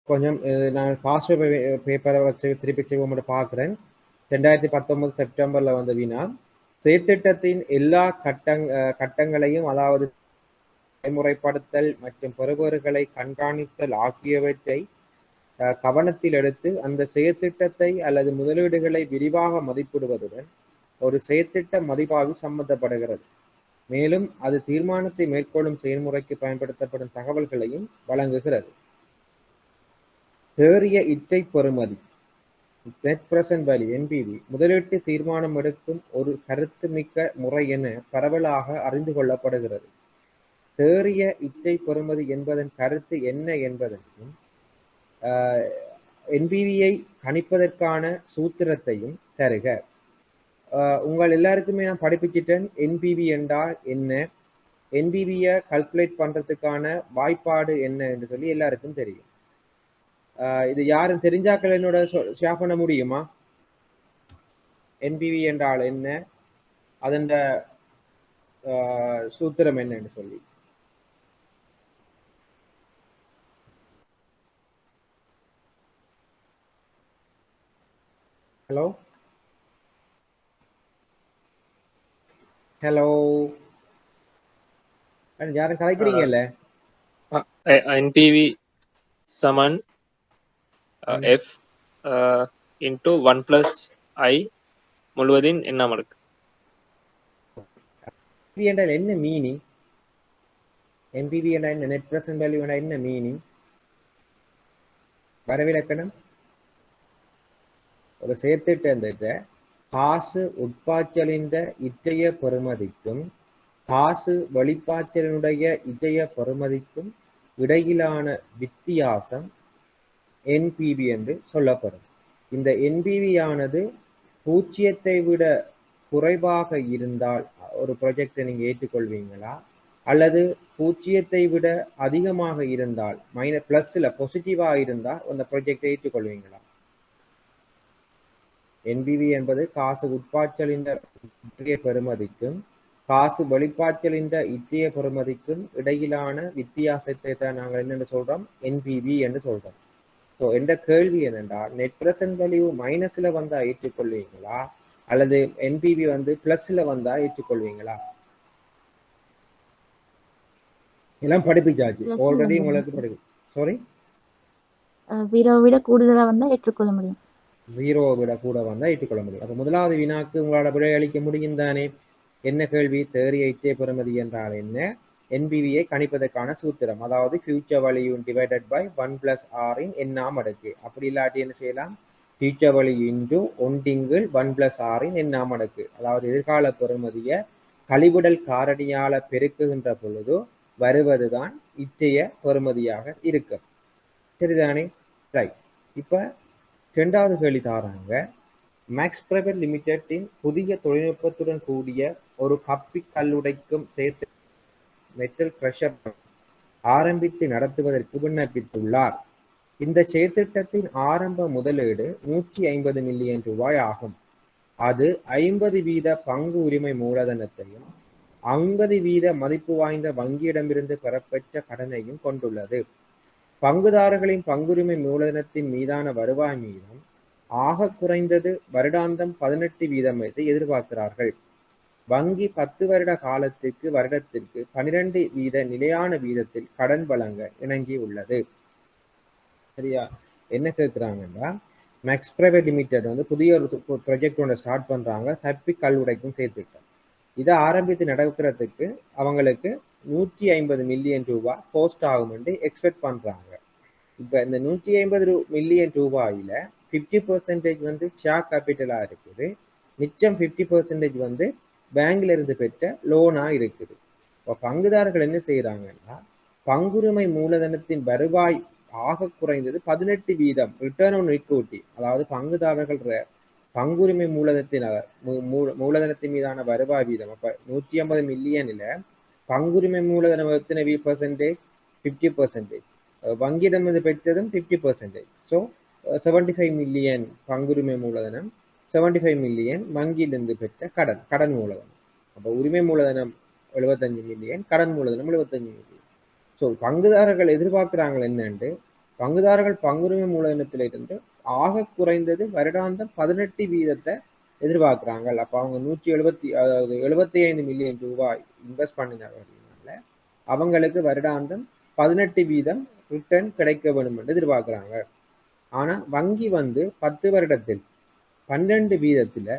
கொஞ்சம் நான் பாஸ்ட் பேப்பரை வச்சு திருப்பி செய்வோம் பார்க்குறேன். 2019 செப்டம்பரில் வந்த வினா, செயற்திட்டத்தின் எல்லா கட்டங்களையும், அதாவது நடைமுறைப்படுத்தல் மற்றும் பெறுபவர்களை கண்காணித்தல் ஆகியவற்றை கவனத்தில் எடுத்து அந்த செயற்திட்டத்தை அல்லது முதலீடுகளை விரிவாக மதிப்பிடுவதுடன் ஒரு செயற்திட்ட மதிப்பாய்வு சம்பந்தப்படுகிறது. மேலும் அது தீர்மானத்தை மேற்கொள்ளும் செயல்முறைக்கு பயன்படுத்தப்படும் தகவல்களையும் வழங்குகிறது. தேறிய இற்றை பெறுமதி நெட் பிரசன்ட் வேல்யூ என்பிவி முதலீட்டு தீர்மானம் எடுக்கும் ஒரு கருத்து மிக்க முறை என பரவலாக அறிந்து கொள்ளப்படுகிறது. தேறிய இற்றை பெறுமதி என்பதன் கருத்து என்ன என்பதற்கும் என்பிவியை கணிப்பதற்கான சூத்திரத்தையும் தருக. உங்கள் எல்லாருக்குமே நான் படிப்பிச்சிட்டேன் என்பிவி என்றால் என்ன, என்பிவியை கல்குலேட் பண்றதுக்கான வாய்ப்பாடு என்ன என்று சொல்லி எல்லாருக்கும் தெரியும். இது யாரும் தெரிஞ்சாக்கள் என்னோட ஷேர் பண்ண முடியுமா? என்பிவி என்றால் என்ன, அதன் சூத்திரம் என்னன்னு சொல்லி. ஹலோ ஹலோ, யாரும் கலைக்கிறீங்கல்ல? NPV Saman F into 1 plus I முழுவதின் என்ன மடக்கு. என்றால் என்ன மீனிங்? என்பிவி என்றால் என்ன? நெட் பிரசன்ட் வேல்யூ என்றால் என்ன மீனிங்? வரவிலக்கணம். ஒரு சேர்த்துட்ட காசு உட்பாய்ச்சலின் இற்றைய பெறுமதிக்கும் காசு வெளிப்பாய்ச்சலினுடைய இற்றைய பெறுமதிக்கும் இடையிலான வித்தியாசம் என்பிவி என்று சொல்லப்படும். இந்த என்பிவி ஆனது 0 விட குறைவாக இருந்தால் ஒரு ப்ராஜெக்டை நீங்க ஏற்றுக்கொள்வீங்களா, அல்லது 0 விட அதிகமாக இருந்தால் பிளஸ்ல பாசிட்டிவா இருந்தால் அந்த ப்ராஜெக்டை ஏற்றுக்கொள்வீங்களா? என்பிவி என்பது காசு உட்பாய்ச்சலின் இற்றைய பெறுமதிக்கும் காசு வெளிப்பாய்ச்சலின் இற்றைய பெறுமதிக்கும் இடையிலான வித்தியாசத்தை தான் நாங்கள் என்னென்னு சொல்றோம்? என்பிவி என்று சொல்றோம். ஸோ என்ற கேள்வி என்னென்றால், நெட் பிரசன்ட் வேல்யூ மைனஸ்ல வந்தா ஏற்றுக்கொள்வீங்களா, அல்லது என்பிவி பிளஸ்ல வந்தா ஏற்றுக்கொள்வீங்களா? எல்லாம் படிப்பிச்சாச்சு ஆல்ரெடி உங்களுக்கு படிப்பு. சாரி, 0 விட கூடுதலா வந்தா ஏற்றுக்கொள்ள முடியும். 0 விட கூட வந்தா ஏற்றுக்கொள்ள முடியும். அப்ப முதலாவது வினாக்கு உங்களோட விடை அளிக்க முடியும் தானே? என்ன கேள்வி? தேறிய இற்றைய பெறுமதி என்றால் என்ன, என்பிவியை கணிப்பதற்கான சூத்திரம், அதாவது future value divided by 1 plus R இன் எண்ணாம் அடுக்கு. அப்படி இல்லாட்டி என்ன செய்யலாம்? Future value into 1 plus R இன் எண்ணாம் அடுக்கு, அதாவது எதிர்கால பெறுமதியை கழிவிடல் காரணியால பெருக்குகின்ற பொழுது வருவதுதான் இற்றைய பெறுமதியாக இருக்கும். சரிதானே? ரைட். இப்ப 2வது கேள்வி தாராங்க. மேக்ஸ் பிரைவேட் லிமிடெட்டின் புதிய தொழில்நுட்பத்துடன் கூடிய ஒரு கப்பி கல்லுடைக்கும் சேர்த்து மெட்டல் கிரஷர் ஆரம்பித்து நடத்துவதற்கு விண்ணப்பித்துள்ளார். இந்த செயற்திட்டத்தின் ஆரம்ப முதலீடு 150 மில்லியன் ரூபாய் ஆகும். அது 50% பங்கு உரிமை மூலதனத்தையும் 50% மதிப்பு வாய்ந்த வங்கியிடமிருந்து பெறப்பெற்ற கடனையும் கொண்டுள்ளது. பங்குதாரர்களின் பங்குரிமை மூலதனத்தின் மீதான வருவாய் மீதம் ஆக குறைந்தது வருடாந்தம் 18% எதிர்பார்க்கிறார்கள். வங்கி 10 வருட காலத்திற்கு வருடத்திற்கு 12% நிலையான வீதத்தில் கடன் வழங்க இணங்கியுள்ளது. சரியா? என்ன கேட்கிறாங்கன்னா, மேக்ஸ் பிரைவேட் லிமிடெட் புதிய ஒரு ப்ராஜெக்ட் ஒன்று ஸ்டார்ட் பண்றாங்க, கப்பி கல் உடைக்கும் சேர்த்துட்டோம். இதை ஆரம்பித்து நடக்கிறதுக்கு அவங்களுக்கு 150 மில்லியன் ரூபாய் கோஸ்ட் ஆகும் என்று எக்ஸ்பெக்ட் பண்றாங்க. இப்ப இந்த 150 மில்லியன் ரூபாயில 50% ஷேர் கேபிட்டலா இருக்குது, மிச்சம் 50% பேங்க்ல இருந்து பெற்ற லோனா இருக்குது. இப்போ பங்குதாரர்கள் என்ன செய்யறாங்கன்னா, பங்குரிமை மூலதனத்தின் வருவாய் ஆக குறைந்தது 18% ரிட்டர்ன் ஆன் ஈக்விட்டி, அதாவது பங்குதாரர்கள் பங்குரிமை மூலதனத்தின் மீதான வருவாய் வீதம். அப்ப 150 மில்லியன்ல பங்குரிமை மூலதனம் எத்தனை %? 50%. வங்கியிடமிருந்து பெற்றதும் 50%. ஸோ 75 மில்லியன் பங்குரிமை மூலதனம், 75 மில்லியன் வங்கியிலிருந்து பெற்ற கடன் மூலதனம். அப்போ உரிமை மூலதனம் 75 மில்லியன், கடன் மூலதனம் 75 மில்லியன். ஸோ பங்குதாரர்கள் எதிர்பார்க்கிறாங்க என்னன்னு, பங்குதாரர்கள் பங்குரிமை மூலதனத்திலிருந்து ஆக குறைந்தது வருடாந்தம் 18% எதிர்பார்க்கிறாங்க. அப்ப அவங்க 75 மில்லியன் ரூபாய் இன்வெஸ்ட் பண்ணினால அவங்களுக்கு வருடாந்தம் 18% ரிட்டர்ன் கிடைக்க வேண்டும் என்று எதிர்பார்க்கிறாங்க. ஆனா வங்கி 10 வருடத்தில் 12%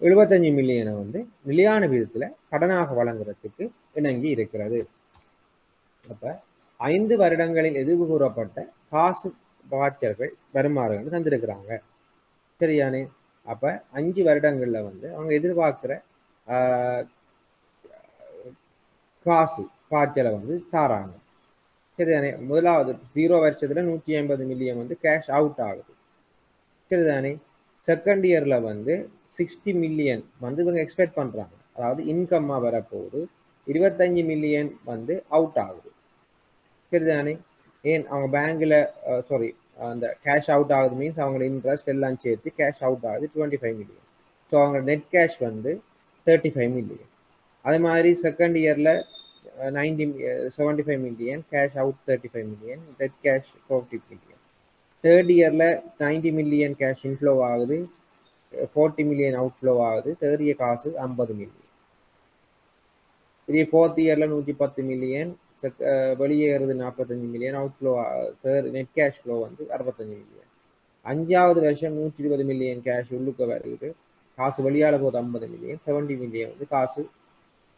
75 மில்லியனை நிலையான வீதத்துல கடனாக வழங்குறதுக்கு இணங்கி இருக்கிறது. அப்ப 5 வருடங்களில் எதிர்வு கூறப்பட்ட காசு பாய்ச்சல்கள் வருமாறுகள் தந்திருக்கிறாங்க. சரியானே? அப்ப 5 வருடங்கள்ல அவங்க எதிர்பார்க்கிற காசு பாய்ச்சலை தாராங்க. சரிதானே? முதலாவது 0 வருஷத்துல 150 மில்லியன் கேஷ் அவுட் ஆகுது. சரிதானே? செகண்ட் இயர்ல 60 மில்லியன் இவங்க எக்ஸ்பெக்ட் பண்றாங்க. அதாவது இன்கம்மா வரப்போகுது. 25 மில்லியன் அவுட் ஆகுது. சரிதானே? ஏன் அவங்க பேங்க்ல அந்த கேஷ் அவுட் ஆகுது மீன்ஸ் அவங்க இன்ட்ரெஸ்ட் எல்லாம் சேர்த்து கேஷ் அவுட் ஆகுது 25 மில்லியன். ஸோ அவங்க நெட் கேஷ் 35 மில்லியன். அதே மாதிரி செகண்ட் இயர்ல 75 million cash out 35 million, net cash 40 million. Third இயர்ல 90 மில்லியன் கேஷ் இன்ஃப்ளோ ஆகுது, 40 மில்லியன் அவுட்ஃப்ளோ ஆகுது, தேறிய காசு 50 மில்லியன். இதே ஃபோர்த் இயர்ல 110 மில்லியன், வெளியேறது 45 million, outflow net cash flow 65 million. 5வது வருஷம் 120 மில்லியன் கேஷ் உள்ளுக்க வருது, காசு வெளியால போது 50 மில்லியன், 70 மில்லியன் காசு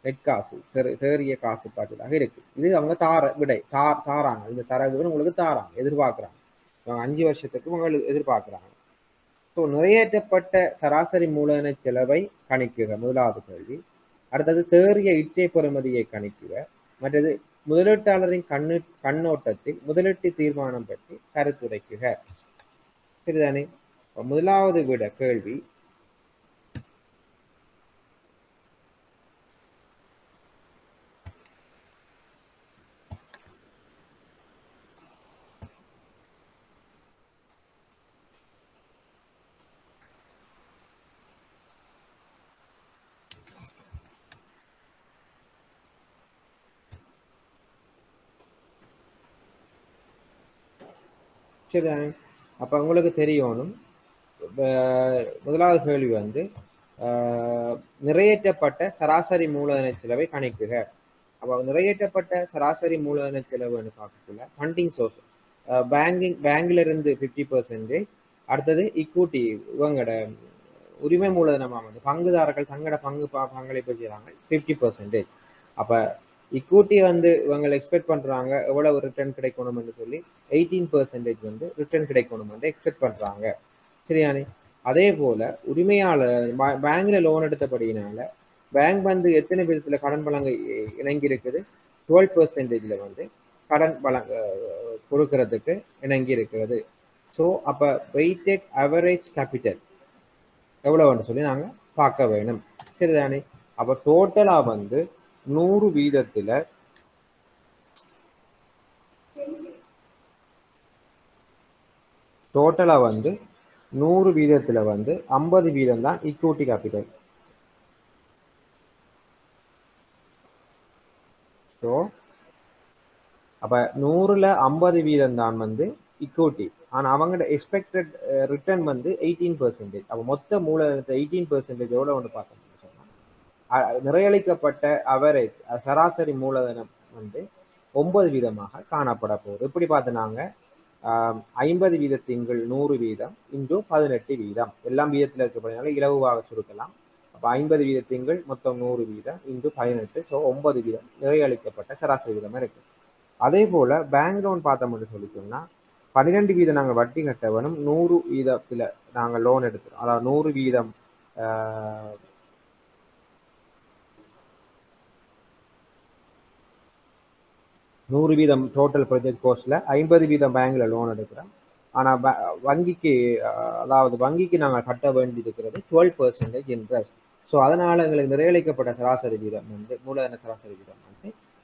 நெட் காசு தேறிய காசு பாட்டுதாக இருக்கு. இது அவங்க தாராங்க. இந்த தரவுகள் உங்களுக்கு தாராங்க, எதிர்பார்க்குறாங்க. 5 வருஷத்துக்கு உங்களுக்கு எதிர்பார்க்குறாங்க. ஸோ நிறைவேற்றப்பட்ட சராசரி மூலதன செலவை கணிக்குக முதலாவது கேள்வி. அடுத்தது தேறிய இச்சை பெறுமதியை கணிக்குக. மற்றது முதலீட்டாளரின் கண்ணோட்டத்தில் முதலீட்டு தீர்மானம் பற்றி கருத்துரைக்குக. சரிதானே? முதலாவது விட கேள்வி சரிதானே? அப்ப உங்களுக்கு தெரியணும், முதலாவது கேள்வி நிறைவேற்றப்பட்ட சராசரி மூலதன செலவை கணிக்குக. அப்போ நிறைவேற்றப்பட்ட சராசரி மூலதன செலவுன்னு பார்க்கக்குள்ள ஃபண்டிங் சோர்ஸ் பேங்க்ல இருந்து 50%, அடுத்தது இக்விட்டி இவங்களோட உரிமை மூலதனமாக பங்குதாரர்கள் தங்களோட பங்களிப்பு செய்யறாங்க 50%. அப்ப இக்விட்டி இவங்க எக்ஸ்பெக்ட் பண்றாங்க எவ்வளவு ரிட்டர்ன் கிடைக்கணும்னு சொல்லி 18% ரிட்டர்ன் கிடைக்கணும்னு எக்ஸ்பெக்ட் பண்றாங்க. சரியானே? அதே போல உரிமையாளர் பேங்க்ல லோன் எடுத்தபடியினால பேங்க் எத்தனை விதத்துல கடன் வழங்க இணங்கி இருக்குது, 12%ல கடன் வழங்க கொடுக்கறதுக்கு இணங்கி இருக்கிறது. ஸோ அப்ப வெயிட்டட் அவரேஜ் கேபிட்டல் எவ்வளவுன்னு சொல்லி நாங்க பார்க்க வேணும். சரிதானே? அப்ப டோட்டலா 100 வீதத்துல டோட்டலா 100 வீதத்துல 50 வீதம் தான் ஈக்விட்டி கேபிட்டல். ஸோ அப்ப 100ல 50 வீதம் தான் இக்விட்டி. ஆனா அவங்களோட எக்ஸ்பெக்டட் ரிட்டர்ன் 18%. அப்ப மொத்த மூலதனத்தை 18% எவ்வளவு பார்த்தோம்னு சொன்னா நிறையளிக்கப்பட்ட அவரேஜ் சராசரி மூலதனம் 9 வீதமாக காணப்பட போகுது. எப்படி பார்த்தனாங்க 50 வீதத்தின்கள் 100 வீதம் இன்று 18 வீதம் எல்லாம் வீதத்தில் இருக்கப்படுறதுனால இலகுவாக சுருக்கலாம். அப்ப 50 வீதத்தின்கள் மொத்தம் 100 வீதம் இன்று 18. ஸோ 9 வீதம் நிறையளிக்கப்பட்ட சராசரி வீதமா இருக்கு. அதே போல பேங்க் லோன் பார்த்தோம்னு சொல்லிட்டோம்னா 12 வீதம் நாங்கள் வட்டி கட்ட வேணும். 100 வீதத்துல நாங்கள் லோன் எடுக்கிறோம். அதாவது 100 வீதம் 100 வீதம் டோட்டல் ப்ராஜெக்ட் கோஸ்ட்ல 50 வீதம் பேங்க்ல லோன் எடுக்கிறோம். ஆனா வங்கிக்கு அதாவது வங்கிக்கு நாங்கள் கட்ட வேண்டி இருக்கிறது 12% இன்ட்ரெஸ்ட். ஸோ அதனால எங்களுக்கு நிறைவேற்றப்பட்ட சராசரி வீதம் மூலதன சராசரி வீதம்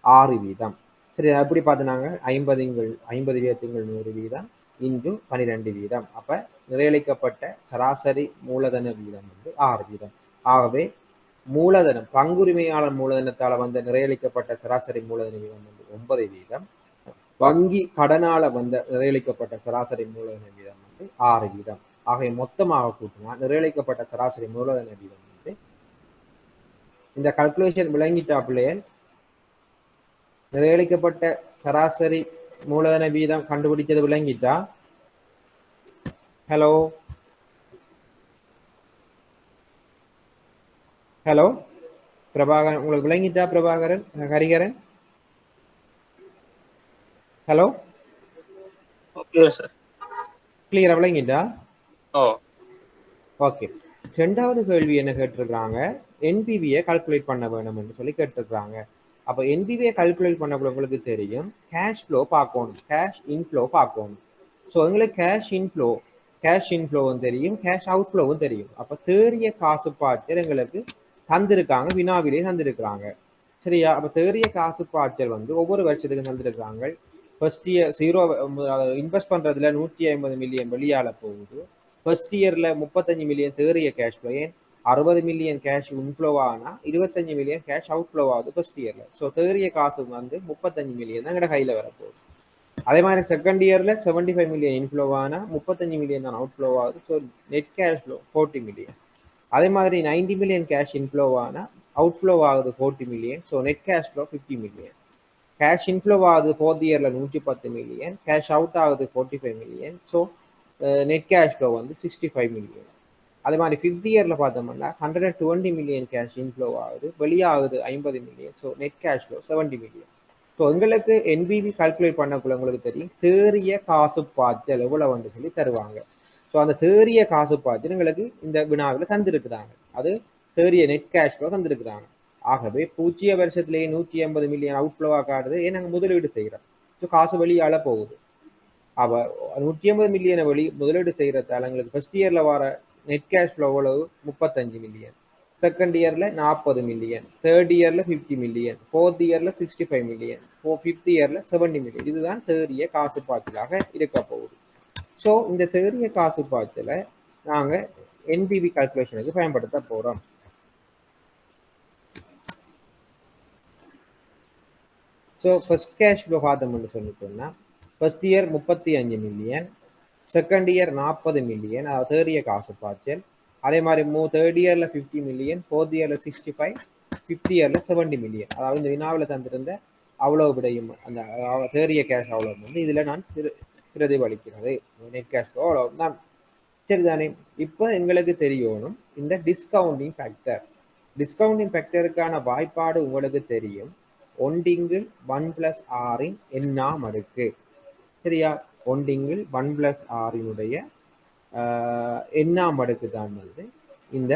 6 வீதம். சரி, எப்படி பார்த்தினாங்க 50 வீதத்தின்கள் 100 வீதம் இன்று 12 வீதம். அப்ப நிறைவேற்றப்பட்ட சராசரி மூலதன வீதம் 6 வீதம். ஆகவே மூலதனம் பங்குரிமையாளர் மூலதனத்தால நிறைவேற்றப்பட்ட சராசரி மூலதன வீதம் 9 வீதம். வங்கி கடனால வந்த நிறைவேற்றப்பட்ட சராசரி மூலதன வீதம் வந்து 6 வீதம். ஆகவே மொத்தமாக கூட்டினா நிறைவேற்றப்பட்ட சராசரி மூலதன வீதம் வந்து இந்த கல்குலேஷன் விளங்கிட்டாப்புலையே நிறைவேற்றப்பட்ட சராசரி மூலதன வீதம் கண்டுபிடிச்சது விளங்கிட்டா? ஹலோ ஹலோ பிரபாகரன், உங்களுக்கு விளங்கிட்டா? Prabhakaran, Hariharan, hello okay sir. கிளியரா விளங்கிட்டா? ஓ ஓகே. ரெண்டாவது கேள்வி என்ன கேட்டிருக்கிறாங்க, என்பிவியை கால்குலேட் பண்ண வேணும் என்று சொல்லி கேட்டிருக்கிறாங்க. அப்போ என்பிவியை கால்குலேட் பண்ண உங்களுக்கு தெரியும் கேஷ் ஃப்ளோ பார்க்கணும், கேஷ் இன்ஃப்ளோ பார்க்கணும். ஸோ எங்களுக்கு கேஷ் இன்ஃப்ளோவும் தெரியும், கேஷ் அவுட் ஃப்ளோவும் தெரியும். அப்போ தேறிய காசு பாய்ச்சல் எங்களுக்கு தந்திருக்காங்க, வினாவிலே தந்திருக்கிறாங்க. சரியா? அப்போ தேறிய காசு பாய்ச்சல் வந்து ஒவ்வொரு வருஷத்துக்கும் தந்திருக்கிறாங்க. ஃபர்ஸ்ட் இயர் 0 இன்வெஸ்ட் பண்றதுல 150 மில்லியன் வெளியால போகுது. ஃபர்ஸ்ட் இயர்ல 35 மில்லியன் தேறிய cash flow, 60 million cash inflow ஆனா 25 மில்லியன் கேஷ் அவுட் ஃப்ளோ ஆகுது ஃபர்ஸ்ட் இயர்ல. ஸோ தேறிய காசு வந்து 35 மில்லியன் தான் எங்கட கையில வரப்போகுது. அதே மாதிரி செகண்ட் இயர்ல 75 மில்லியன் இன்ஃப்ளோ ஆனா 35 மில்லியன் தான் அவுட் ஃப்ளோ ஆகுது. So net cash flow 40 million. அதே மாதிரி 90 மில்லியன் கேஷ் இன்ஃப்ளோ ஆனா அவுட் ஃப்ளோ ஆகுது 40 million. So net cash flow 50 million. Cash inflow ஆகுது ஃபோர்த் இயர்ல 110 மில்லியன், கேஷ் அவுட் ஆகுது 45 million. So net cash flow வந்து 65 மில்லியன். அதே மாதிரி ஃபிஃப்த் இயர்ல பார்த்தோம்னா 120 மில்லியன் கேஷ் இன்ஃப்ளோ ஆகுது, வெளியாகுது 50 million. So net cash flow 70 million. So எங்களுக்கு என்பிவி கால்குலேட் பண்ணக்குள்ள உங்களுக்கு தெரியும் தேறிய காசு பாய்ச்சல் எவ்வளவு வந்து சொல்லி தருவாங்க. ஸோ அந்த தேறிய காசு பாய்ச்சல் எங்களுக்கு இந்த வினாவில் தந்திருக்குறாங்க. அது தேறிய நெட் கேஷ் ஃப்ளோ தந்திருக்குறாங்க. ஆகவே பூஜ்ஜிய வருஷத்திலேயே 180 மில்லியன் அவுட் ஃப்ளோவாக காட்டுது. ஏன் நாங்கள் முதலீடு செய்கிறோம், ஸோ காசு வெளியால போகுது. அவ 180 மில்லியனை முதலீடு செய்யறதால எங்களுக்கு ஃபர்ஸ்ட் இயர்ல வர நெட் கேஷ் ஃப்ளோ எவ்வளவு? 35 மில்லியன். செகண்ட் இயர்ல 40 மில்லியன், தேர்ட் இயர்ல 50 மில்லியன், ஃபோர்த் இயர்ல 65 மில்லியன், ஃபிஃப்த் இயர்ல 70 மில்லியன். இதுதான் தேறிய காசு பாய்ச்சலாக இருக்க போகுது. ஸோ இந்த தேறிய காசு பாய்ச்சலை நாங்க என்பிவி கால்குலேஷனுக்கு பயன்படுத்த போறோம். ஸோ ஃபர்ஸ்ட் கேஷ் ஃப்ளோ பார்த்தோம்னு சொல்லிட்டோம்னா first year 35 million, second year 40 million, அதாவது தேறிய காசு பாய்ச்சல். அதே மாதிரி தேர்ட் இயர்ல 50 மில்லியன், ஃபோர்த் இயர்ல 65, ஃபிஃப்த் இயர்ல 70 மில்லியன். அதாவது இந்த வினாவில் தந்திருந்த அவ்வளவு விடையும் அந்த தேறிய கேஷ் அவ்வளவு வந்து இதுல நான் பிரதிபலிக்கிறது. நெட் கேஷ் ஃப்ளோ அவ்வளவு தான். சரிதானே? இப்போ எங்களுக்கு தெரியணும் இந்த டிஸ்கவுண்டிங் ஃபேக்டர். டிஸ்கவுண்டிங் ஃபேக்டருக்கான வாய்ப்பாடு உங்களுக்கு தெரியும், ஒன்றிங்கில் 1+r எண்ணாம் அடுக்கு. சரியா? ஒன்றிங்கில் 1+r எண்ணாம் அடுக்கு தான் வந்து இந்த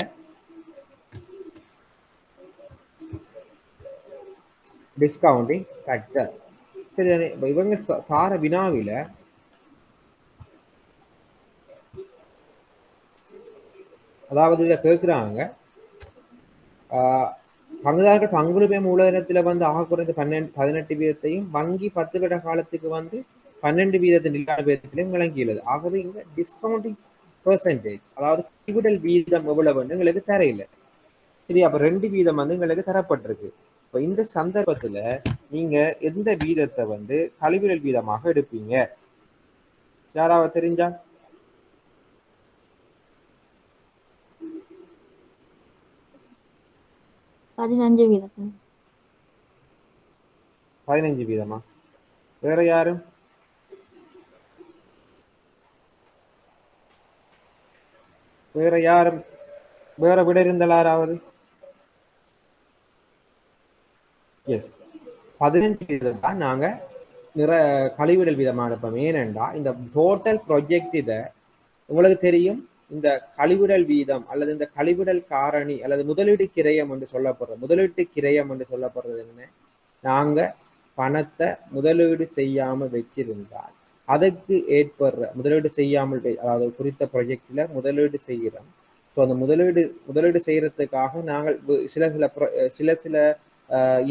டிஸ்கவுண்டிங் ஃபேக்டர். சரிதானே? இவங்க தார வினாவில அதாவது இதை கேட்குறாங்க, பங்குதாரர்கள் பங்குரிமை மூலதனத்துல வந்து ஆக குறைந்த 18 வீதத்தையும் வங்கி 10 வருட காலத்துக்கு வந்து 12 வீதத்தின் இல்லாத வீதத்திலையும் வழங்கியுள்ளது. ஆகவே இங்க டிஸ்கவுண்டிங் பெர்சன்டேஜ், அதாவது கைவிடல் வீதம் எவ்வளவு எங்களுக்கு தரையில. சரி, அப்ப 2 வீதம் வந்து எங்களுக்கு தரப்பட்டிருக்கு. இப்ப இந்த சந்தர்ப்பத்துல நீங்க எந்த வீதத்தை வந்து கழிவிடல் வீதமாக எடுப்பீங்க? யாராவது தெரிஞ்சா? பதினஞ்சு வீதம். 15 வீதமா? வேற யாரும்? வேற யாரும்? வேற விட இருந்தால் யாராவது? எஸ், 15 வீதம் தான் நாங்க கழிவிடல் வீதமாக எடுப்போம். ஏனென்றா இந்த டோட்டல் ப்ரொஜெக்ட் இதை உங்களுக்கு தெரியும், இந்த கழிவிடல் வீதம் அல்லது இந்த கழிவிடல் காரணி அல்லது முதலீட்டு கிரயம் என்று சொல்லப்படுறது, முதலீட்டு கிரயம் என்று சொல்லப்படுறது என்ன? நாங்க பணத்தை முதலீடு செய்யாம வச்சிருந்தால் அதுக்கு ஏற்படுற முதலீடு செய்யாமல், அதாவது குறித்த ப்ரொஜெக்ட்ல முதலீடு செய்கிறோம். ஸோ அந்த முதலீடு செய்யறதுக்காக நாங்கள் சில சில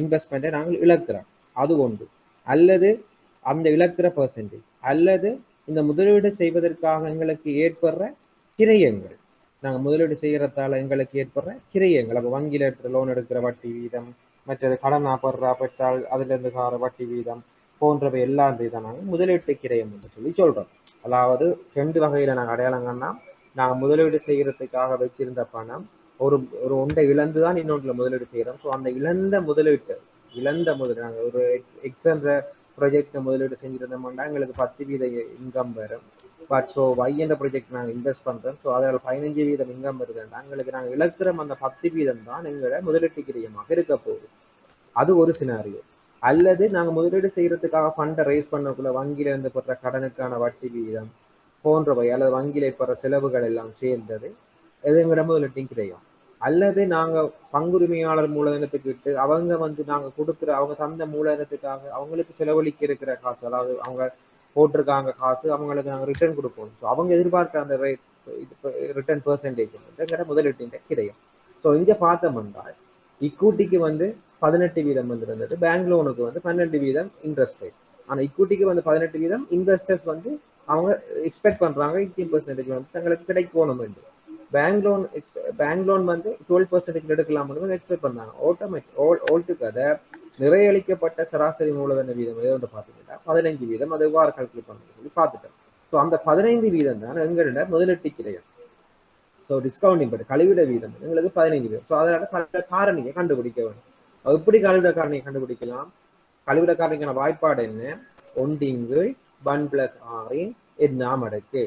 இன்வெஸ்ட்மெண்ட்டை நாங்கள் இழக்கிறோம். அது ஒன்று. அல்லது அந்த இழக்கிற பெர்சன்டேஜ், அல்லது இந்த முதலீடு செய்வதற்காக எங்களுக்கு ஏற்படுற கிரயங்கள், நாங்கள் முதலீடு செய்யறதால எங்களுக்கு ஏற்படுற கிரயங்கள். அப்போ வங்கியில் எடுக்கிற லோன் எடுக்கிற வட்டி வீதம், மற்றது கடன் பெற்றால் அதுல இருந்து கார வட்டி வீதம், போன்றவை எல்லாம் தான் நாங்கள் முதலீட்டு கிரயம் என்று சொல்லி சொல்றோம். அதாவது 2 வகையில நாங்கள் அடையாளங்கன்னா, நாங்கள் முதலீடு செய்யறதுக்காக வச்சிருந்த பணம் ஒரு ஒரு ஒன்றை இழந்து தான் இன்னொன்றுல முதலீடு செய்யறோம். ஸோ அந்த இழந்த முதலீடு நாங்கள் ஒரு எக்ஸன்ற ப்ராஜெக்ட் முதலீடு செஞ்சிருந்தோம்னா எங்களுக்கு 10% இன்கம் வரும். பட் ஸோ என்ற ப்ராஜெக்ட் நாங்கள் இன்வெஸ்ட் பண்றோம். ஸோ அதில் 15% இன்கம் வருதுன்னா எங்களுக்கு நாங்கள் இழக்கிற அந்த 10% தான் எங்களோட முதலீட்டு கிரயமாக இருக்க போகுது. அது ஒரு சினாரியோ. அல்லது நாங்கள் முதலீடு செய்யறதுக்காக ஃபண்டை ரைஸ் பண்ணக்குள்ள வங்கியில இருந்து பெற்ற கடனுக்கான வட்டி வீதம் போன்றவை அல்லது வங்கியில பெற செலவுகள் எல்லாம் சேர்ந்தது எதுங்கிற முதலீட்டின் கிரயம். அல்லது நாங்க பங்குரிமையாளர் மூலதனத்துக்கு அவங்க நாங்க கொடுக்குற அவங்க தந்த மூலதனத்துக்காக அவங்களுக்கு செலவழிக்க இருக்கிற காசு, அதாவது அவங்க போட்டிருக்காங்க காசு, அவங்களுக்கு நாங்க ரிட்டர்ன் கொடுப்போம். ஸோ அவங்க எதிர்பார்க்கிற அந்த ரிட்டர்ன் பெர்சன்டேஜ் முதலீட்டின் கிரயம். ஸோ இங்க பார்த்தோம்னா இக்விட்டிக்கு 18% இருந்தது, பேங்க் லோனுக்கு 12% இன்ட்ரெஸ்ட் ரேட். ஆனா இக்விட்டிக்கு 18%, இன்வெஸ்டர்ஸ் அவங்க எக்ஸ்பெக்ட் பண்றாங்க 18% தங்களுக்கு கிடைக்கணும் என்று. பேங்க் லோன் 12% எடுக்கலாம்னு எக்ஸ்பெக்ட் பண்ணாங்க. ஆல்டுகெதர் நிறையளிக்கப்பட்ட சராசரி மூலதன வீதம் எது பார்த்தீங்கன்னா 15%. அது எவ்வாறு கால்குலேட் பண்ணி சொல்லி பார்த்துட்டோம். ஸோ அந்த 15% தான் எங்களோட முதலீட்டு கிரயம். ஸோ டிஸ்கவுண்டிங் பட் கழிவிட வீதம் எங்களுக்கு 15%. ஸோ அதனால காரணியை கண்டுபிடிக்க வேண்டும். எப்படி கழிவிட காரணியை கண்டுபிடிக்கலாம்? கழிவிட காரணிக்கான வாய்ப்பாடு என்ன? 1/1+r எண்ணாம் அடுக்கு.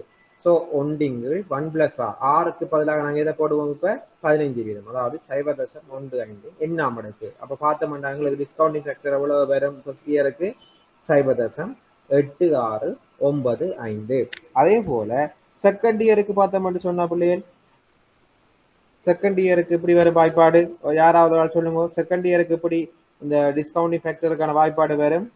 ஸோ 1/1+r, ஆருக்கு பதிலாக நாங்கள் எதை போடுவோம்? இப்போ 15%, அதாவது 0.15 எண்ணாம் அடுக்கு. அப்போ பார்த்தோம்னா எங்களுக்கு டிஸ்கவுண்டிங் ஃபேக்டர் எவ்வளவு வரும்? ஃபர்ஸ்ட் இயருக்கு 0.8695. அதே போல செகண்ட் இயருக்கு பார்த்தோம்னு சொன்னா பிள்ளைகள், செகண்ட் இயருக்கு இப்படி வரும் வாய்ப்பாடு. யாராவது சொல்லுங்க, செகண்ட் இயருக்கு இப்படி இந்த டிஸ்கவுண்டிங் ஃபேக்டருக்கான வாய்ப்பாடு வரும்?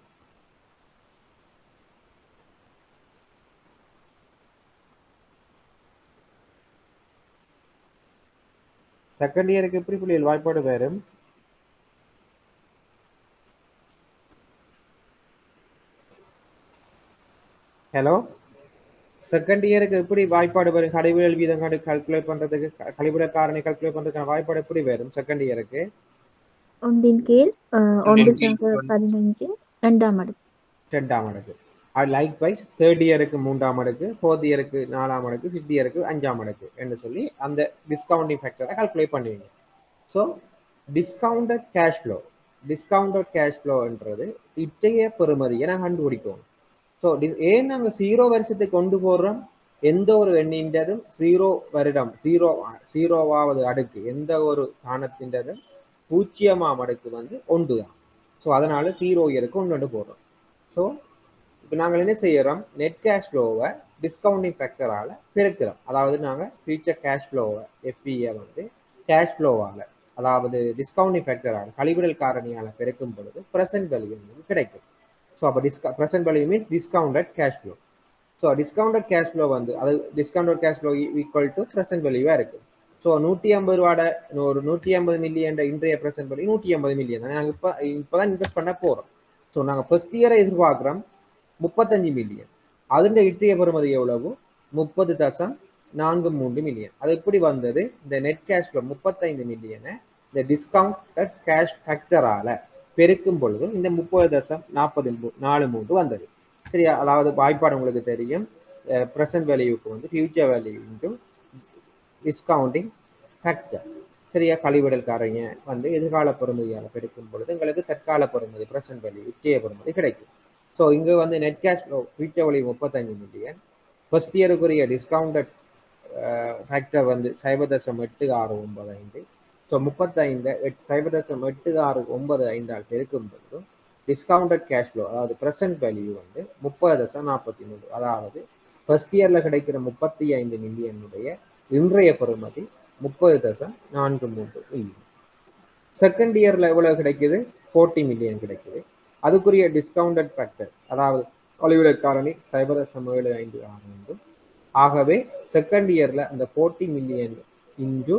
செகண்ட் இயருக்கு எப்படி பிள்ளைகள் வாய்ப்பாடு வரும்? ஹலோ, செகண்ட் இயருக்கு எப்படி வாய்ப்பாடு வரும்? கழிவுகள் வீதம் கால்குலேட் பண்றதுக்கு, கழிவுட காரணி கால்குலேட் பண்றதுக்கான வாய்ப்பாடு எப்படி வரும் செகண்ட் இயருக்கு? 1/1+15 2ஆம் அடுக்கு. 2ஆம் அடுக்கு. லைக் வைஸ் தேர்ட் இயருக்கு 3ஆம் அடுக்கு, ஃபோர்த் இயருக்கு 4ஆம் அடுக்கு, ஃபிஃப்த் இயருக்கு 5ஆம் அடுக்கு என்று சொல்லி அந்த டிஸ்கவுண்டிங் ஃபேக்டரை கால்குலேட் பண்ணுவீங்க. ஸோ டிஸ்கவுண்டட் கேஷ் ஃப்ளோன்றது இத்தைய பெறுமதியை நாங்கள் கண்டுபிடிக்கணும். ஸோ ஏன் நாங்கள் 0 வருஷத்துக்கு கொண்டு போடுறோம்? எந்த ஒரு எண்ணின்றதும் 0 வருடம், 0வது அடுக்கு, எந்த ஒரு காணத்தின்றதும் 0ஆம் அடுக்கு 1 தான். ஸோ அதனால 0 இயருக்கு 1 போடுறோம். ஸோ இப்போ நாங்கள் என்ன செய்யறோம்? நெட் கேஷ் ஃப்ளோவை டிஸ்கவுண்டிங் ஃபேக்டரால பெருக்கிறோம். அதாவது நாங்கள் ஃபியூச்சர் கேஷ் ஃப்ளோவை எஃப்இயை கேஷ் ஃப்ளோவால, அதாவது டிஸ்கவுண்டிங் ஃபேக்டரால, கழிவிடல் காரணியால பெருக்கும் பொழுது ப்ரெசென்ட் வேல்யூ கிடைக்கும். ஸோ அப்போ present value means discounted cash flow. So discounted cash flow அது discounted cash flow equal to present வேல்யூவா இருக்கு. ஸோ 150 ரூபாட ஒரு 150 மில்லியன் இன்றைய ப்ரெசென்ட் வேல்யூ 150 மில்லியன் தான். நாங்கள் இப்போதான் இன்வெஸ்ட் பண்ண போறோம். ஸோ நாங்கள் ஃபர்ஸ்ட் இயரை எதிர்பார்க்குறோம் 35 மில்லியன். அதுல இன்றைய பெறுமதி எவ்வளவு? 30.43 மில்லியன். அது எப்படி வந்தது? இந்த நெட் கேஷ் ஃப்ளோ 35 மில்லியனை இந்த டிஸ்கவுண்டட் கேஷ் ஃபேக்டரால பெருக்கும் பொழுது இந்த 30.43 வந்தது. சரியா? அதாவது வாய்ப்பாடு உங்களுக்கு தெரியும். ப்ரெசென்ட் வேல்யூக்கு future value into discounting factor. சரியா? கழிவிடல் காரணியை எதிர்கால பெறுமதியால் பெருக்கும் பொழுது எங்களுக்கு தற்கால பெறுமதி ப்ரெசென்ட் வேல்யூ இன்றைய பெறுமதி கிடைக்கும். ஸோ இங்கே net cash flow future value 35 million, first இயருக்குரிய டிஸ்கவுண்டட் ஃபேக்டர் 0.8695. ஸோ 35 0.8695 பெருக்கும் பொழுதும் டிஸ்கவுண்டட் கேஷ் ஃப்ளோ, அதாவது ப்ரெசென்ட் வேல்யூ 30.43. அதாவது ஃபர்ஸ்ட் இயர்ல கிடைக்கிற 35 மில்லியனுடைய இன்றைய பெறுமதி 30.43 மில்லியன். செகண்ட் இயர்ல எவ்வளவு கிடைக்குது? 40 மில்லியன் கிடைக்குது. அதுக்குரிய டிஸ்கவுண்டட் ஃபேக்டர், அதாவது கழிவிட காரணி 0.756. ஆகவே செகண்ட் இயர்ல அந்த 40 மில்லியன் இன்டு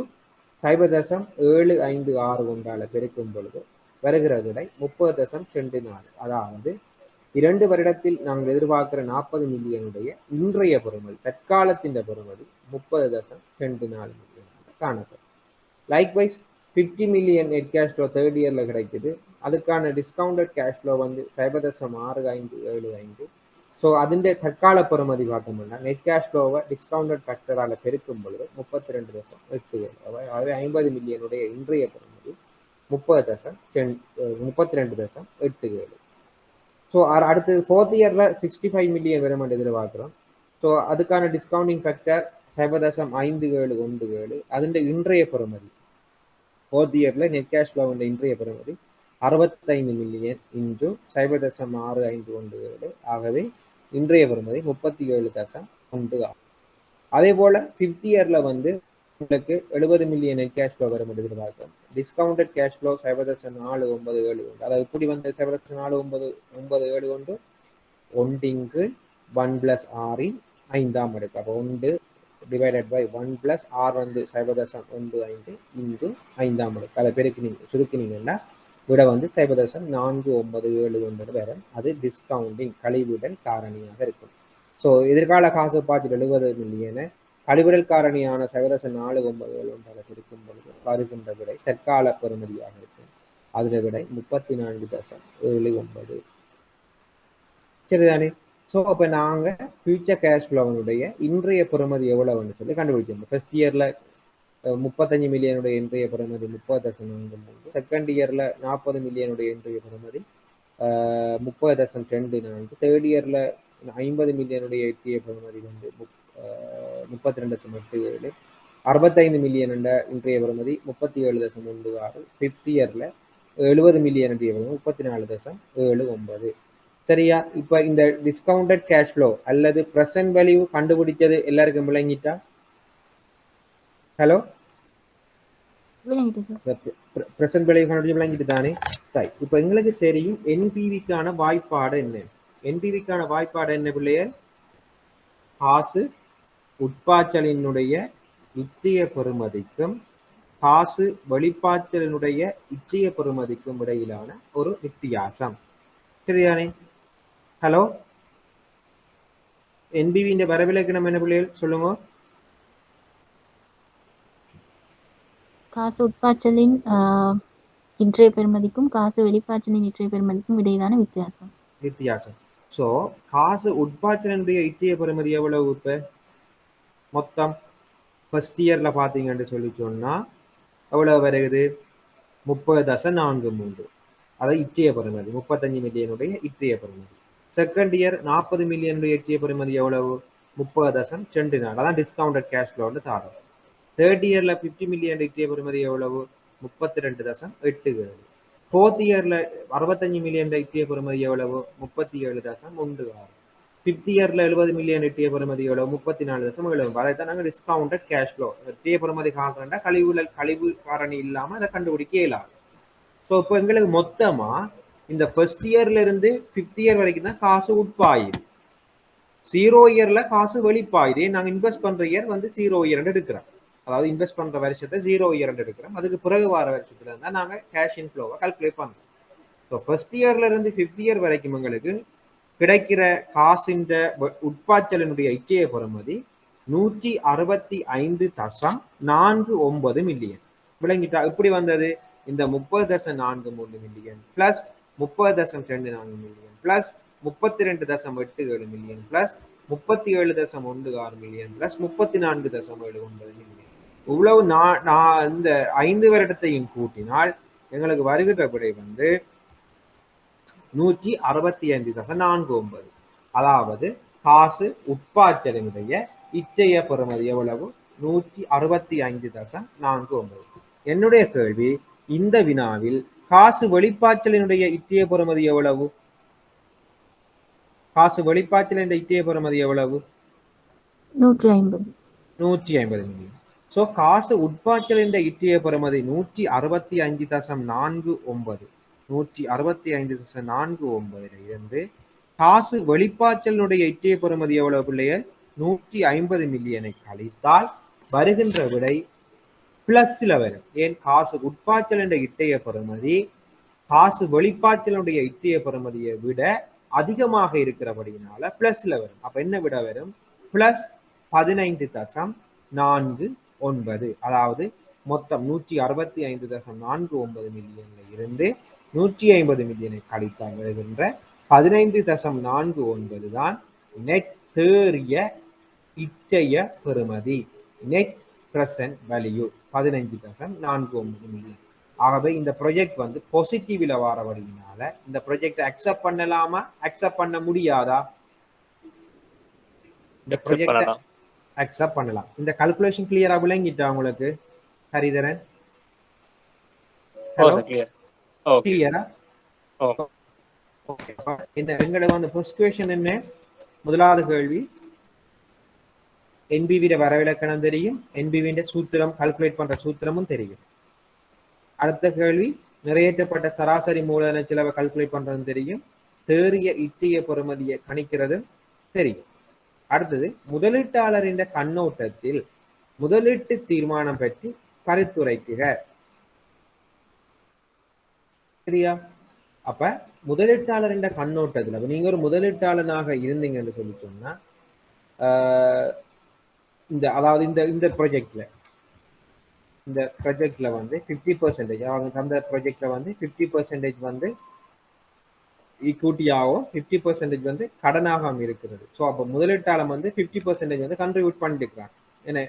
0.756 பெருக்கும் பொழுது வருகிற விடை 30.24. அதாவது 2 வருடத்தில் நாங்கள் எதிர்பார்க்கிற 40 மில்லியனுடைய இன்றைய பெறுமதி, தற்காலத்தின் பெறுமதி 30.24 மில்லியன் காணப்படும். Likewise 50 million net cash flow third இயரில் கிடைக்குது. அதுக்கான டிஸ்கவுண்டட் கேஷ் ஃப்ளோ வந்து 0.6575. ஸோ அதிൻ്റെ தற்கால பெறுமதி பார்த்தோம்னா நெட் கேஷ் ஃப்ளோவை டிஸ்கவுண்டட் ஃபேக்டரால் பெருக்கும் பொழுது 32.87. அதாவது 50 மில்லியனுடைய இன்றைய பெறுமதி 32.87. ஸோ அடுத்து ஃபோர்த் இயரில் 65 மில்லியன் வரும் என்று எதிர்பார்க்குறோம். ஸோ அதுக்கான டிஸ்கவுண்டிங் ஃபேக்டர் 0.5717. அதிൻ്റെ இன்றைய பெறுமதி ஃபோர்த் இயரில் நெட் கேஷ் ஃப்ளோ இன்றைய பெறுமதி 65 மில்லியன் இன்டு 0.6517. ஆகவே இன்றைய பெறுமதி 37.1 ஆகும். அதே போல் ஃபிஃப்த் இயரில் வந்து உங்களுக்கு 70 மில்லியன் நெட் கேஷ் ஃப்ளோ வரும் என்று எதிர்பார்க்கிறோம். Discounted cash flow 0.4971. அதாவது இப்படி வந்து 0.4971 ஒன்றிங்கு 1+6 5ஆம் அடுக்கு. அப்போ 1 டிவைடட் பை 1+6 வந்து 0.15 இன்டு 5ஆம் அடுக்கு. அதை பெருக்கினீங்க சுருக்கினீங்கன்னா விட வந்து 0.4971 வரும். அது டிஸ்கவுண்டிங் கழிவுடல் காரணியாக இருக்கும். ஸோ எதிர்கால காசு பார்த்து 70 மில்லியனை கழிவுடல் காரணியான 0.497 பெருக்கும் பொழுது வருகின்ற விடை தற்கால பெறுமதியாக இருக்கும். அதில் விடை 34.79. சரிதானே? ஸோ அப்போ நாங்கள் ஃபியூச்சர் கேஷ் ஃப்ளோனுடைய இன்றைய பெறுமதி எவ்வளவுன்னு சொல்லி கண்டுபிடிக்கணும். ஃபர்ஸ்ட் இயரில் 35 மில்லியனுடைய இன்றைய பெறுமதி 30.43. செகண்ட் இயரில் 40 மில்லியனுடைய இன்றைய பெறுமதி 30.24. தேர்ட் இயரில் 50 மில்லியனுடைய இன்றைய பெறுமதி வந்து 32.87. 65 மில்லியன் இன்றைய பெறுமதி 37.16. ஃபிஃப்த் இயரில் 70 மில்லியன் இன்றைய பெறுமதி 34.79. சரியா? இப்போ இந்த டிஸ்கவுண்டட் கேஷ் ஃப்ளோ அல்லது ப்ரெசன்ட் வேல்யூ கண்டுபிடிச்சது எல்லாருக்கும் விளங்கிட்டா? ஹலோ, ப்ரெசன்ட் வேல்யூ கண்டுபிடிச்சு விளங்கிட்டு தானே? ரைட். இப்போ எங்களுக்கு தெரியும் என்பிவிக்கான வாய்ப்பாடு என்ன. என்பிவிக்கான வாய்ப்பாடு என்ன பிள்ளைகள்? காசு உட்பாய்ச்சலினுடைய இச்சைய பெறுமதிக்கும் காசு வெளிப்பாய்ச்சலினுடைய இச்சைய பெறுமதிக்கும் இடையிலான ஒரு வித்தியாசம். சரியானே? ஹலோ, என்பிவி வரவிலக்கணம் என்ன பிள்ளைகள் சொல்லுங்க. காசு உட்பாய்ச்சலின் இன்றைய பெறுமதிக்கும் காசு வெளிப்பாய்ச்சலின் இன்றைய பெறுமதிக்கும் இடையிலான வித்தியாசம். ஸோ காசு உட்பாய்ச்சலினுடைய இச்சைய பெறுமதி எவ்வளவு? இப்போ மொத்தம் ஃபர்ஸ்ட் இயரில் பார்த்தீங்கன்னு சொல்லி சொன்னால் எவ்வளோ வருகிறது? 30.43. அதாவது இச்சைய பெறுமதி 35 மில்லியனுடைய இச்சைய பெறுமதி. செகண்ட் இயர் 40 மில்லியனுடைய இச்சைய பெறுமதி எவ்வளவு? 30.24. அதான் டிஸ்கவுண்டட் கேஷ் ஃப்ளோன்னு தாரோம். தேர்ட் இயரில் 50 மில்லியன் இச்சைய பெறுமதி எவ்வளவு? 32.87. ஃபோர்த் இயரில் 65 மில்லியன் இச்சைய பெறுமதி எவ்வளவு? 37.16. ஃபிஃப்த் இயரில் 70 மில்லியன் இட்டிய பெறுமதி எவ்வளவு? 34.70. அதைத்தான் நாங்கள் டிஸ்கவுண்டட் கேஷ் ஃப்ளோ. இட்டிய பெறுமதி காரணம்னா கழிவு காரணி இல்லாமல் அதை கண்டுபிடிக்க இயலாது. ஸோ இப்போ எங்களுக்கு மொத்தமாக இந்த ஃபர்ஸ்ட் இயர்ல இருந்து ஃபிஃப்த் இயர் வரைக்கும் தான் காசு உட்பாயுது. 0 இயரில் காசு வெளிப்பாயுது. நாங்கள் இன்வெஸ்ட் பண்ணுற இயர் வந்து 0 இயர் எடுக்கிறோம். அதாவது இன்வெஸ்ட் பண்ணுற வருஷத்தை 0 இயர் எடுக்கிறோம். அதுக்கு பிறகு வர வருஷத்துல இருந்தால் நாங்கள் கேஷ் இன்ஃப்ளோவை கால்குலேட் பண்ணுறோம். ஸோ ஃபர்ஸ்ட் இயர்ல இருந்து ஃபிஃப்த் இயர் வரைக்கும் எங்களுக்கு கிடைக்கிற காசின் உட்பாய்ச்சலினுடைய இச்சைய பெறுமதி 165.49 மில்லியன். விளங்கிட்டா? இப்படி வந்தது இந்த 30.43 million plus 30.24 million plus 32.87 million plus 37.16 million plus 34.79 million. இவ்வளவு நான் இந்த 5 வருடத்தையும் கூட்டினால் எங்களுக்கு வருகிற விடை வந்து 165.49. அதாவது காசு உட்பாய்ச்சலினுடைய இச்சைய பெறுமதி எவ்வளவு? 165.49. என்னுடைய கேள்வி, இந்த வினாவில் காசு வெளிப்பாய்ச்சலினுடைய இச்சைய பெறுமதி எவ்வளவு? காசு வெளிப்பாய்ச்சலின் இச்சைய பெறுமதி எவ்வளவு? 150 மில்லியன். ஸோ காசு உட்பாய்ச்சலின் இச்சைய பெறுமதி 165.49. 165.49 இருந்து காசு வெளிப்பாய்ச்சலினுடைய இச்சைய பெறுமதி எவ்வளவு பிள்ளைகள்? 150 மில்லியனை கழித்தால் வருகின்ற விடை பிளஸ்ல வரும். ஏன்? காசு உட்பாய்ச்சலின் இச்சைய பெறுமதி காசு வெளிப்பாய்ச்சலினுடைய இச்சைய பெறுமதியை விட அதிகமாக இருக்கிறபடியினால பிளஸ்ல வரும். அப்ப என்ன விட வரும்? பிளஸ் 15.49. அதாவது மொத்தம் 165.49 மில்லியன்ல இருந்து 150 மில்லியனை கழித்தால் வருகின்ற 15.49 தான் நெட் தேறிய இச்சைய பெறுமதி. Net present value 15.49 million. ஆகவே இந்த ப்ரொஜெக்ட் வந்து பாசிட்டிவ்ல வர வழியினால இந்த ப்ரொஜெக்ட் அக்செப்ட் பண்ணலாமா, அக்செப்ட் பண்ண முடியாதா? இந்த ப்ரொஜெக்ட் அக்செப்ட் பண்ணலாம். இந்த கால்குலேஷன் கிளியரா விளங்கிட்டா உங்களுக்கு ஹரிதரன்? ஹலோ, கிளியரா? என்ன எங்களுக்கு வந்து ஃபர்ஸ்ட் क्वेश्चन என்ன? முதலாவது கேள்வி என்பிவிட வரவிலக்கணம் தெரியும், என்பிவிட சூத்திரம் கால்குலேட் பண்ற சூத்திரமும் தெரியும். அடுத்த கேள்வி நிறைவேற்றப்பட்ட சராசரி மூலதன செலவை கால்குலேட் பண்றதும் தெரியும், தேறிய இட்டிய பெறுமதியை கணிக்கிறதும் தெரியும். அடுத்தது முதலீட்டாளரின் கண்ணோட்டத்தில் முதலீட்டு தீர்மானம் பற்றி கருத்துரைக்குக. சரியா? அப்ப முதலீட்டாளரின் கண்ணோட்டத்தில் நீங்க ஒரு முதலீட்டாளனாக இருந்தீங்கன்னு சொல்லி சொன்னா இந்த அதாவது இந்த ப்ராஜெக்ட்ல வந்து 50% அவங்க தந்த ப்ராஜெக்ட்ல வந்து 50% வந்து ஈக்விட்டியாகவும் 50% வந்து கடனாகவும் இருக்கிறது. ஸோ அப்போ முதலீட்டாளர் வந்து 50% வந்து கண்ட்ரிபியூட் பண்ணிருக்கிறாங்க. ஏன்னா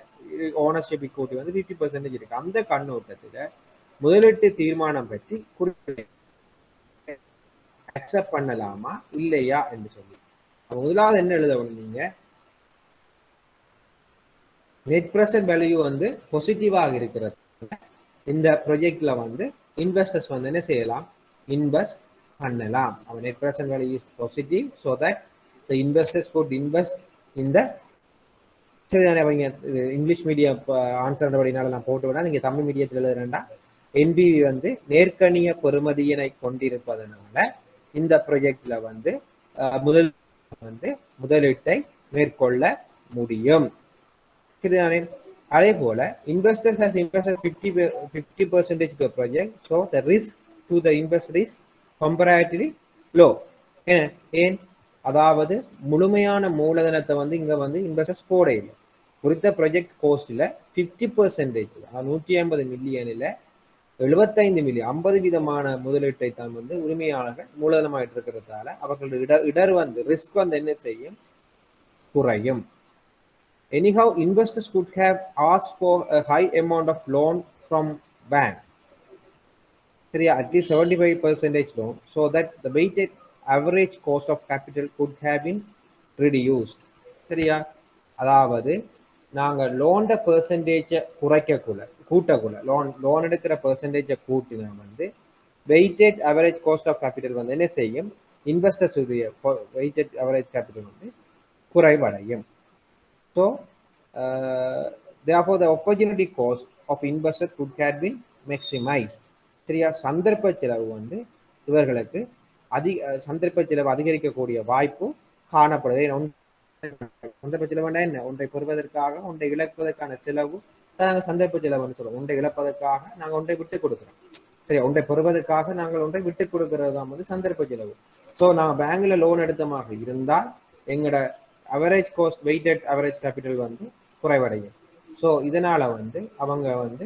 ஓனர்ஷிப் ஈக்விட்டி வந்து 50% இருக்கு. அந்த கண்ணோட்டத்துல முதலீட்டு தீர்மானம் பற்றி அக்செப்ட் பண்ணலாமா இல்லையா என்று சொல்லி முதலாவது என்ன எழுதணும், நீங்க நெட் பிரசன்ட் வேல்யூ வந்து பாசிட்டிவாக இருக்கிறது. இந்த ப்ராஜெக்ட்ல வந்து இன்வெஸ்டர்ஸ் வந்து என்ன செய்யலாம், இன்வெஸ்ட் பண்ணலாம். அவன் net present value is positive, so that the investors could invest in the. சரி, அவங்க இங்கிலீஷ் மீடியம் ஆன்சர் படினால நான் போட்டு விட, நீங்க தமிழ் மீடியத்தில் எழுதுறேன்டா. என்பிவி வந்து நேர்கணிய பெறுமதியினை கொண்டிருப்பதனால இந்த ப்ராஜெக்ட்ல வந்து முதலீட்டை மேற்கொள்ள முடியும். சரிதானே? அதே போல investors has invested 50% to the project, so the risk to the investor is comparatively low. ஏன்? அதாவது முழுமையான மூலதனத்தை வந்து இங்க வந்து இன்வெஸ்டர்ஸ் போட இல்லை. குறித்த ப்ராஜெக்ட் கோஸ்ட்ல 50%, 150 மில்லியனில் 75 மில்லியன் 50% முதலீட்டை தான் வந்து உரிமையாளர்கள் மூலதனமாயிட்டு இருக்கிறதால அவர்களுடைய இடர் வந்து ரிஸ்க் வந்து என்ன செய்யும், குறையும். Anyhow, investors could have asked for a high amount of loan from bank. At least 75% loan, so that the weighted average cost of capital could have been reduced. சரியா? அதாவது நாங்க லோன் பெர்சன்டேஜை கூட்டக்குள்ள லோன் எடுக்கிற பெர்சன்டேஜை கூட்டினா வந்து weighted average cost of capital வந்து என்ன செய்யும், இன்வெஸ்டர்ஸ் உடைய வெயிட்டட் அவரேஜ் கேபிட்டல் வந்து குறைவடையும். So, therefore, the opportunity cost of investor could have been maximized. சரியா? சந்தர்ப்ப செலவு வந்து இவர்களுக்கு சந்தர்ப்ப செலவு அதிகரிக்கக்கூடிய வாய்ப்பு காணப்படுது. சந்தர்ப்ப செலவு என்ன? ஒன்றை பெறுவதற்காக ஒன்றை இழப்பதற்கான செலவு நாங்கள் சந்தர்ப்ப செலவுன்னு சொல்றோம். ஒன்றை இழப்பதற்காக நாங்கள் ஒன்றை விட்டுக் கொடுக்கிறோம். சரியா? ஒன்றை பெறுவதற்காக நாங்கள் ஒன்றை விட்டுக் கொடுக்கிறது தான் வந்து சந்தர்ப்ப செலவு. ஸோ நாங்கள் பேங்க்ல லோன் எடுத்தமாக இருந்தால் எங்களோட average cost weighted average capital வந்து குறைவடையும். ஸோ இதனால வந்து அவங்க வந்து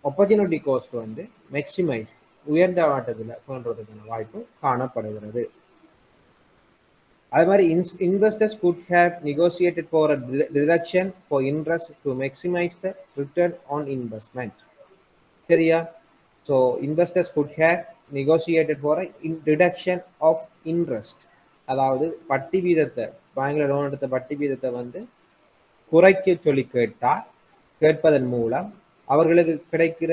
ஆப்பர்ச்சுனிட்டி காஸ்ட் வந்து மேக்சிமைஸ் உயர்ந்த ஆட்டத்தில் தோன்றதுக்கான வாய்ப்பு காணப்படுகிறது. அதே மாதிரி investors could have negotiated for a deduction for interest to maximize the return on investment. சரியா? So investors could have negotiated for a deduction of interest, அதாவது வட்டி வீதத்தை பேங்க்ல லோன் எடுத்த வட்டி வீதத்தை வந்து குறைக்க சொல்லி கேட்பதன் மூலம் அவர்களுக்கு கிடைக்கிற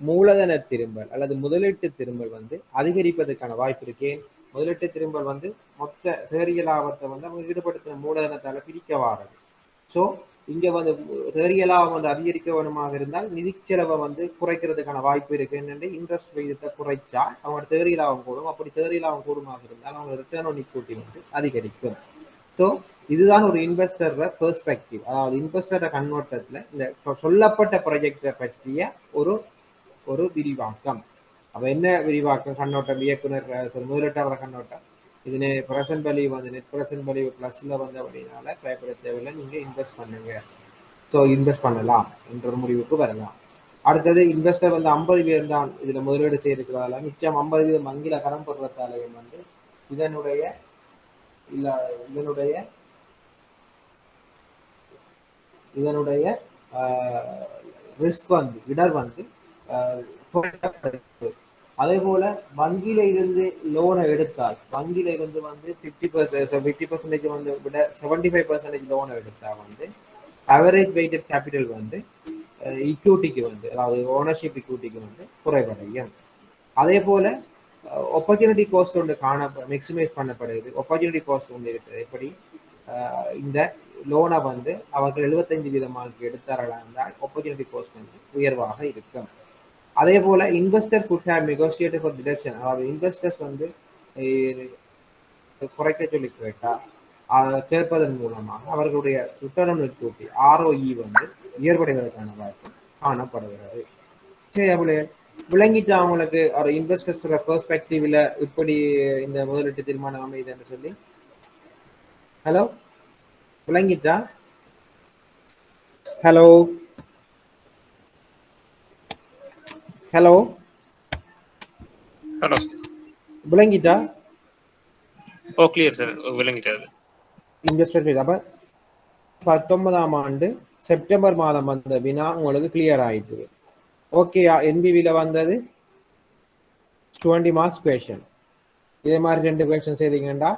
மூலதன திரும்பல் அல்லது முதலீட்டு திரும்பல் வந்து அதிகரிப்பதற்கான வாய்ப்பு இருக்கே. முதலீட்டு திரும்பல் வந்து மொத்த தேறிய லாபத்தை வந்து அவங்க ஈடுபடுத்தின மூலதனத்தால பிரிக்க வாரது. ஸோ இங்க வந்து தேறிய லாபம் வந்து அதிகரிக்க வேணுமாக இருந்தால் நிதி செலவை வந்து குறைக்கிறதுக்கான வாய்ப்பு இருக்கு. என்னென்று இன்ட்ரெஸ்ட் விகிதத்தை குறைச்சா அவங்களோட தேறிய லாபம் கூடும். அப்படி தேறிய லாபம் கூடுமாக இருந்தால் அவங்க ரிட்டர்ன் ஆன் ஈக்விட்டி வந்து அதிகரிக்கும். ஸோ இதுதான் ஒரு இன்வெஸ்டர் பெர்ஸ்பெக்டிவ், அதாவது இன்வெஸ்டர் கண்ணோட்டத்துல இந்த சொல்லப்பட்ட ப்ராஜெக்டை பற்றிய ஒரு விரிவாக்கம். அப்ப என்ன விரிவாக்கம்? கண்ணோட்டம் இயக்குனர் முதலீட்டாளர் கண்ணோட்டம். இது பிரசன்ட் வேல்யூ வந்து நெட் பிரசன்ட் வேல்யூ பிளஸ்ல வந்து அப்படின்னால பயப்பட தேவையில்லை, நீங்க இன்வெஸ்ட் பண்ணுங்க. ஸோ இன்வெஸ்ட் பண்ணலாம் என்ற ஒரு முடிவுக்கு வரலாம். அடுத்தது இன்வெஸ்டர் வந்து 50 பேர் தான் இதுல முதலீடு செய்திருக்கிறதால மிச்சம் 50 வீதம் வங்கியில கடன் போடுறதாலையும் வந்து இதனுடைய இல்ல இதனுடைய இதனுடைய ரிஸ்க் வந்து இடர் வந்து குறைக்கப்படுகிறது. அதே போல வங்கியில இருந்து லோனை எடுத்தால் வங்கியில இருந்து வந்து 50% வந்து விட 75% லோனை எடுத்தா வந்து அவரேஜ் வெயிட்டட் கேபிட்டல் வந்து இக்யூட்டிக்கு வந்து அதாவது ஓனர்ஷிப் இக்யூட்டிக்கு வந்து குறைவடையும். அதே போல ஆப்பர்ச்சுனிட்டி காஸ்ட் ஒன்று மேக்சிமைஸ் பண்ணப்படுது. ஆப்பர்ச்சுனிட்டி காஸ்ட் ஒன்று இருக்குது. எப்படி இந்த லோனை வந்து அவர்கள் 75% எடுத்தார்களா இருந்தால் ஆப்பர்ச்சுனிட்டி காஸ்ட் வந்து உயர்வாக இருக்கும். அதே போல investor could have negotiated for deduction, அதாவது இன்வெஸ்டர்ஸ் வந்து குறைக்க சொல்லி கேட்டா கேட்பதன் மூலமாக அவர்களுடைய ரிட்டர்ன் ஆன் ஈக்விட்டி ROE வந்து உயர்வடைவதற்கான வாய்ப்பு காணப்படுகிறது. சரி, அப்படி விளங்கிட்டு அவங்களுக்கு ஒரு இன்வெஸ்டர்ஸோட பெர்ஸ்பெக்டிவ்ல இப்படி இந்த முதலீட்டு தீர்மானம் அமைதுன்னு சொல்லி. ஹலோ, விளங்கிட்டா? ஹலோ ஹலோ ஹலோ, விளங்கிட்டா? ஓ கிளியர் சார், விளங்கிட்டாது. இன்வெஸ்டர் அப்ப 19ஆம் ஆண்டு செப்டம்பர் மாதம் வந்த வினா உங்களுக்கு கிளியர் ஆயிட்டு. ஓகேயா? என்பிவில வந்தது 20 மார்க்ஸ் கொஸ்டின். இதே மாதிரி 2 கொஸ்டின் செய்தீங்கன்னா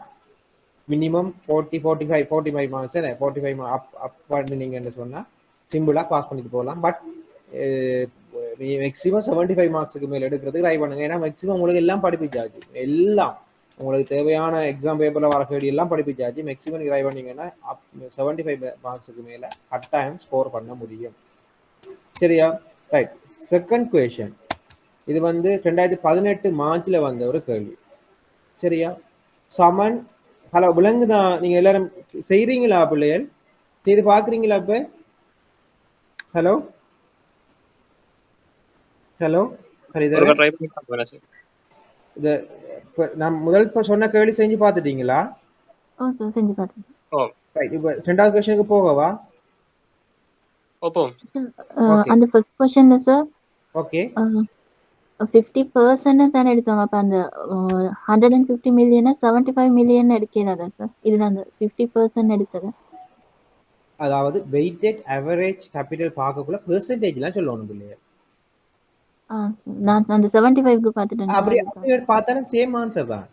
மினிமம் 45 மார்க்ஸ் 45 அப் பண்ணினீங்கன்னு சொன்னா சிம்பிளா பாஸ் பண்ணிட்டு போகலாம். பட் மேக்ஸிமம் 75 மார்க்ஸுக்கு மேல எடுக்கிறதுக்கு ட்ரை பண்ணுங்க. ஏன்னா மேக்ஸிமம் உங்களுக்கு எல்லாம் படிப்பிச்சாச்சு, எல்லாம் உங்களுக்கு தேவையான எக்ஸாம் பேப்பர்ல வர கேள்வி எல்லாம் படிப்பிச்சாச்சு. மேக்ஸிமம் ட்ரை பண்ணீங்கன்னா 75 மார்க்ஸுக்கு மேல கட்டாயம் ஸ்கோர் பண்ண முடியும். சரியா? ரைட். செகண்ட் கொஸ்டின் இது வந்து 2018 மார்ச்ல வந்த ஒரு கேள்வி. சரியா? சமன். ஹலோ, விலங்குதான்? நீங்க எல்லாரும் செய்றீங்களா பிள்ளைகள்? செய்து பாக்குறீங்களா இப்ப? ஹலோ ஹலோ ஒரு ட்ரை பண்ணி பாருங்க சார். இது நான் முதல் சொன்ன கேள்வி செஞ்சு பார்த்துட்டீங்களா? சார் செஞ்சு காட்டுங்க. ஓ ரைட். இப்போ 2வது கொஸ்டினுக்கு போகவா? ஓப்போ. அந்த ஃபர்ஸ்ட் क्वेश्चनல சார் ஓகே 50% தானே எடுத்தாங்க. அப்ப அந்த 150 மில்லியனை 75 மில்லியன் எடுக்கிறாரா சார்? இதுல அந்த 50% எடுத்தது. அதாவது வெயிட்டட் அவரேஜ் கேபிட்டல் பார்க்கக்குள்ள பெர்சன்டேஜ்லாம் சொல்லணும் பிள்ளைகள். நான் அந்த 75க்கு பார்த்துட்டேன். அப்படி பார்த்தாலும் சேம் ஆன்சர் தான்.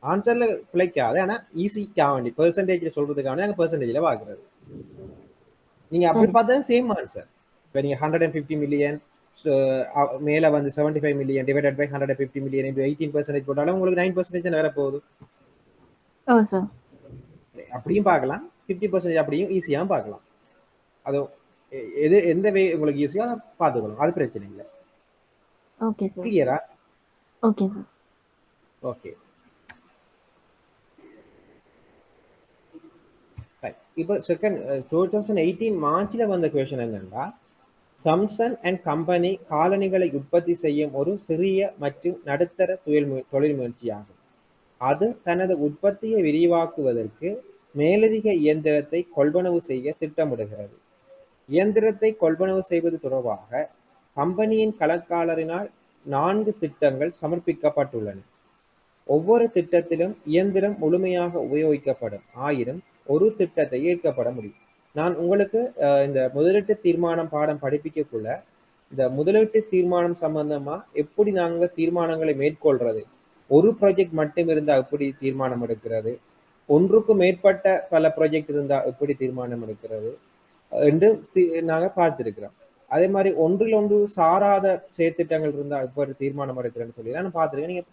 ஆன்சர்ல பிழைக்காது. ஆனா ஈஸிக்காக வேண்டி பெர்சன்டேஜ்ல சொல்றதுக்காக நாங்கள் பெர்சன்டேஜ்ல பார்க்கறது. நீங்க அப்படி பார்த்தாலும் சேம் ஆன்சர். இப்போ நீங்க 150 மில்லியன் மேல வந்து 75 மில்லியன் டிவைடட் பை 150 மில்லியன் 18% போட்டாலும் உங்களுக்கு 9% வேற போகுது. ஓ சார், அப்படியும் பார்க்கலாம், 50% அப்படியும் ஈஸியாகவும் பார்க்கலாம். அது எந்த வே உங்களுக்கு ஈஸியோ அதை பார்த்துக்கணும், அது பிரச்சனை இல்லை. Okay sir. கிளியரா? Okay sir. ஓகே. இப்போ செகண்ட் 2018 மார்ச்ல வந்த கொஸ்டின் என்னன்னா, சாம்சங் அண்ட் கம்பெனி காலணிகளை உற்பத்தி செய்யும் ஒரு சிறிய மற்றும் நடுத்தர தொழில் முயற்சியாகும். அது தனது உற்பத்தியை விரிவாக்குவதற்கு மேலதிக இயந்திரத்தை கொள்வனவு செய்ய திட்டமிடுகிறது. இயந்திரத்தை கொள்வனவு செய்வது தொடர்பாக கம்பெனியின் கணக்காளரினால் 4 திட்டங்கள் சமர்ப்பிக்கப்பட்டுள்ளன. ஒவ்வொரு திட்டத்திலும் இயந்திரம் முழுமையாக உபயோகிக்கப்படும். ஆயினும் ஒரு திட்டத்தை ஏற்கப்பட முடியும். நான் உங்களுக்கு இந்த முதலீட்டு தீர்மானம் பாடம் படிப்பிக்கக்குள்ள இந்த முதலீட்டு தீர்மானம் சம்பந்தமா எப்படி நாங்க தீர்மானங்களை மேற்கொள்றது, ஒரு ப்ராஜெக்ட் மட்டும் இருந்தா எப்படி தீர்மானம் எடுக்கிறது, ஒன்றுக்கும் மேற்பட்ட பல ப்ராஜெக்ட் இருந்தா எப்படி தீர்மானம் எடுக்கிறது என்று நாங்க பார்த்திருக்கிறோம். அதே மாதிரி ஒன்றில் ஒன்று சாராத செயற்திட்டங்கள் இருந்தா எப்படி தீர்மானம் எடுக்கிறேன்னு சொல்லி நான் பார்த்துருக்கேன். நீங்க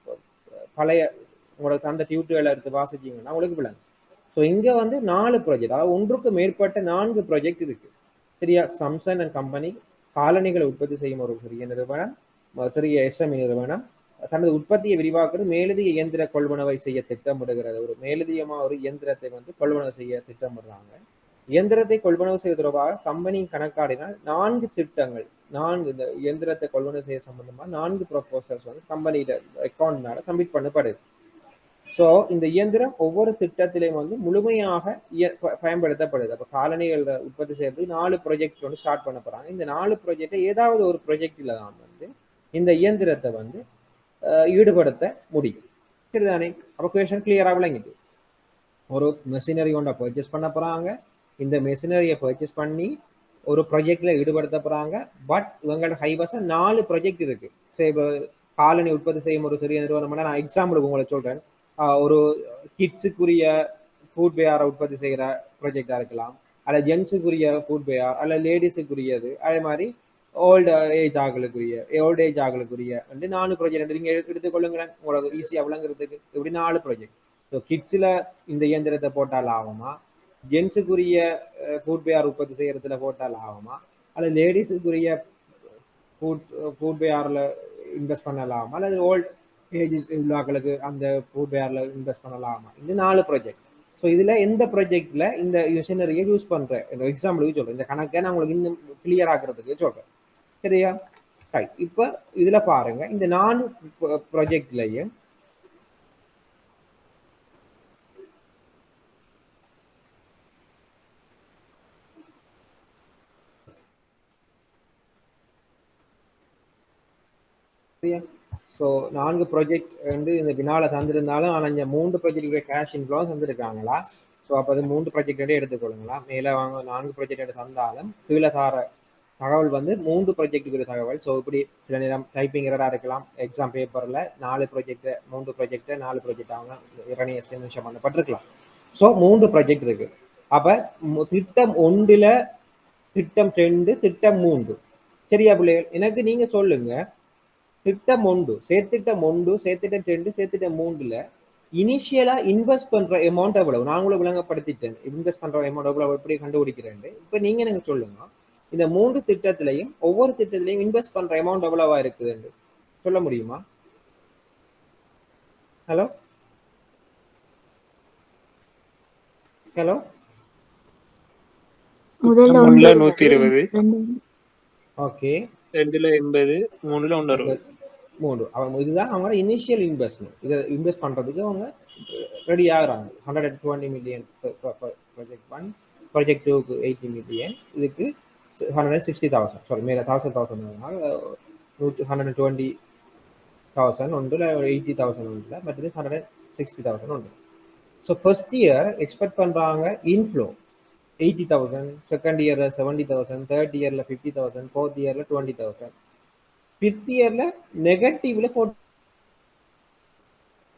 பழைய உங்களுக்கு அந்த டியூட்டோரியல் எடுத்து வாசிச்சீங்கன்னா உங்களுக்கு விளங்கும். ஸோ இங்க வந்து 4 ப்ராஜெக்ட், அதாவது ஒன்றுக்கு மேற்பட்ட 4 ப்ராஜெக்ட் இருக்கு. சரியா? சாம்சங் அண்ட் கம்பெனி காலணிகளை உற்பத்தி செய்யும் ஒரு சிறிய நிறுவனம், சிறிய SME நிறுவனம் தனது உற்பத்தியை விரிவாக்குறது, மேலதிக இயந்திர கொள்வனவை செய்ய திட்டமிடுகிறது. ஒரு மேலதிகமா ஒரு இயந்திரத்தை வந்து கொள்வனவு செய்ய திட்டமிடுறாங்க. இயந்திரத்தை கொள்வனவு செய்ய தொடர்பாக கம்பெனியின் கணக்காடினால் 4 திட்டங்கள், 4 இந்த இயந்திரத்தை கொள்வனவு செய்ய சம்பந்தமா 4 ப்ரொபோசல்ஸ் வந்து கம்பெனியில அக்கௌண்ட்னால சப்மிட் பண்ணப்படுது. ஸோ இந்த இயந்திரம் ஒவ்வொரு திட்டத்திலையும் வந்து முழுமையாக பயன்படுத்தப்படுது. அப்போ காலணிகள் உற்பத்தி செய்யறது 4 ப்ராஜெக்ட் வந்து ஸ்டார்ட் பண்ண போறாங்க. இந்த 4 ப்ராஜெக்டை ஏதாவது ஒரு ப்ராஜெக்ட்ல தான் வந்து இந்த இயந்திரத்தை வந்து ஈடுபடுத்த முடியும். சரிதானே? அப்போ கொஷன் கிளியரா விளங்கிட்டு ஒரு மெஷினரி ஒன்றை பர்ச்சேஸ் பண்ண போறாங்க. இந்த மெஷினரியை பர்ச்சேஸ் பண்ணி ஒரு ப்ராஜெக்ட்ல ஈடுபடுத்த போறாங்க. பட் இவங்களோட ஹைவஸா 4 ப்ராஜெக்ட் இருக்கு. சரி, இப்போ காலனி உற்பத்தி செய்யும் ஒரு சிறிய நிறுவனம், நான் எக்ஸாம்பிளுக்கு உங்களை சொல்றேன். ஒரு கிட்ஸுக்குரிய ஃபுட் வேரை உற்பத்தி செய்கிற ப்ராஜெக்டா இருக்கலாம், அல்ல ஜென்ஸுக்குரிய ஃபுட் வேர், அல்ல லேடிஸுக்குரியது, அதே மாதிரி ஓல்டு ஏஜ் ஆகலுக்குரிய வந்து 4 ப்ராஜெக்ட் நீங்க எடுத்துக்கொள்ளுங்களேன், உங்களுக்கு ஈஸியா விளங்குறதுக்கு. இப்படி 4 ப்ராஜெக்ட். ஸோ கிட்ஸில் இந்த இயந்திரத்தை போட்டால் ஆகுமா, ஜென்ஸுக்குரிய ஃபுட் வேர் உற்பத்தி செய்யறதுல போட்டால் ஆகுமா, அல்லது லேடிஸுக்குரிய ஃபுட் வேரில் இன்வெஸ்ட் பண்ணலாமா, அல்லது ஓல்டு ஏஜ் உள்ளாக்களுக்கு அந்த ஃபுட் வேரில் இன்வெஸ்ட் பண்ணலாமா, இந்த 4 ப்ராஜெக்ட். ஸோ இதில் எந்த ப்ராஜெக்டில் இந்த மிஷினரியை யூஸ் பண்ணுறேன், எக்ஸாம்பிளுக்கு சொல்கிறேன். இந்த கணக்கை நான் உங்களுக்கு இன்னும் கிளியர் ஆக்குறதுக்கு சொல்கிறேன். சரியா? ரைட். இப்போ இதில் பாருங்க, இந்த 4 ப்ராஜெக்ட்லையும் ஸோ 4 ப்ராஜெக்ட் வந்து இந்த வினால தந்திருந்தாலும், ஆனால் இந்த 3 ப்ராஜெக்டுடைய கேஷ் இன்ஃப்ளோ தந்திருக்காங்களா? ஸோ அப்போ அது 3 ப்ராஜெக்டே எடுத்துக்கொள்ளுங்களா. மேலே வாங்க 4 ப்ராஜெக்ட் தந்தாலும் கீழே தார தகவல் வந்து 3 ப்ராஜெக்டுக்குரிய தகவல். ஸோ இப்படி சில நேரம் டைப்பிங் எரராக இருக்கலாம். எக்ஸாம் பேப்பரில் 4 ப்ராஜெக்ட் 3 ப்ராஜெக்ட் 4 ப்ராஜெக்ட் அவங்க இரணைய எஸ்டிமேஷன் பண்ணப்பட்டிருக்கலாம். ஸோ 3 ப்ராஜெக்ட் இருக்கு. அப்போ திட்டம் 1, திட்டம் 2, திட்டம் 3. சரியா பிள்ளைகள்? எனக்கு நீங்க சொல்லுங்க, திட்டம் 1, சேர்த்திட்டம் 1, சேர்த்திட்டம் 2, சேர்த்திட்டம் 3ல இனிஷியலா இன்வெஸ்ட் பண்ற அமௌண்ட் எவ்வளவு? நான் உங்களுக்கு விளங்கப்படுத்திட்டேன் இன்வெஸ்ட் பண்ற அமௌண்ட் எவ்வளவு எப்படி கண்டுபிடிக்கிறேன். இப்ப நீங்க எனக்கு சொல்லுங்க, இந்த 3 திட்டத்திலையும் ஒவ்வொரு திட்டத்திலையும் இன்வெஸ்ட் பண்ற அமௌண்ட் எவ்வளவா இருக்குதுன்னு சொல்ல முடியுமா? ஹலோ ஹலோ முதல்ல 120, ஓகே, 2ல 80, 3ல 160. 3 அவங்க இதுதான் அவங்களோட இனிஷியல் இன்வெஸ்ட்மெண்ட். இதை இன்வெஸ்ட் பண்றதுக்கு அவங்க ரெடி ஆகுறாங்க. 120 மில்லியன் ப்ராஜெக்ட் 1, ப்ராஜெக்ட் 2க்கு 80 மில்லியன், இதுக்கு 160,000, சாரி மேலே 1,000 120,000 ஒன்றுல 80,000 ஒன்றுல, மற்றது 160,000 ஒன்று. ஸோ ஃபர்ஸ்ட் இயர் எக்ஸ்பெக்ட் பண்றாங்க இன்ஃப்ளோ 80,000, செகண்ட் இயர்ல 70,000, தேர்ட் இயர்ல 50,000, ஃபோர்த் இயர்ல 20,000, ஃபிஃப்த் இயர்ல நெகட்டிவ்ல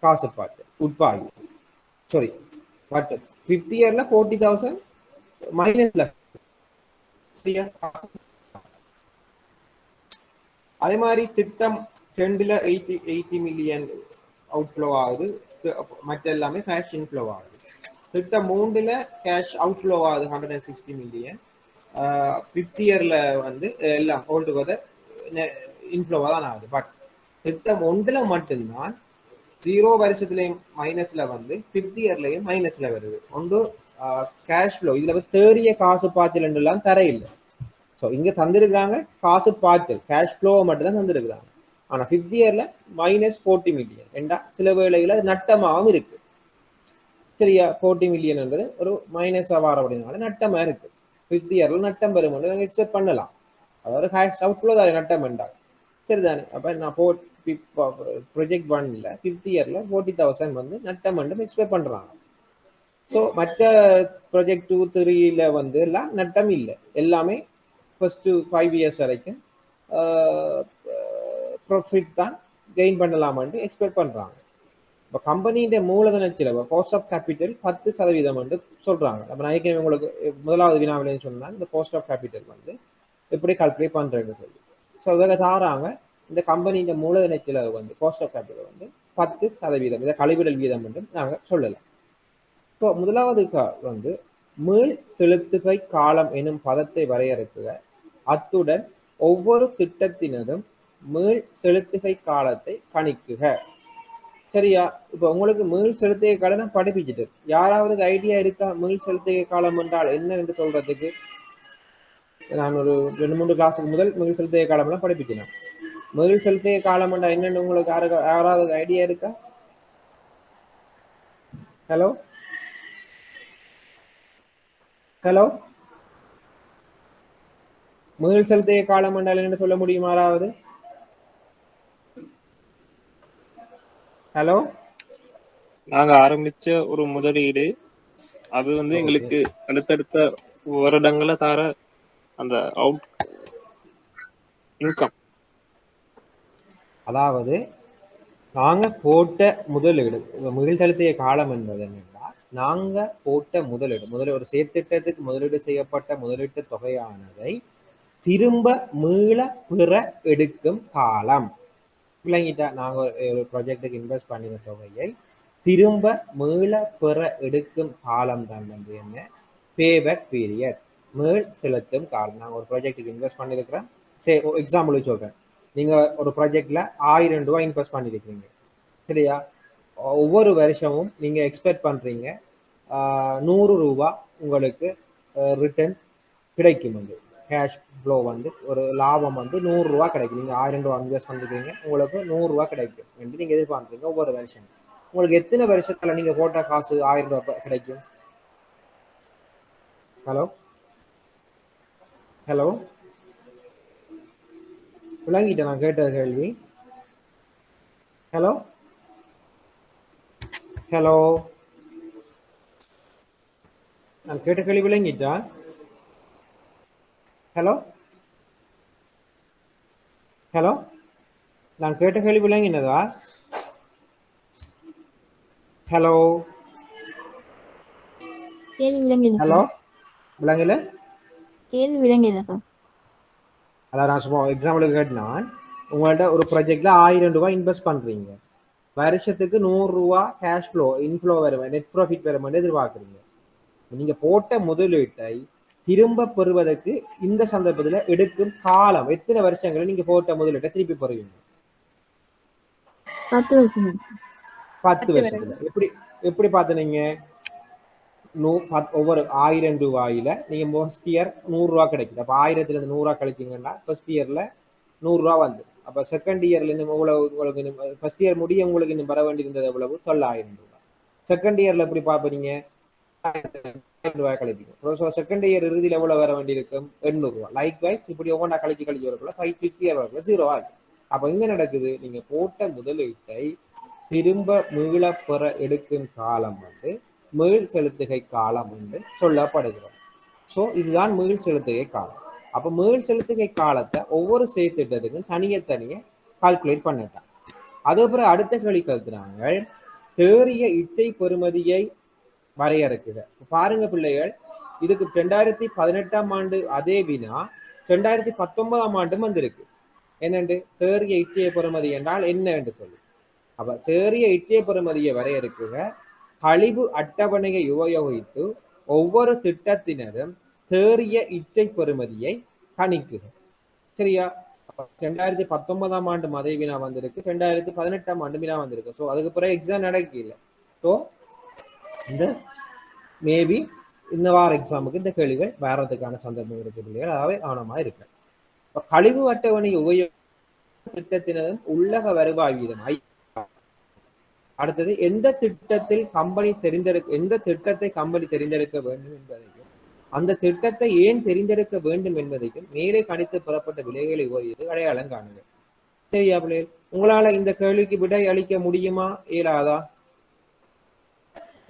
காசு பாட்டு உட்பாடு, சாரி பட் ஃபிஃப்த் இயர்ல 40,000 மைனஸ்ல. சரியா? அதே மாதிரி திட்டம் 2ல 80 மில்லியன் அவுட்ஃப்ளோ ஆகுது, மற்ற எல்லாமே கேஷ் இன்ஃப்ளோ ஆகுது. திட்டம் 3ல கேஷ் அவுட்ஃப்ளோ ஆகுது 160 மில்லியன். ஃபிஃப்த் இயர்ல வந்து எல்லாம் ஹோல் டுகெதர் இன்ஃப்ளோவா தான் ஆகுது. பட் திட்டம் 1ல மட்டும்தான் 0 வருஷத்துலயும் மைனஸ்ல வந்து ஃபிஃப்த் இயர்லயும் மைனஸ்ல வருது. ஒன்று கேஷ் ஃப்ளோ, இதுல தேறிய காசு பாய்ச்சல் எல்லாம் தர இல்லை. ஸோ இங்க தந்திருக்கிறாங்க காசு பாய்ச்சல், கேஷ் ஃப்ளோவை மட்டும் தான் தந்திருக்கிறாங்க. ஆனா ஃபிஃப்த் இயர்ல -40 மில்லியன் என்றா சில வேளைகளை நட்டமாகவும் இருக்கு. சரியா? 40 மில்லியன்ன்றது ஒரு மைனஸ் வார அப்படின்னால நட்டமா இருக்கு. ஃபிஃப்த் இயர்ல நட்டம் பெறும் எக்ஸ்பெக்ட் பண்ணலாம். அதாவது கேஷ் அவுட்ஃப்ளோ தான் நட்டம் என்றால். சரிதானே? அப்ப நான் ப்ராஜெக்ட் 1ல ஃபிஃப்த் இயர்ல 40,000 வந்து நட்டம் என்று எக்ஸ்பெக்ட் பண்றாங்க. ஸோ மற்ற ப்ராஜெக்ட் 2, 3ல வந்து எல்லாம் நட்டம் இல்லை, எல்லாமே ஃபர்ஸ்ட் 5 இயர்ஸ் வரைக்கும் ப்ராஃபிட் தான் கெயின் பண்ணலாம்னு எக்ஸ்பெக்ட் பண்றாங்க. இப்போ கம்பெனியோட மூலதன செலவு காஸ்ட் ஆஃப் கேபிட்டல் 10% என்று சொல்றாங்க. அப்போ நான் ஏற்கனவே உங்களுக்கு முதலாவது வினாவிலேயே சொன்னால் இந்த காஸ்ட் ஆஃப் கேபிட்டல் வந்து எப்படி கால்குலேட் பண்றேன்னு சொல்லி. ஸோ இவங்க தாராங்க இந்த கம்பெனியோட மூலதன செலவு வந்து காஸ்ட் ஆஃப் கேபிட்டல் வந்து 10%, இதை கழிவிடல் வீதம் என்று நாங்கள் சொல்லலாம். இப்போ முதலாவது வந்து மீள் செலுத்துகை காலம் எனும் பதத்தை வரையறுக்குக, அத்துடன் ஒவ்வொரு திட்டத்தினதும் மீள் செலுத்துகை காலத்தை கணிக்குக. சரியா? இப்ப உங்களுக்கு மீள் செலுத்துகை காலம் நான் படிப்பிச்சுட்டு, யாராவது ஐடியா இருக்கா மீள் செலுத்துகை காலம் என்றால் என்ன என்று சொல்றதுக்கு? நான் ஒரு 2-3 கிளாஸுக்கு முதல் மீள் செலுத்துகை காலம் எல்லாம் படிப்பிக்கிறேன். மீள் செலுத்துகை காலம் என்றால் என்னன்னு உங்களுக்கு யாராவது ஐடியா இருக்கா? ஹலோ ஹலோ மீள் செலுத்திய காலம் என்றால் என்ன சொல்ல முடியுமா யாராவது? ஹலோ நாங்க ஆரம்பிச்ச ஒரு முதலீடு அது வந்து ஓகே. எங்களுக்கு அடுத்தடுத்த வருடங்கள தார அந்த அவுட் இன்கம். அதாவது நாங்க போட்ட முதலீடு மீள் செலுத்திய காலம் என்பது என்னன்னா, நாங்க போட்ட முதலீடு ஒரு செயற்திட்டத்துக்கு முதலீடு செய்யப்பட்ட முதலீட்டு தொகையானதை திரும்ப மீள பெற எடுக்கும் காலம். விளங்கிட்டா? நாங்க ஒரு ப்ராஜெக்டுக்கு இன்வெஸ்ட் பண்ணின தொகையை திரும்ப மீள பெற எடுக்கும் காலம் தான் வந்து என்ன, பேபேக் பீரியட், மீள் செலுத்தும் காலம். நாங்கள் ஒரு ப்ராஜெக்டுக்கு இன்வெஸ்ட் பண்ணியிருக்கிறோம். சரி, எக்ஸாம்பிளுக்கு சொல்றேன். நீங்க ஒரு ப்ராஜெக்ட்ல 1000 ரூபாய் இன்வெஸ்ட் பண்ணியிருக்கீங்க, சரியா? ஒவ்வொரு வருஷமும் நீங்க எக்ஸ்பெக்ட் பண்றீங்க 100 ரூபாய் உங்களுக்கு ரிட்டர்ன் கிடைக்கும். வந்து கேஷ் ஃப்ளோ வந்து ஒரு லாபம் வந்து 100 ரூபாய் கிடைக்கும். நீங்க 1000 ரூபாய் இன்வெஸ்ட் பண்ணிருக்கீங்க, உங்களுக்கு 100 ரூபாய் கிடைக்கும் என்று நீங்க எதிர்பார்க்குறீங்க ஒவ்வொரு வருஷம். உங்களுக்கு எத்தனை வருஷத்துல நீங்க போட்ட காசு 1000 ரூபாய் கிடைக்கும்? ஹலோ ஹலோ விளங்கிட்ட நான் கேட்டது கேள்வி? ஹலோ ஹலோ நான் கேட்ட கேள்வி விளங்கிட்டா? ஹலோ ஹலோ நான் கேட்ட கேள்வி விளங்கினதா? ஹலோ கேள்வி விளங்குது ஹலோ சார். விளங்கல? கேள்வி விளங்குது சார். அதான் நான் சும்மா எக்ஸாம்பிளுக்கு கேட்டேன். உங்கள்ட்ட ஒரு ப்ராஜெக்ட்ல 1000 ரூபாய் இன்வெஸ்ட் பண்றீங்க, வருஷத்துக்கு 100 ரூபாய் கேஷ் ஃப்ளோ இன்ஃப்ளோ வரும், நெட் ப்ராஃபிட் வரும் எதிர்பார்க்குறீங்க. நீங்க போட்ட முதலீட்டை திரும்ப பெறுவதற்கு இந்த சந்தர்ப்பத்தில் எடுக்கும் காலம் எத்தனை வருஷங்களை நீங்க போட்ட முதலீட்டை திருப்பி பெறுவீங்க? 10 வருஷம். 10 வருஷத்துல. எப்படி எப்படி பார்த்தீங்க? ஒவ்வொரு 1000 ரூபாயில நீங்க ஃபர்ஸ்ட் இயர் 100 ரூபாய் கிடைக்குது. அப்ப 1000ல இருந்து 100 ரூபாய் கழிச்சீங்கன்னா ஃபர்ஸ்ட் இயர்ல 100 ரூபாய் வந்து, அப்ப செகண்ட் இயர்ல இருந்து உங்களுக்கு ஃபர்ஸ்ட் இயர் முடிய உங்களுக்கு இன்னும் வர வேண்டியிருந்தது எவ்வளவு? 900 ரூபாய். செகண்ட் இயர்ல எப்படி பாப்பீங்க? 1000 ரூபாய் கழிப்பீங்க. செகண்ட் இயர் இறுதியில் எவ்வளவு வர வேண்டியிருக்கும்? 800 ரூபாய். லைக் வைஸ் இப்படி ஒவ்வொன்றா கழிச்சு வரக்குள்ள 550 இயர் வரக்குள்ள 0 ஆகும். அப்ப எங்க நடக்குது? நீங்க போட்ட முதலீட்டை திரும்ப மீள பெற எடுக்கும் காலம் வந்து மீள் செலுத்துகை காலம் என்று சொல்லப்படுகிறது. ஸோ இதுதான் மீள் செலுத்துகை காலம். அப்ப மீள் செலுத்துகை காலத்தை ஒவ்வொரு செயற்திட்டத்துக்கும் தனியே கால்குலேட் பண்ணிட்டாங்க. அதுக்கப்புறம் அடுத்த கேள்வி கேட்கிறாங்க, தேறிய இச்சை பெறுமதியை வரையறுக்குது. பாருங்க பிள்ளைகள், இதுக்கு 2018ஆம் ஆண்டு அதே வினா 2019ஆம் ஆண்டும் வந்திருக்கு. என்னண்டு தேறிய இச்சைய பெறுமதி என்றால் என்ன என்று சொல்லி. அப்ப தேறிய இச்சைய பெறுமதியை வரையறுக்குக கழிவு அட்டவணையை உபயோகித்து ஒவ்வொரு திட்டத்தினரும் தேறிய இச்சை பெறுமதியை கணிக்குக. சரியா? 2019ஆம் ஆண்டு அதே வினா வந்திருக்கு, 2018ஆம் ஆண்டு வினா வந்திருக்கு. ஸோ அதுக்கு பிறகு எக்ஸாம் நடக்கல. ஸோ இந்த மேபி இந்த வார எக்ஸாமுக்கு இந்த கேள்விகள் வேறதுக்கான சந்தர்ப்பம் இருக்கு பிள்ளைகள், அதாவது கவனமா இருக்கு. கழிவு அட்டவணை உபயோக திட்டத்தினதும் உள்ளக வருவாய் வீதம். அடுத்தது எந்த திட்டத்தை கம்பெனி தெரிந்தெடுக்க வேண்டும் என்பதையும் அந்த திட்டத்தை ஏன் தெரிந்தெடுக்க வேண்டும் என்பதையும் மேலே கணித்து பெறப்பட்ட விலைகளை ஓரியது அடையாளம் காணுங்க. சரியா பிள்ளைகள்? உங்களால இந்த கேள்விக்கு விடை அளிக்க முடியுமா இயலாதா?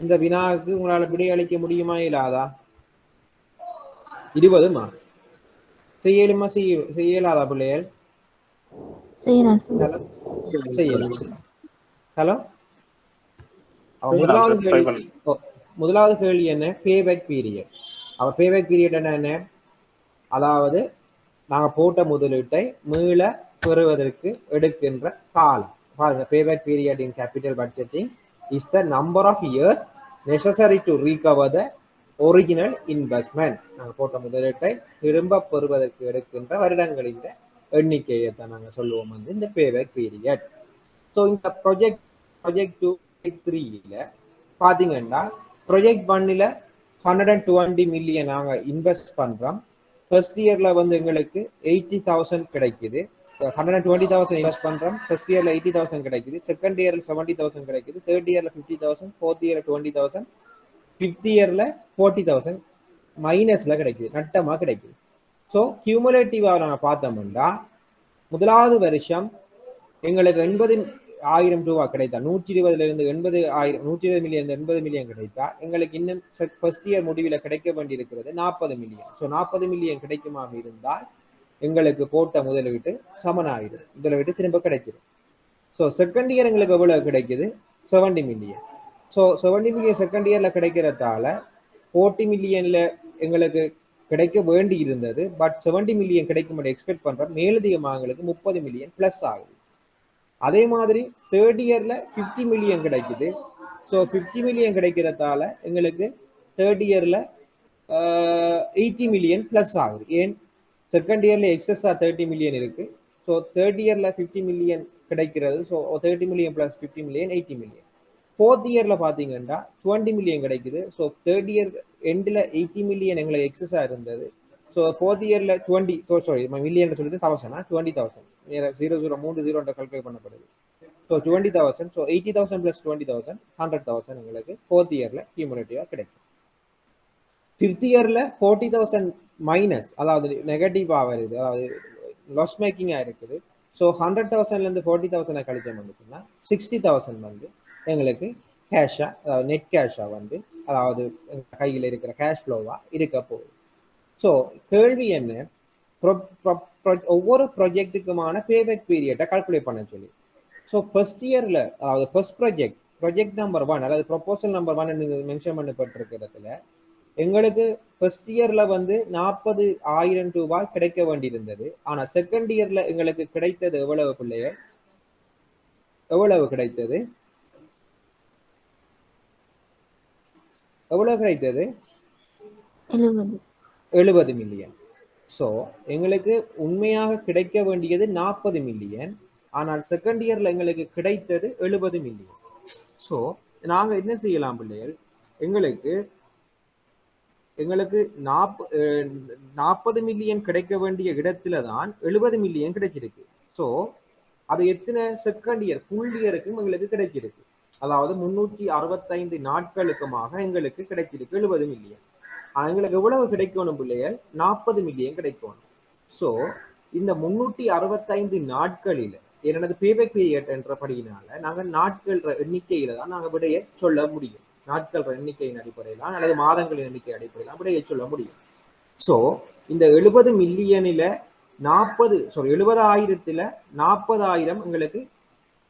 இந்த வினாவுக்கு உங்களால விடை அளிக்க முடியுமா இயலாதா? 20 மார்க்ஸ். செய்யலுமா செய்யலாதா பிள்ளைகள்? செய்யலாம். ஹலோ, முதலாவது கேள்வி என்ன? பேபேக் பீரியட். அவ பேபேக் பீரியட் என்ன? அதாவது நாங்க போட்ட முதலீட்டை மீள பெறுவதற்கு எடுக்கின்ற காலம். பாருங்க, payback period in capital budgeting is the number of years necessary to recover the original investment. நாங்கள் போட்ட முதலீட்டை திரும்ப பெறுவதற்கு எடுக்கின்ற வருடங்களின் எண்ணிக்கையை தான் நாங்கள் சொல்லுவோம் வந்து இந்த பேபேக் பீரியட். ஸோ இந்த ப்ராஜெக்ட் 2-3ல பார்த்தீங்கன்னா ப்ராஜெக்ட் 1ல 120 மில்லியன் நாங்கள் இன்வெஸ்ட் பண்றோம். ஃபர்ஸ்ட் இயர்ல வந்து எங்களுக்கு 80,000 கிடைக்குது. 120,000 இன்வெஸ்ட் பண்றோம். ஃபர்ஸ்ட் இயர்ல 80,000 கிடைக்குது, செகண்ட் இயர்ல 70,000 கிடைக்குது, தேர்ட் இயர்ல 50,000, ஃபோர்த் இயர்ல 20,000, ஃபிஃப்த் இயர்ல 40,000 மைனஸ்ல கிடைக்குது, நட்டமா கிடைக்குது. ஸோ கியூமுலேட்டிவா நாங்கள் பார்த்தோம்னா முதலாவது வருஷம் எங்களுக்கு 80,000 ரூபாய் கிடைத்தா, 120 80,000, 120 மில்லியன் 80 மில்லியன் கிடைத்தா எங்களுக்கு இன்னும் ஃபர்ஸ்ட் இயர் முடிவில் கிடைக்க வேண்டியிருக்கிறது 40 மில்லியன். ஸோ 40 மில்லியன் கிடைக்குமாக இருந்தால் எங்களுக்கு போட்ட முதலீட்டு சமனாயிடும், முதலீட்டு திரும்ப கிடைக்குது. ஸோ செகண்ட் இயர் எங்களுக்கு எவ்வளவு கிடைக்குது? 70 மில்லியன். ஸோ 70 மில்லியன் செகண்ட் இயர்ல கிடைக்கிறதால 40 மில்லியன்ல எங்களுக்கு கிடைக்க வேண்டி இருந்தது, பட் 70 மில்லியன் கிடைக்கும் எக்ஸ்பெக்ட் பண்றோம். மேலதிகமாக எங்களுக்கு 30 மில்லியன் பிளஸ் ஆகுது. அதே மாதிரி தேர்ட் இயர்ல 50 மில்லியன் கிடைக்குது. ஸோ 50 மில்லியன் கிடைக்கிறதால எங்களுக்கு தேர்ட் இயர்ல 80 மில்லியன் பிளஸ் ஆகுது. ஏன்? செகண்ட் இயர்ல எக்ஸஸா 30 மில்லியன் இருக்கு. ஸோ தேர்ட் இயர்ல 50 மில்லியன் கிடைக்கிறது. So 30 million plus 50 million 80 million. Fourth இயர்ல பாத்தீங்கன்னா 20 மில்லியன் கிடைக்குது. ஸோ தேர்ட் இயர் எண்டில் 80 மில்லியன் எங்களுக்கு எக்ஸஸா இருந்தது. ஸோ ஃபோர்த் இயர்ல 20 மில்லியன் சொல்லிட்டு 1000 20,000 0030 கல்குலேட் பண்ணப்படுது. ஸோ 20,000. ஸோ 80,000 பிளஸ் 20,000 100,000 எங்களுக்கு ஃபோர்த் இயர்ல கியூமுலேட்டிவா கிடைக்கும். ஃபிஃப்த் இயர்ல 40,000 மைனஸ், அதாவது நெகட்டிவா வருது, அதாவது லாஸ் மேக்கிங்கா இருக்குது. ஸோ 100,000ல இருந்து 40,000 கழிச்சோம்னு சொன்னா 60,000 வந்து எங்களுக்கு கேஷா, அதாவது நெட் கேஷா வந்து, அதாவது கையில் இருக்கிற கேஷ் ஃப்ளோவா இருக்க போகுது. ஸோ கேள்வி என்ன? ஒவ்வொரு ப்ராஜெக்ட்டுக்குமான பேபேக் பீரியட்டை கால்குலேட் பண்ண சொல்லி. ஸோ ஃபர்ஸ்ட் இயர்ல, அதாவது ஃபர்ஸ்ட் ப்ராஜெக்ட் நம்பர் 1, அதாவது ப்ரொபோசல் நம்பர் 1 மென்ஷன் பண்ணப்பட்டிருக்கிறதுல எங்களுக்கு ஃபர்ஸ்ட் இயர்ல வந்து 40,000 ரூபாய் கிடைக்க வேண்டியிருந்தது. ஆனா செகண்ட் இயர்ல எங்களுக்கு கிடைத்தது எவ்வளவு பிள்ளைகள்? எவ்வளவு கிடைத்தது? 70 மில்லியன். ஸோ எங்களுக்கு உண்மையாக கிடைக்க வேண்டியது 40 மில்லியன், ஆனால் செகண்ட் இயர்ல எங்களுக்கு கிடைத்தது 70 மில்லியன். ஸோ நாங்க என்ன செய்யலாம் பிள்ளைகள்? எங்களுக்கு 40 மில்லியன் கிடைக்க வேண்டிய இடத்துல தான் 70 மில்லியன் கிடைச்சிருக்கு. ஸோ அது எத்தனை செகண்ட் இயர் ஃபுல் இயருக்கும் எங்களுக்கு கிடைச்சிருக்கு, அதாவது 365 நாட்களுக்குமாக எங்களுக்கு கிடைச்சிருக்கு 70 மில்லியன். எங்களுக்கு எவ்வளவு கிடைக்கணும் பிள்ளைகள்? 40 மில்லியன் கிடைக்கணும். ஸோ இந்த 365 நாட்களில எனது பேபேக் பீரியட் என்றபடியினால நாங்கள் நாட்கள் எண்ணிக்கையில தான் நாங்கள் விடையை சொல்ல முடியும். நாட்கள் எண்ணிக்கையின் அடிப்படையிலாம் அல்லது மாதங்களின் எண்ணிக்கை அடிப்படையிலாம் விடையை சொல்ல முடியும். ஸோ இந்த 70 மில்லியனில 70,000 40,000 எங்களுக்கு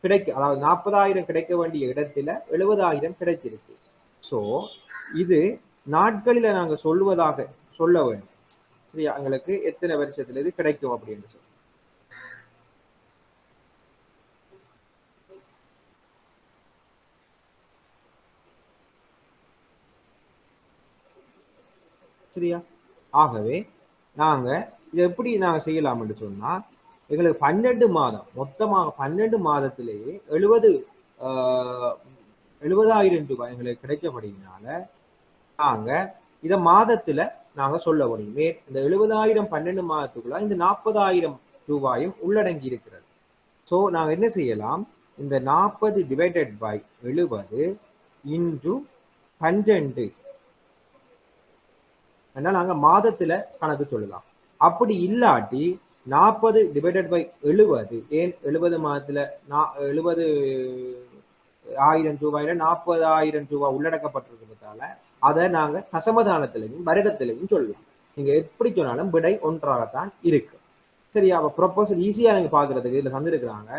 கிடைக்க, அதாவது 40,000 கிடைக்க வேண்டிய இடத்துல 70,000 கிடைச்சிருக்கு. ஸோ இது நாட்களில நாங்க சொல்ல வேண்டும். சரியா? எங்களுக்கு எத்தனை வருஷத்துல இது கிடைக்கும் அப்படின்னு சொல்லி. சரியா? ஆகவே நாங்க இதை எப்படி நாங்க செய்யலாம் என்று சொன்னா, எங்களுக்கு 12 மாதம், மொத்தமாக 12 மாதத்திலேயே 70,000 ரூபாய் எங்களுக்கு கிடைக்கப்படுகிறதுனால நாங்க இதை மாதத்துல நாங்க சொல்ல முடியும். இந்த 70,000 12 மாதத்துக்குள்ள இந்த 40,000 ரூபாயும் உள்ளடங்கி இருக்கிறது. ஸோ நாங்க என்ன செய்யலாம்? இந்த 40 டிவைடட் பை 70 இன்டு 12 நாங்க மாதத்துல கணக்கு சொல்லலாம். அப்படி இல்லாட்டி 40 டிவைடட் பை 70, ஏன் 70 மாதத்துல 70,000 ரூபாயில 40,000 ரூபாய் உள்ளடக்கப்பட்டிருக்கிறதால அதை நாங்க தசமதானத்திலையும் வருடத்திலையும் சொல்லலாம். நீங்க எப்படி சொன்னாலும் விடை ஒன்றாகத்தான் இருக்கு. சரியா? ப்ரொபோசல் ஈஸியா நீங்க பாக்குறதுக்கு இதுல தந்திருக்கிறாங்க.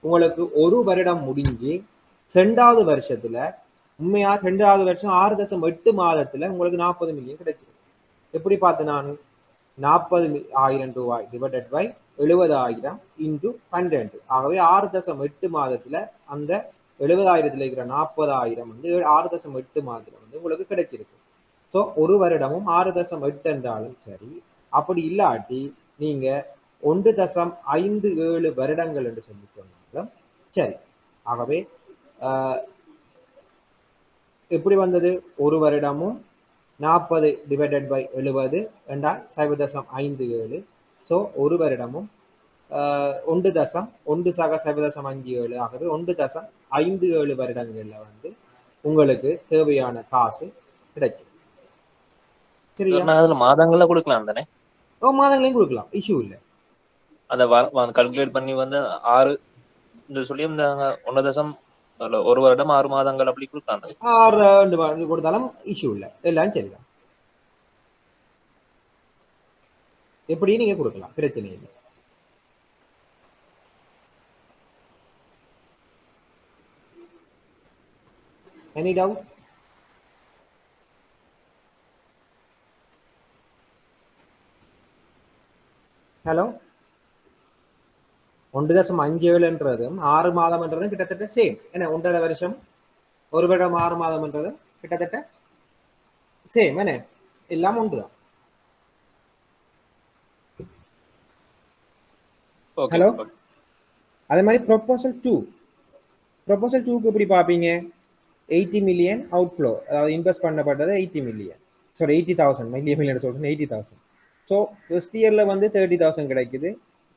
உங்களுக்கு ஒரு வருடம் முடிஞ்சு 2வது வருஷத்துல உண்மையா 2வது வருஷம் 6.8 மாதத்துல உங்களுக்கு 40 மில்லியன் கிடைச்சிருக்கு. எப்படி பார்த்து நான் 40,000 ரூபாய் டிவைடட் பை 70,000 இன்டு 12, ஆகவே 6.8 மாதத்துல அந்த 70,000 இருக்கிற 40,000 வந்து 6.8 மாதத்துல வந்து உங்களுக்கு கிடைச்சிருக்கு. ஸோ ஒரு வருடமும் 6.8 என்றாலும் சரி, அப்படி இல்லாட்டி நீங்க 1.57 வருடங்கள் என்று சொல்லி சொன்னாலும் சரி. ஆகவே எப்படி வந்தது? ஒரு வருடமும் 40 டிவைடட் பை 70 என்றால் 0.57. ஸோ ஒரு வருடமும் 1.1/7.57 ஆகவே 1.57 வருடங்கள்ல வந்து உங்களுக்கு தேவையான காசு கிடைக்கும். சரியா? அதுல மாதங்கள்ல கொடுக்கலாம் தானே? மாதங்களையும் கொடுக்கலாம், இஷ்யூ இல்லை. அதை கல்குலேட் பண்ணி வந்து 6 இந்த சொல்லி இந்த 1 வருடம் 6 மாதங்கள் அப்படி கொடுக்கலாம். 6 கொடுத்தாலும் இஷ்யூ இல்லை, எல்லாம் சரிதான். எப்படி நீங்க கொடுக்கலாம், பிரச்சனை இல்லை. Any doubt? ஹலோ, 1.57 6 மாதம் என்றதும் கிட்டத்தட்ட சேம். என்ன 1.5 வருஷம் 1 வருடம் 6 மாதம் என்றது கிட்டத்தட்ட சேம். என்ன எல்லாம் ஒன்றுதான். ஹலோ, அதே மாதிரி ப்ரொபோசல் 2க்கு எப்படி பார்ப்பீங்க? 80 மில்லியன் அவுட்ஃப்ளோ, அதாவது இன்வெஸ்ட் பண்ணப்பட்டது 80 மில்லியன், சாரி 80,000 மில்லியன் சொல்றேன், 80,000. ஸோ ஃபர்ஸ்ட் இயர்ல வந்து 30,000 கிடைக்குது.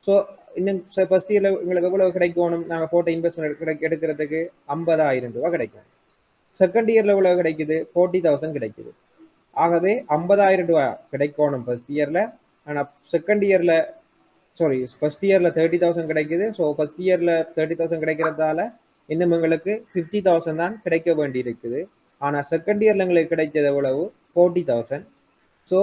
ஸோ இன்னும் ஃபர்ஸ்ட் இயர்ல உங்களுக்கு எவ்வளவு கிடைக்கணும்? நாங்கள் போட்ட இன்வெஸ்ட்மெண்ட் எடுக்கிறதுக்கு 50,000 ரூபாய் கிடைக்கும். செகண்ட் இயர்ல எவ்வளவு கிடைக்குது? 40,000 கிடைக்குது. ஆகவே 50,000 ரூபாய் கிடைக்கணும் ஃபர்ஸ்ட் இயர்ல. ஆனால் செகண்ட் இயர்ல சாரி ஃபர்ஸ்ட் இயர்ல 30,000 கிடைக்குது. ஸோ ஃபர்ஸ்ட் இயர்ல 30,000 கிடைக்கிறதால இன்னும் எங்களுக்கு 50,000 தான் கிடைக்க வேண்டி இருக்குது. ஆனால் செகண்ட் இயர்ல எங்களுக்கு கிடைச்சது எவ்வளவு? 40,000. ஸோ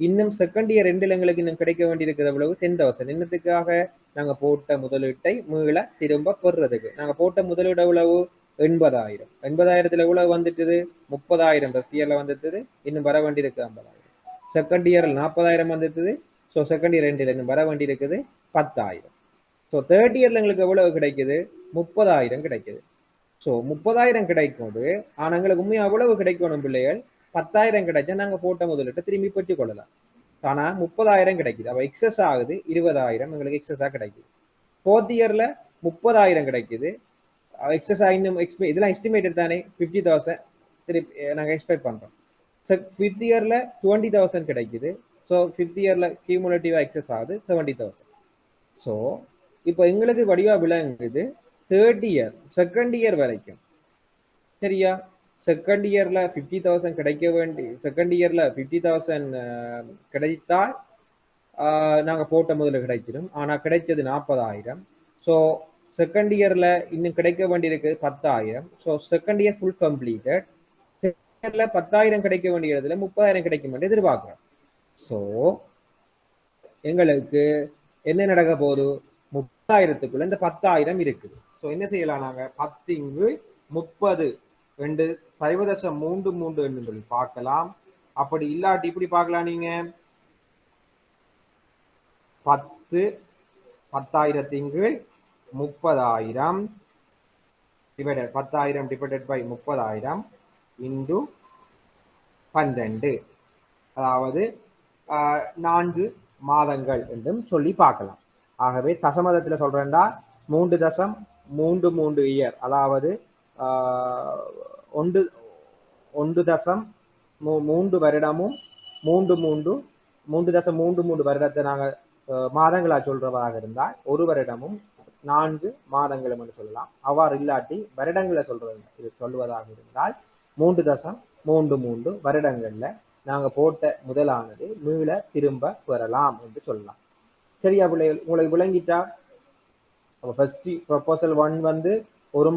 இன்னும் செகண்ட் இயர் ரெண்டில் எங்களுக்கு இன்னும் கிடைக்க வேண்டி இருக்குது எவ்வளவு? 10,000. இன்னத்துக்காக நாங்கள் போட்ட முதலீட்டை மீள திரும்ப பெறுறதுக்கு. நாங்கள் போட்ட முதலீடு எவ்வளவு? 80,000. 80,000 எவ்வளவு வந்துட்டுது? 30,000 ஃபர்ஸ்ட் இயர்ல வந்துட்டுது. இன்னும் வர வேண்டி இருக்கு 50,000. செகண்ட் இயர்ல 40,000 வந்துட்டுது. ஸோ செகண்ட் இயர் ரெண்டில் இன்னும் வர வேண்டி இருக்குது 10,000. ஸோ தேர்ட் இயர்ல எங்களுக்கு எவ்வளவு கிடைக்குது? 30,000 கிடைக்குது. ஸோ 30,000 கிடைக்கும். ஆனால் எங்களுக்கு உண்மையாக எவ்வளவு கிடைக்கணும் பிள்ளைகள்? 10,000 கிடைச்சா நாங்கள் போட்ட முதலீட்டை திரும்பி பெற்றுக் கொள்ளலாம். ஆனால் 30,000 கிடைக்குது. அப்போ எக்ஸஸ் ஆகுது 20,000 எங்களுக்கு எக்ஸஸாக கிடைக்குது. ஃபோர்த் இயர்ல 30,000 கிடைக்குது. எக்ஸஸா இன்னும் இதெல்லாம் எஸ்டிமேட்டட் தானே? 50,000 திருப்பி நாங்கள் எக்ஸ்பெக்ட் பண்றோம். ஃபிஃப்த் இயர்ல 20,000 கிடைக்குது. ஸோ ஃபிஃப்த் இயர்ல கியூமுலேட்டிவா எக்ஸஸ் ஆகுது 70,000. ஸோ இப்போ எங்களுக்கு வடிவா விளங்குது தேர்ட் இயர் செகண்ட் இயர் வரைக்கும். சரியா? செகண்ட் இயர்ல 50,000 கிடைக்க வேண்டி, செகண்ட் இயர்ல 50,000 கிடைத்தால் நாங்கள் போட்ட முதல்ல கிடைச்சிடும். ஆனால் கிடைச்சது 40,000. ஸோ செகண்ட் இயர்ல இன்னும் கிடைக்க வேண்டியிருக்கு 10,000. So second year full completed. Second இயர்ல 10,000 கிடைக்க வேண்டிய இடத்துல 30,000 கிடைக்கும் என்று எதிர்பார்க்கிறோம். ஸோ எங்களுக்கு என்ன நடக்க போகுது? 30,000க்குள்ள இந்த 10,000 இருக்குது. ஸோ என்ன செய்யலாம்? நாங்கள் 10 இங்கு 30 0.33 என்று சொல்லி பார்க்கலாம். அப்படி இல்லாட்டி இப்படி பார்க்கலாம். நீங்க 10,000 இங்கு 30,000 டிவைடட் 10,000 டிவைடட் பை 30,000 இன்டு 12, அதாவது 4 மாதங்கள் என்றும் சொல்லி பார்க்கலாம். ஆகவே தசமதத்தில் சொல்றேன்டா 3.33 இயர், அதாவது 1.3 வருடமும் 3.33 வருடத்தை நாங்கள் மாதங்களா சொல்றதாக இருந்தால் ஒரு வருடமும் 4 மாதங்களும் என்று சொல்லலாம். அவ்வாறு இல்லாட்டி வருடங்களை சொல்லுவதாக இருந்தால் 3.33 வருடங்கள்ல நாங்க போட்ட முதலானது மீள திரும்ப பெறலாம் என்று சொல்லலாம். சரியா பிள்ளைகள்? உங்களுக்கு விளங்கிட்டா? ஃபர்ஸ்ட் ப்ரொபோசல் 1 வந்து ஒரு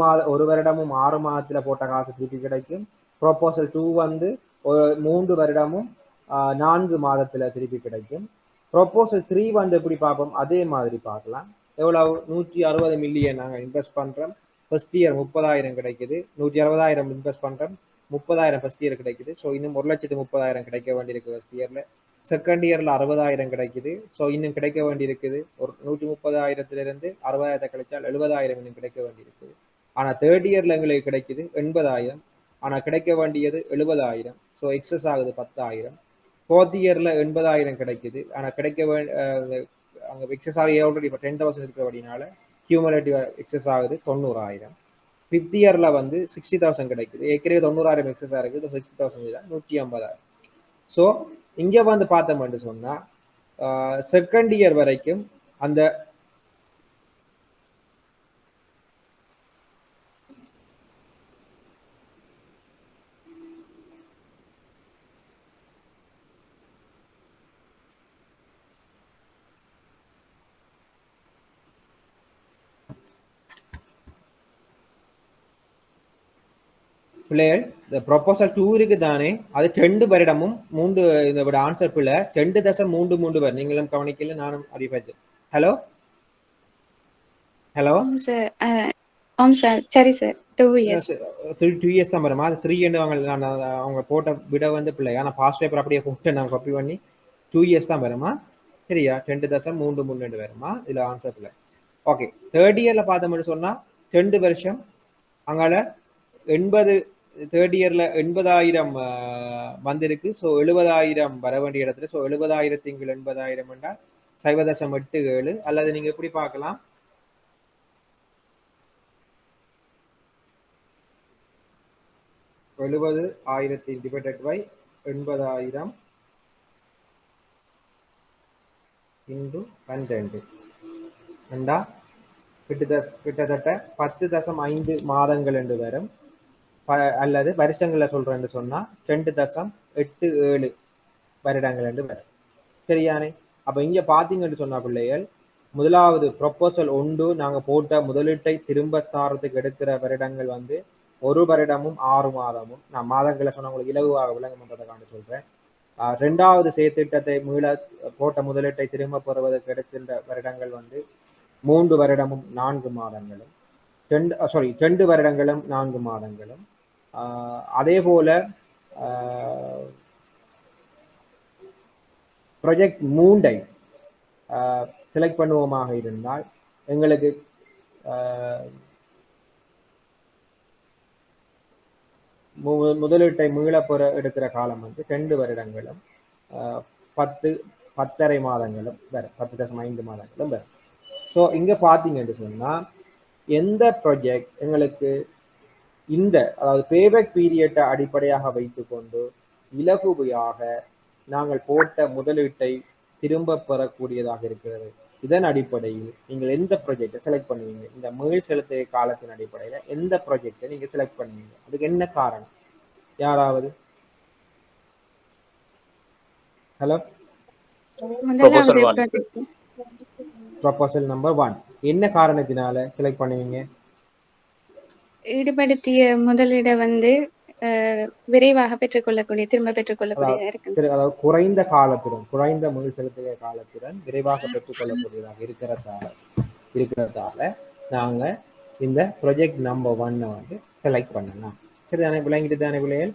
வருடமும் 6 மாதத்துல போட்ட காசு திருப்பி கிடைக்கும். ப்ரொபோசல் 2 வந்து 3 வருடமும் 4 மாதத்துல திருப்பி கிடைக்கும். ப்ரொபோசல் 3 வந்து எப்படி பார்ப்போம்? அதே மாதிரி பார்க்கலாம். எவ்வளவு? 160 மில்லியன் நாங்கள் இன்வெஸ்ட் பண்றோம். ஃபர்ஸ்ட் இயர் 30,000 கிடைக்குது. 160,000 இன்வெஸ்ட் பண்றோம். 30,000 ஃபர்ஸ்ட் இயர் கிடைக்குது. ஸோ இன்னும் 1,30,000 கிடைக்க வேண்டியிருக்கு ஃபர்ஸ்ட் இயர்ல. செகண்ட் இயர்ல 60,000 கிடைக்குது. ஸோ இன்னும் கிடைக்க வேண்டியிருக்குது. ஒரு 130,000 60,000 கிடைச்சால் 70,000 இன்னும் கிடைக்க வேண்டியிருக்குது. ஆனா தேர்ட் இயர்ல எங்களுக்கு கிடைக்குது 80,000. ஆனா கிடைக்க வேண்டியது 70,000. ஸோ எக்ஸஸ் ஆகுது 10,000. ஃபோர்த் இயர்ல 80,000 கிடைக்குது. ஆனா கிடைக்க அங்க எக்ஸஸ் ஆகி ஆல்ரெடி இப்போ 10,000 இருக்கிறபடினால கியூமுலேட்டிவ் எக்ஸஸ் ஆகுது 90,000. ஃபிஃப்த் இயர்ல வந்து 60,000 கிடைக்குது. ஏற்கனவே 90,000 எக்ஸஸா இருக்குது. 60,000 150,000. ஸோ இங்க வந்து பார்த்தோம்னு சொன்னா செகண்ட் இயர் வரைக்கும் அந்த பிள்ளைகள் இந்த ப்ரொபோசல் 2 இருக்கு தானே, அது 2 வருடமும் 3 இதோட ஆன்சர் பிள்ளை 2.33 வரும். நீங்களும் கவனிக்கல, நானும் அறிவிப்பது. ஹலோ ஹலோ ஆம் சார் சரி சார் 2 இயர்ஸ் 2 இயர்ஸ் தான் வருமா? அது 3 என்று அவங்க போட்ட விட வந்து பிள்ளை. ஆனால் பாஸ்ட் பேப்பர் அப்படியே போட்டு நான் காப்பி பண்ணி 2 இயர்ஸ் தான் வருமா? சரியா? 2.33 வருமா? இதில் ஆன்சர் பிள்ளை. ஓகே, தேர்ட் இயர்ல பார்த்தோம்னு சொன்னா 2 வருஷம் அங்கால 80 தேர்ட் இயர்ல 80,000 வந்திருக்கு. ஸோ 70,000 வர வேண்டிய இடத்துல, ஸோ 70,000 80,000 என்றால் 0.87 அல்லது நீங்க எப்படி பார்க்கலாம், எழுபது ஆயிரத்தி டிவைடட் பை 80,000 இன்டு 12 என்றா கிட்டத்தட்ட 10.5 மாதங்கள் என்று வரும். அல்லது வருஷங்களை சொல்றேன்னு சொன்னா 2.87 வருடங்கள் என்று வரும். சரியானே? அப்ப இங்க பாத்தீங்கன்னு சொன்னா பிள்ளைகள், முதலாவது ப்ரொபோசல் 1 நாங்க போட்ட முதலீட்டை திரும்ப தாரத்துக்கு எடுக்கிற வருடங்கள் வந்து 1 வருடமும் 6 மாதமும். நான் மாதங்களை சொன்ன உங்களுக்கு இலகுவாக விளங்கப்படுறதுக்கான சொல்றேன். 2வது செயற்திட்டத்தை போட்ட முதலீட்டை திரும்ப பெறுவதற்கு எடுக்கின்ற வருடங்கள் வந்து 3 வருடமும் 4 மாதங்களும். 2 வருடங்களும் 4 மாதங்களும். அதே போல ப்ராஜெக்ட் 3ஐ செலக்ட் பண்ணுவோமாக இருந்தால் எங்களுக்கு முதலீட்டை மீளப்பெற எடுக்கிற காலம் வந்து 2 வருடங்களும் 10.5 மாதங்களும் வரும், 10.5 மாதங்களும் வரும். ஸோ இங்க பார்த்தீங்கன்னு சொன்னா எந்த ப்ராஜெக்ட் எங்களுக்கு அதாவது பேபேக் பீரியட்டை அடிப்படையாக வைத்துக்கொண்டு இலகுவையாக நாங்கள் போட்ட முதலீட்டை திரும்ப பெறக்கூடியதாக இருக்கிறது, இதன் அடிப்படையில் நீங்கள் எந்த ப்ராஜெக்டை செலக்ட் பண்ணுவீங்க? இந்த மீள் செலுத்திய காலத்தின் அடிப்படையில் எந்த ப்ராஜெக்டை நீங்க செலக்ட் பண்ணுவீங்க? அதுக்கு என்ன காரணம்? யாராவது? ஹலோ, ப்ரொபோசல் நம்பர் 1 என்ன காரணத்தினால செலக்ட் பண்ணுவீங்க? ஈடுபடுத்திய முதலீடை வந்து விரைவாக பெற்றுக்கொள்ளக்கூடிய திரும்ப பெற்றுக்கொள்ளக்கூடியதாக இருக்கு. அதாவது குறைந்த மீள் செலுத்திய காலத்துடன் விரைவாக பெற்றுக்கொள்ளக்கூடியதாக இருக்கிறதால நாங்க இந்த ப்ராஜெக்ட் நம்பர் 1 வந்து செலக்ட் பண்ணலாம். சரி தானே? விளங்கிட்டு தானே பிள்ளைகள்?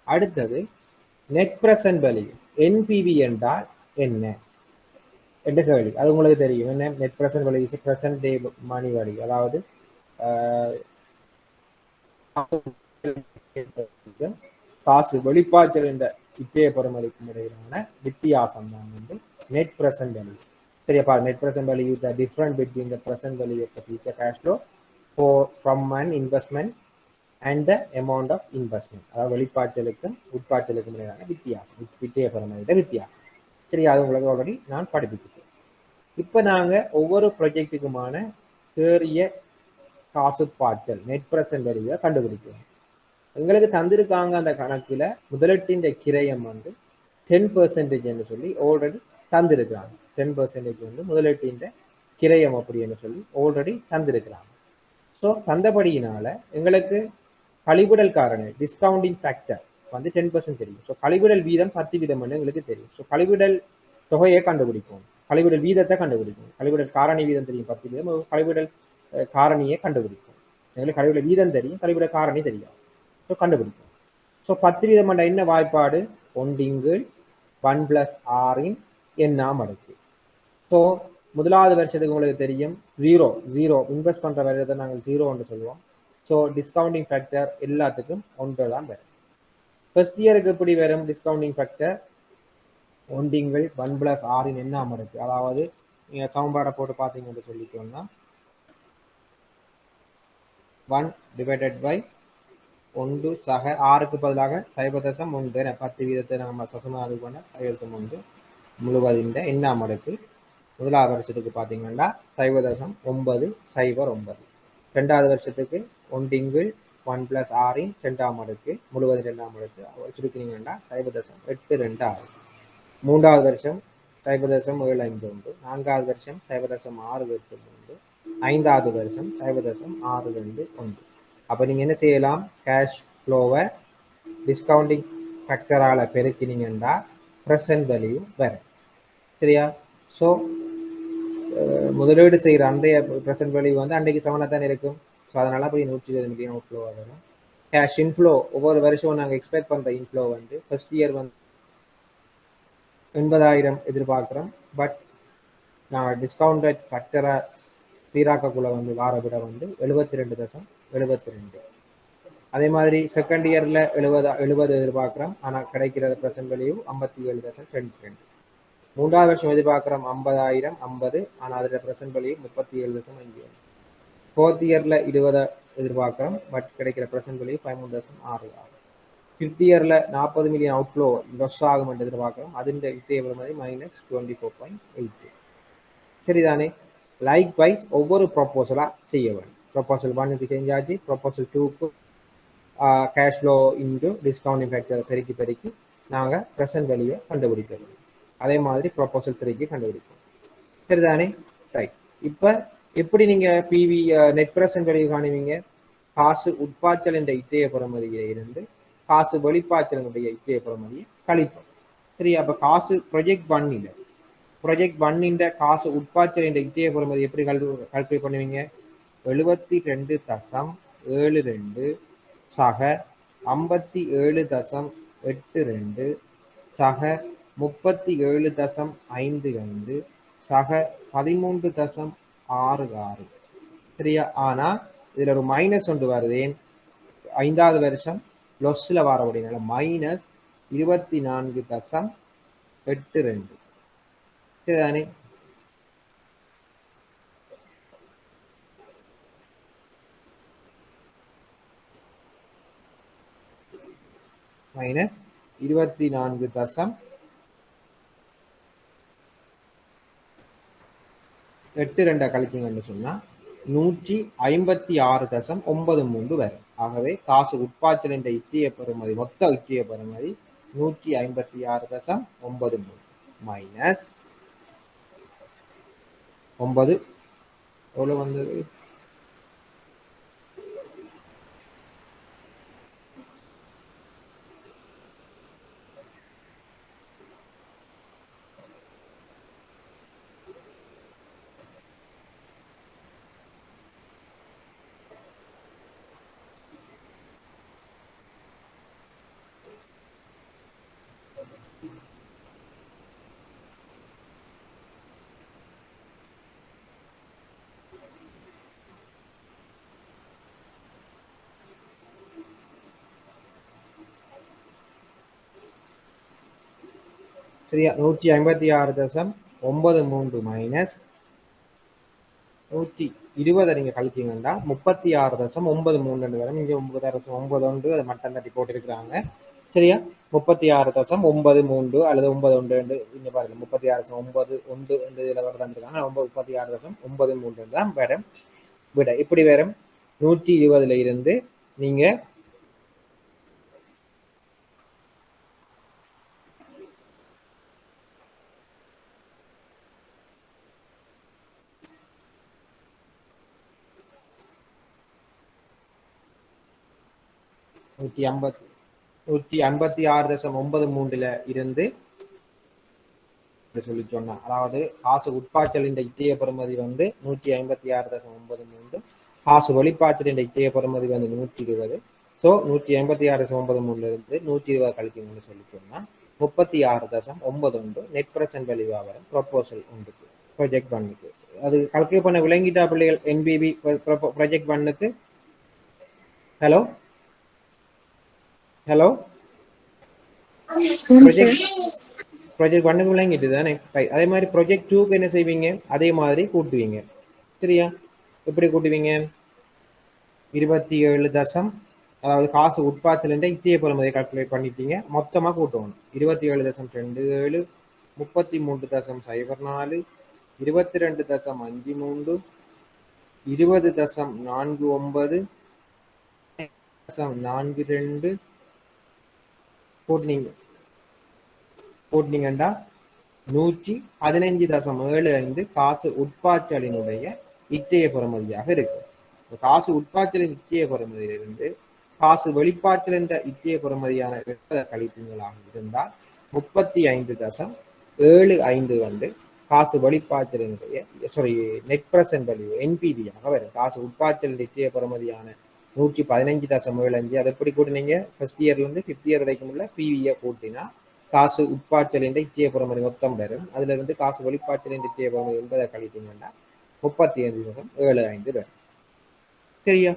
அடுத்தது நெட் பிரசன்ட் வேல்யூ, என்பிவி என்றால் என்ன என்ற கேள்வி. அது உங்களுக்கு தெரியும். என்ன net present value? Is present day money value. அதாவது காசு வெளிப்பாய்ச்சல் என்ற இத்தைய பெறுமதிக்கும் இடையிலான வித்தியாசம் தான் வந்து நெட் பிரசன்ட் வேல்யூ. சரியாப்பா? Net present value is the difference between the present value of the future cash flow from an investment and the amount of investment. அதாவது வெளிப்பாய்ச்சலுக்கும் உட்பாய்ச்சலுக்கும் இடையிலான வித்தியாசம், இத்தைய பெறுமதியோட வித்தியாசம். சரி, அது உங்களுக்கு ஆல்ரெடி நான் படிப்பிக்கிறேன். இப்போ நாங்க ஒவ்வொரு ப்ராஜெக்டுக்குமான தேறிய காசு பாய்ச்சல் நெட் பிரசன்ட் வேல்யூவை கண்டுபிடிக்கிறோம். எங்களுக்கு தந்திருக்காங்க அந்த கணக்குல முதலீட்டின் கிரயம் வந்து 10% என்று சொல்லி ஆல்ரெடி தந்திருக்கிறாங்க. 10% வந்து முதலீட்டின் கிரயம் அப்படின்னு சொல்லி ஆல்ரெடி தந்திருக்கிறாங்க. ஸோ தந்தபடியினால எங்களுக்கு கழிவிடல் காரணி டிஸ்கவுண்டிங் ஃபேக்டர் வந்து 10% தெரியும். ஸோ கழிவிடல் வீதம் 10% எங்களுக்கு தெரியும். ஸோ கழிவிடல் தொகையை கண்டுபிடிக்கும், கழிவிடல் வீதத்தை கண்டுபிடிக்கும். கழிவிடல் காரணி வீதம் தெரியும் 10%, கழிவிடல் காரணியை கண்டுபிடிக்கும். எங்களுக்கு கழிவிடல் வீதம் தெரியும், கழிவிடல் காரணி தெரியும். ஸோ கண்டுபிடிக்கும். ஸோ 10% என்ன வாய்ப்பாடு? 1/1 + r எண்ணாம் அடுக்கு. ஸோ முதலாவது வருஷத்துக்கு உங்களுக்கு தெரியும் 0 இன்வெஸ்ட் பண்ற வருடத்தை நாங்கள் 0 சொல்லுவோம். ஸோ டிஸ்கவுண்டிங் ஃபேக்டர் எல்லாத்துக்கும் 1 தான் வரும். ஃபர்ஸ்ட் இயருக்கு எப்படி வரும் டிஸ்கவுண்டிங் ஃபேக்டர்? 1/1 + r எண்ணாம் அடுக்கு. அதாவது நீங்க சமன்பாடை போட்டு பார்த்தீங்கன்னு சொல்லிட்டோம்னா 1/1 சக ஆறுக்கு பதிலாக 0.1 10% நம்ம சசமாக பண்ண 0.1 முழுவதின் எண்ணாம் அடுக்கு. முதலாவது வருஷத்துக்கு பார்த்தீங்கன்னா 0.909. 2வது வருஷத்துக்கு 1/1 + r இரண்டாம் அடுக்கு முழுவதின் இரண்டாம் அடுக்கு சுருக்கினீங்கன்னா 0.826. 3வது வருஷம் 0.751. 4வது வருஷம் 0.683. 5வது வருஷம் 0.621. அப்போ நீங்கள் என்ன செய்யலாம், கேஷ் ஃப்ளோவை டிஸ்கவுண்டிங் ஃபேக்டரால் பெருக்கினீங்கன்னா ப்ரெசன்ட் வேல்யூ வரும். சரியா? ஸோ முதலீடு செய்கிற அன்றைய ப்ரெசன்ட் வேல்யூ வந்து அன்றைக்கு சமனாக தானே இருக்கும். ஸோ அதனால் அப்படி 120 மில்லியன் அவுட்ஃப்ளோ வரும். கேஷ் இன்ஃப்ளோ ஒவ்வொரு வருஷம் நாங்கள் எக்ஸ்பெக்ட் பண்ணுற இன்ஃப்ளோ வந்து ஃபர்ஸ்ட் இயர் வந்து 80,000 எதிர்பார்க்குறோம். பட் நான் டிஸ்கவுண்டட் ஃபேக்டரை சீராக்கக்குள்ள வந்து வார விட வந்து 72.72. அதே மாதிரி செகண்ட் இயரில் 70 எதிர்பார்க்குறோம். ஆனால் கிடைக்கிற ப்ரெசன்ட் வேல்யூ 57.22. மூன்றாவது வருஷம் எதிர்பார்க்குறோம் 50,000 50, ஆனால் அதில் ப்ரெசன்ட் வேல்யூ 37.5. ஃபோர்த் இயரில் 20 எதிர்பார்க்குறோம். பட் கிடைக்கிற ப்ரெசன்ட் வேல்யூ 13.66. ஃபிஃப்த் இயரில் 40 மில்லியன் அவுட்ஃப்ளோ லொஸ் ஆகும் என்று எதிர்பார்க்குறோம். அதில் இட்டே மாதிரி -24.8. சரிதானே? லைக் வைஸ் ஒவ்வொரு ப்ரொப்போசலாக செய்ய வேண்டும். ப்ரொப்போசல் 1க்கு செஞ்சாச்சு. ப்ரொப்போசல் 2க்கு கேஷ் ஃப்ளோ இன்டு டிஸ்கவுண்டிங் ஃபேக்டரை பெருக்கி நாங்கள் ப்ரெசன்ட் வேல்யூவை கண்டுபிடிக்கிறோம். அதே மாதிரி ப்ரொப்போசல் 3க்கு கண்டுபிடிப்போம். சரிதானே? ரைட். இப்போ எப்படி நீங்கள் பிவி நெட் ப்ரெசன்ட் வேல்யூ காணுவீங்க? காசு உட்பாய்ச்சல் என்ற இத்தைய பெறுமதியில இருந்து காசு வெளிப்பாய்ச்சலுடைய இத்தைய பெறுமதியை கழிப்போம். சரி, அப்போ காசு ப்ரொஜெக்ட் பண்ணின்ற காசு உட்பாய்ச்சல் என்ற இத்தைய பெறுமதி எப்படி கால்குலேட் பண்ணுவீங்க? 72.72 சக 57.82 சக 37.52 சக 13.66. சரியா? ஆனா இதுல ஒரு மைனஸ் ஒன்று வருது. ஐந்தாவது வருஷம் லொஸ்ல வர அப்படின்னால -24.82. சரிதானே? -24.82 கழிச்சிங்கன்னு சொன்னா 156.93 வரும். ஆகவே காசு உட்பாய்ச்சல் என்ற இத்திய பெறுமதி, மொத்த இத்திய பெறுமதி 156.93 மைனஸ் 9 எவ்வளவு வந்தது? சரியா? 156.93 மைனஸ் 120 நீங்க கழிச்சீங்கன்னா 36.93 வரும். இங்க 9.9 அது மட்டம் தட்டி போட்டிருக்கிறாங்க. சரியா? 36.93 அல்லது 9.1 இங்க பாருங்க 36.91 இதுல வந்துருக்காங்க. 36.93 தான் வரும் விட. இப்படி வரும் 120ல இருந்து நீங்க நூற்றி 56.93 இருந்து சொல்லி சொன்னா, அதாவது காசு உட்பாய்ச்சலின் இத்திய பெறுமதி வந்து 156.93, காசு வெளிப்பாய்ச்சலின் இத்திய பெறுமதி வந்து 120. ஸோ 156.93 இருந்து 120 கழிச்சிங்கன்னு சொல்லி சொன்னா 36.91 நெட் பிரசன்ட் வேல்யூவா வரும் ப்ரொபோசல் ஒன்றுக்கு, ப்ரொஜெக்ட் பண்ணுக்கு. அது கல்குலேட் பண்ண விளங்கிட்டா பிள்ளைகள்? என்பிபி ப்ரொஜெக்ட் பண்ணுக்கு. ஹலோ ஹலோ ப்ராஜெக்ட் பண்ணுக்கு விளங்கிட்டு தானே? அதே மாதிரி ப்ராஜெக்ட் 2க்கு என்ன செய்வீங்க? அதே மாதிரி கூட்டுவீங்க. சரியா? எப்படி கூட்டுவீங்க? 27 அதாவது காசு உட்பாய்ச்சல் இத்திய பெறுமதியை கால்குலேட் பண்ணிட்டீங்க. மொத்தமாக கூட்டுவோம். 27.27 33.04 22.53 20.49 42 போட்டீங்கன்னா 115.75 காசு உட்பாய்ச்சலினுடைய இத்தைய பெறுமதியாக இருக்கு. காசு உட்பாய்ச்சலின் நிச்சய பெறுமதியிலிருந்து காசு வெளிப்பாய்ச்சல் என்ற நிச்சய பெறுமதியான கழிப்புகளாக இருந்தால் 35.75 வந்து காசு வெளிப்பாய்ச்சலினுடைய நெட் பிரசன்ட் வேல்யூ என்பிவியாக வரும். காசு உட்பாய்ச்சல் நிச்சய பெறுமதியான 115.75 அதை எப்படி கூட்டினீங்க ஃபர்ஸ்ட் இயர்ல இருந்து 5th இயர் வரைக்கும் உள்ள பிவியை கூட்டினா காசு உட்பாய்ச்சலின் நிச்சய பெறுமதி மொத்தம் வரும். அதுல இருந்து காசு வெளிப்பாய்ச்சலின் நிச்சய பெறுமதி என்பதை கழித்தீங்கன்னா 35.75 வரும். சரியா?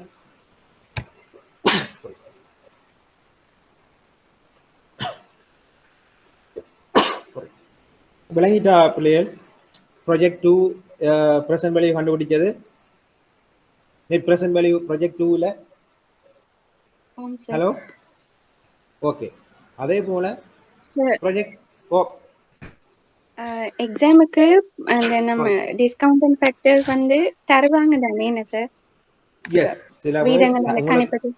விளங்கிட்டா பிள்ளைகள்? ப்ராஜெக்ட் 2 பிரசன்ட் வேல்யூ கண்டுபிடிச்சது. நெட் பிரசன்ட் வேல்யூ ப்ராஜெக்ட் 2ல ஹலோ ஓகே. அதே போல ப்ராஜெக்ட் எக்ஸாமுக்கு அந்த நம்ம டிஸ்கவுண்ட் அண்ட் ஃபேக்டர் வந்து தருவாங்க தானே என்ன சார்? எஸ், சில வீதங்களை கணிப்பது.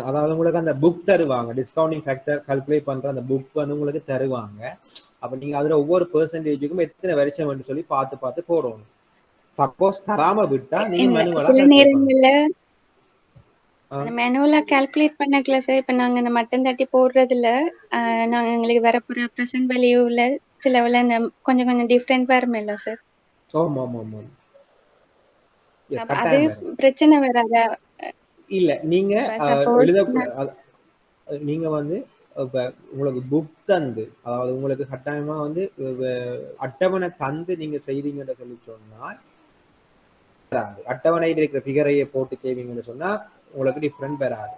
அதாவது உங்களுக்கு அந்த புக் தருவாங்க, டிஸ்கவுண்டிங் ஃபேக்டர் கால்குலேட் பண்ற அந்த புக் வந்து உங்களுக்கு தருவாங்க. அப்ப நீங்க அதுல ஒவ்வொரு பெர்சன்டேஜுக்கும் எத்தனை வருஷம் சொல்லி பார்த்து போடணும். சப்போஸ் தராம விட்டா நீங்க மேனுவலா சில நேரங்கள்ல மேனுவலா கால்குலேட் பண்ணக்கல சார். இப்ப நாங்க இந்த மட்டன் தட்டி போடுறதுல நாங்க எங்களுக்கு வரப்போற பிரசன்ட் வேல்யூல சிலவுல இந்த கொஞ்சம் டிஃப்ரெண்ட் வரும் இல்ல சார்? அது பிரச்சனை வராதா? இல்ல நீங்க நீங்க வந்து உங்களுக்கு புக் தந்து, அதாவது உங்களுக்கு கட்டாயமா வந்து அட்டவணை தந்து நீங்க செய்வீங்கன்னு சொல்லி சொன்னா அட்டவணையில் இருக்கிற ஃபிகரையை போட்டு செய்வீங்கன்னு சொன்னா உங்களுக்கு டிஃப்ரெண்ட் வராது.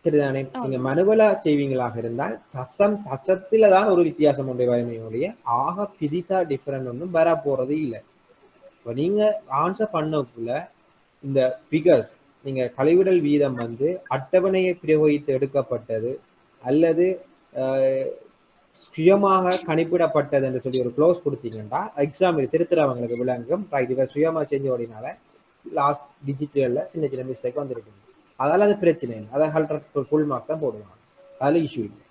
சரிதானே? நீங்க மனுவலா செய்வீங்களாக இருந்தால் தசத்துல தான் ஒரு வித்தியாசம் உண்டு வயமையோடைய ஆக பிரிசா டிஃப்ரெண்ட் ஒன்றும் வர போறது இல்லை. இப்போ நீங்க ஆன்சர் பண்ணக்குள்ள இந்த ஃபிகர்ஸ் நீங்க கழிவிடல் வீதம் வந்து அட்டவணையை பிரயோகித்து எடுக்கப்பட்டது அல்லது சுயமாக கணிப்பிடப்பட்டது என்று சொல்லி ஒரு க்ளோஸ் கொடுத்தீங்கன்னா எக்ஸாம் திருத்துறவங்களுக்கு விளங்கும். இவர் சுயமா செஞ்ச ஓடினால லாஸ்ட் டிஜிட்டல்ல சின்ன சின்ன மிஸ்டேக் வந்துருக்கு. அதனால அது பிரச்சனை இல்லை. அதை 100 ஃபுல் மார்க் தான் போடுவாங்க. அதுல இஷ்யூ இல்லை.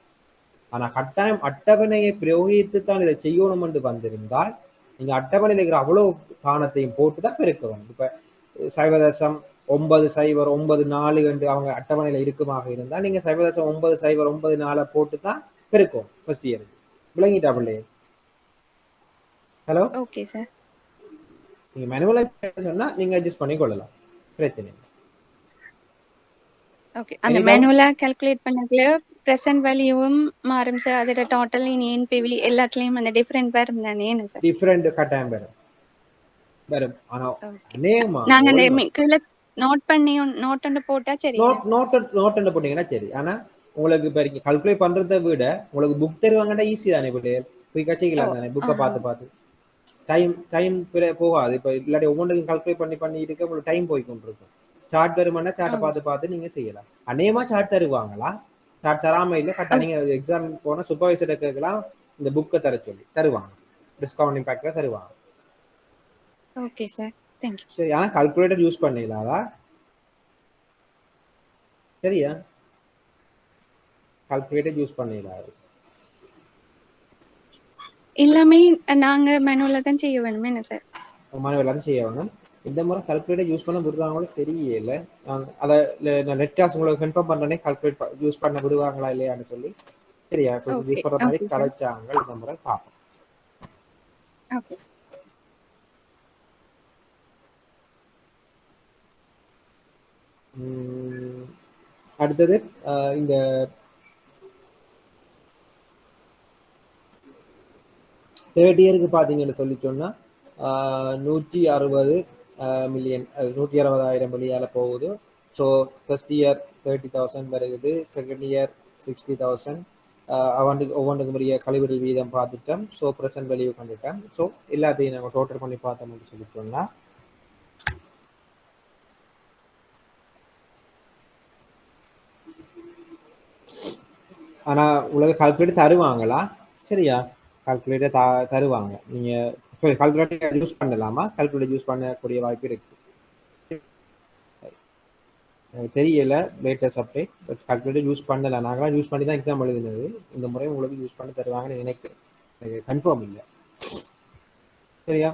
ஆனா கட்டாயம் அட்டவணையை பிரயோகித்து தான் இதை செய்யணும் என்று வந்திருந்தால் நீங்க அட்டவணையில் இருக்கிற அவ்வளவு தானத்தையும் போட்டுதான் பெருக்க வேண்டும். இப்ப 0.9094 என்று அவங்க அட்டவணையில இருக்குமாக இருந்தால் நீங்க 0.9094 போட்டுதான் பெருக்கும் ஃபர்ஸ்ட் இயருக்கு. விளங்கிட்டா பிள்ளையே? Hello okay sir. நீங்க மேனுவலா சொன்னா நீங்க அட்ஜஸ்ட் பண்ணி கொள்ளலாம், பிரச்சனை இல்லை. ஓகே. அந்த மேனுவலா கால்குலேட் பண்ணதுல பிரசன்ட் வேல்யூவும் மாறும் சார். அதோட டோட்டல் என்பிவி எல்லாத்துலயும் அந்த டிஃபரெண்ட் வரும் தானே சார்? டிஃபரெண்ட் கட்டாயம் வரும். ஆனா நாங்க அந்த கீழ நோட் பண்ணி நோட் ஒன்று போட்டா சரி. நோட் ஒன்று போட்டீங்கன்னா சரி. ஆனா உங்களுக்கு இப்ப நீங்க கால்குலேட் பண்றதை விட உங்களுக்கு புக் தருவாங்கன்னா ஈஸி தானே. போய் கட்சிக்கலாம் தானே புக்கை பார்த்து டைம் போகாது. இப்ப இல்லாட்டி ஒவ்வொன்றுக்கும் கால்குலேட் பண்ணி இருக்க உங்களுக்கு டைம் போய் கொண்டிருக்கும். சார்ட் வருமானா சார்ட்டை பார்த்து நீங்க செய்யலாம். அநேகமா சார்ட் தருவாங்களா? சார்ட் தராம இல்லை. கரெக்டா நீங்க எக்ஸாம் போனா சூப்பர்வைசர் கேட்கலாம், இந்த புக்கை தருவாங்க. டிஸ்கவுண்ட் இம்பாக்ட்ல தருவாங்க. Okay sir, thank you. சரி, ஆனா கால்குலேட்டர் யூஸ் பண்ணலாதா? சரியா? கால்குலேட்டர் யூஸ் பண்ணலாது. எல்லாமே நாங்க மேனுவலா தான் செய்ய வேணுமே என்ன சார்? மேனுவலா தான் செய்ய வேணும். இந்த முறை கால்குலேட்டர் யூஸ் பண்ண விடுறாங்களோ தெரியல. அதை நெட் கிளாஸ் உங்களுக்கு கன்ஃபார்ம் பண்ணனே கால்குலேட் யூஸ் பண்ண விடுவாங்களா இல்லையான்னு சொல்லி. சரியா? யூஸ் பண்ற மாதிரி கலைச்சாங்க. இந்த முறை பார்ப்போம். ஓகே. அடுத்தது இந்த தேர்ட் இயருக்கு பார்த்தீங்கன்னு சொல்லி சொன்னா 160 மில்லியன் 160,000 வெளியால போகுது. ஸோ ஃபர்ஸ்ட் இயர் 30,000 வருது, செகண்ட் இயர் 60,000. ஒவ்வொன்றுக்கு முறைய கழிவுகள் வீதம் பார்த்துட்டோம். ஸோ ப்ரெசன்ட் வேல்யூ கண்டுட்டோம். ஸோ எல்லாத்தையும் நம்ம டோட்டல் பண்ணி பார்த்தோம்னு சொல்லி சொன்னா ஆனா உங்களுக்கு கால்குலேட்டர் தருவாங்களா? சரியா? கால்குலேட்டர் தருவாங்க. நீங்க கால்குலேட்டர் யூஸ் பண்ணலாமா? கால்குலேட்டர் யூஸ் பண்ணக்கூடிய வாய்ப்பு இருக்கு. தெரியல latest update. But calculator use பண்ணல. நாங்களாம் யூஸ் பண்ணி தான் எக்ஸாம் எழுதுனது. இந்த முறை உங்களுக்கு யூஸ் பண்ணி தருவாங்கன்னு நினைக்கிறேன். கன்ஃபார்ம் இல்லை. சரியா?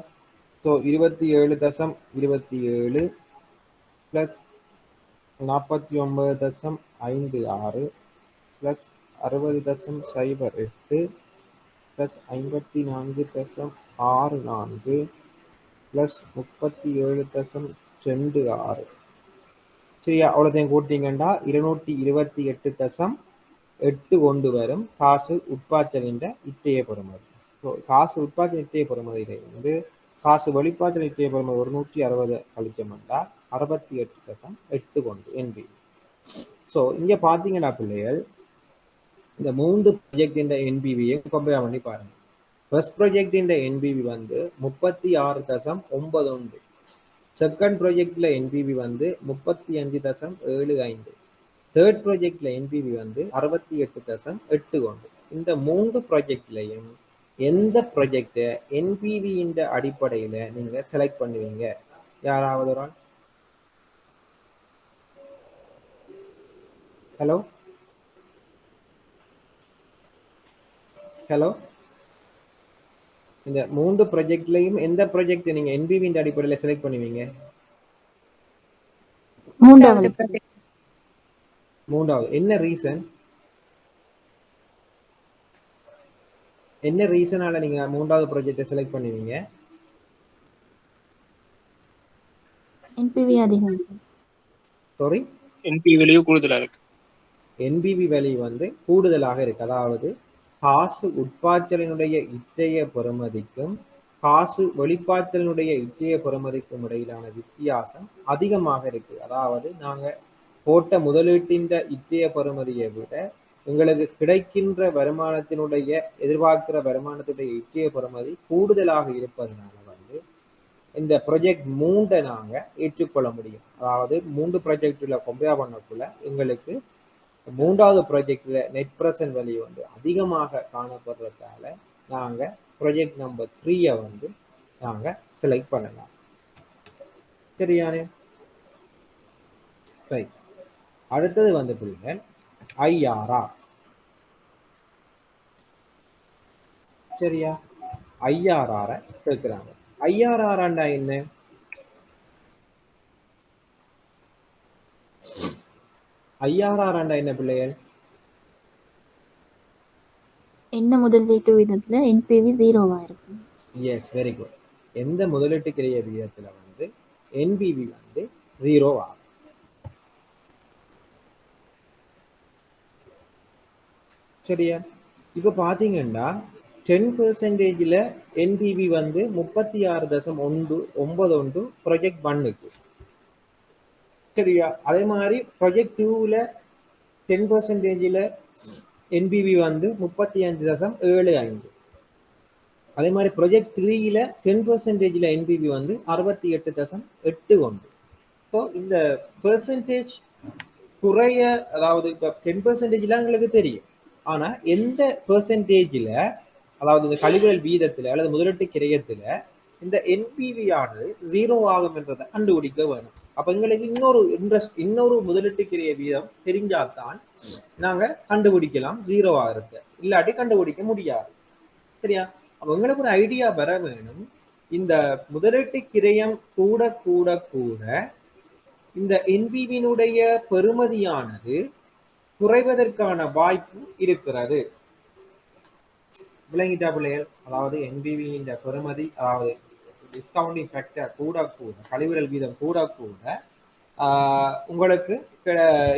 So 27.27 plus 49.56 plus 60.08 plus 54.64 plus 37.26. சரியா, அவ்வளோத்தையும் கூட்டிங்கன்னா 228.8 கொண்டு வரும் காசு உட்பாச்சலின் இத்தைய பெறுமதி. ஸோ காசு உட்பாச்சல் இத்தைய பெறுமதியிலிருந்து காசு வெளிப்பாச்சல் இத்தைய பெறுமதி 160 கழிச்சம் என்றால் 68.8 கொண்டு என்பி. ஸோ இங்கே பார்த்தீங்கன்னா பிள்ளைகள், இந்த 3 ப்ராஜெக்டின் என்பிவியை கம்பேர் பண்ணி பாருங்க. ஃபர்ஸ்ட் ப்ராஜெக்டின் என்பிவி வந்து 36.91. செகண்ட் ப்ராஜெக்ட்ல என்பிவி வந்து 35.75. தேர்ட் ப்ராஜெக்ட்ல என்பிவி வந்து 68.8 கொண்டு. இந்த 3 ப்ராஜெக்ட்லையும் எந்த ப்ராஜெக்டை என்பிவியின் அடிப்படையில நீங்க செலக்ட் பண்ணுவீங்க? யாராவது ஒரு ஆள்? ஹலோ ஹலோ, இந்த 3 ப்ராஜெக்ட்லையும் எந்த ப்ராஜெக்ட் நீங்க என்பிவியின் அடிப்படையில செலக்ட் பண்ணுவீங்க? மூன்றாவது project. மூன்றாவது. என்ன ரீசன்? என்ன ரீசனால நீங்க மூன்றாவது ப்ராஜெக்டை செலக்ட் பண்ணுவீங்க? என்பிவி அதிகம். சாரி, என்பி வேல்யூ கூடுதலா இருக்கு. என்பிவி வேல்யூ வந்து கூடுதலாக இருக்கு. அதாவது காசு உட்பாச்சலினுடைய இற்றைய பெறுமதிக்கும் காசு வெளிப்பாச்சலினுடைய இற்றைய பெறுமதிக்கும் இடையிலான வித்தியாசம் அதிகமாக இருக்கு. அதாவது நாங்க போட்ட முதலீட்டின் இற்றைய பெறுமதியை விட எங்களுக்கு கிடைக்கின்ற வருமானத்தினுடைய எதிர்பார்க்கிற வருமானத்துடைய இற்றைய பெறுமதி கூடுதலாக இருப்பதனால வந்து இந்த ப்ராஜெக்ட் 3 நாங்க ஏற்றுக்கொள்ள முடியும். அதாவது 3 ப்ராஜெக்ட்ல கம்பேர் பண்ணக்குள்ள எங்களுக்கு மூன்றாவது ப்ராஜெக்ட்ல நெட் பிரசன்ட் வேல்யூ வந்து அதிகமாக காணப்படுறதால நாங்க ப்ராஜெக்ட் நம்பர் 3 வந்து நாங்க செலக்ட் பண்ணலாம். சரியானே? ரைட். அடுத்தது வந்து பிள்ளைகள் ஐஆர்ஆர். சரியா, ஐஆர்ஆர கேட்கிறாங்க. ஐஆர்ஆர் என்ன? ஐஆர்ஆர் என்ன பிள்ளைகள்? என்ன முதலீட்டு விதத்துல என்பிவி 0வா இருக்கும்? Yes, very good. எந்த முதலீட்டுக்கிறைய விகிதத்துல வந்து என்பிவி வந்து 0 ஆகும். சரியா, இப்ப பாத்தீங்கன்னா 10% என்பிவி வந்து 36.91 ப்ராஜெக்ட் 1க்கு. சரியா, அதே மாதிரி ப்ராஜெக்ட் 2ல 10% என்பிவி வந்து 35.75. அதே மாதிரி ப்ராஜெக்ட் 3ல 10% என்பிவி வந்து 68.8 கொண்டு. ஸோ இந்த பெர்சன்டேஜ் குறைய, அதாவது இப்போ 10%லாம் எங்களுக்கு தெரியும். ஆனா எந்த பெர்சன்டேஜில், அதாவது இந்த கழிவுகள் வீதத்துல அல்லது முதலீட்டு கிரயத்துல இந்த என்பிவி ஆனது 0 ஆகும் என்றதை கண்டுபிடிக்க வேணும். அப்ப எங்களுக்கு இன்னொரு முதலீட்டு கிரைய வீதம் தெரிஞ்சாதான் நாங்க கண்டுபிடிக்கலாம் 0 ஆகிறது, இல்லாட்டி கண்டுபிடிக்க முடியாது. சரியா, அப்ப எங்களுக்கு ஒரு ஐடியா பெற வேணும். இந்த முதலீட்டு கிரயம் கூட கூட கூட இந்த என்பிவினுடைய பெறுமதியானது குறைவதற்கான வாய்ப்பு இருக்கிறது. விளங்கிட்டா பிள்ளைகள்? அதாவது என்பிவி இந்த பெறுமதி, அதாவது டிஸ்கவுண்டிங் ஃபேக்டர் கூட கூட, கழிவுகள் வீதம் கூட கூட உங்களுக்கு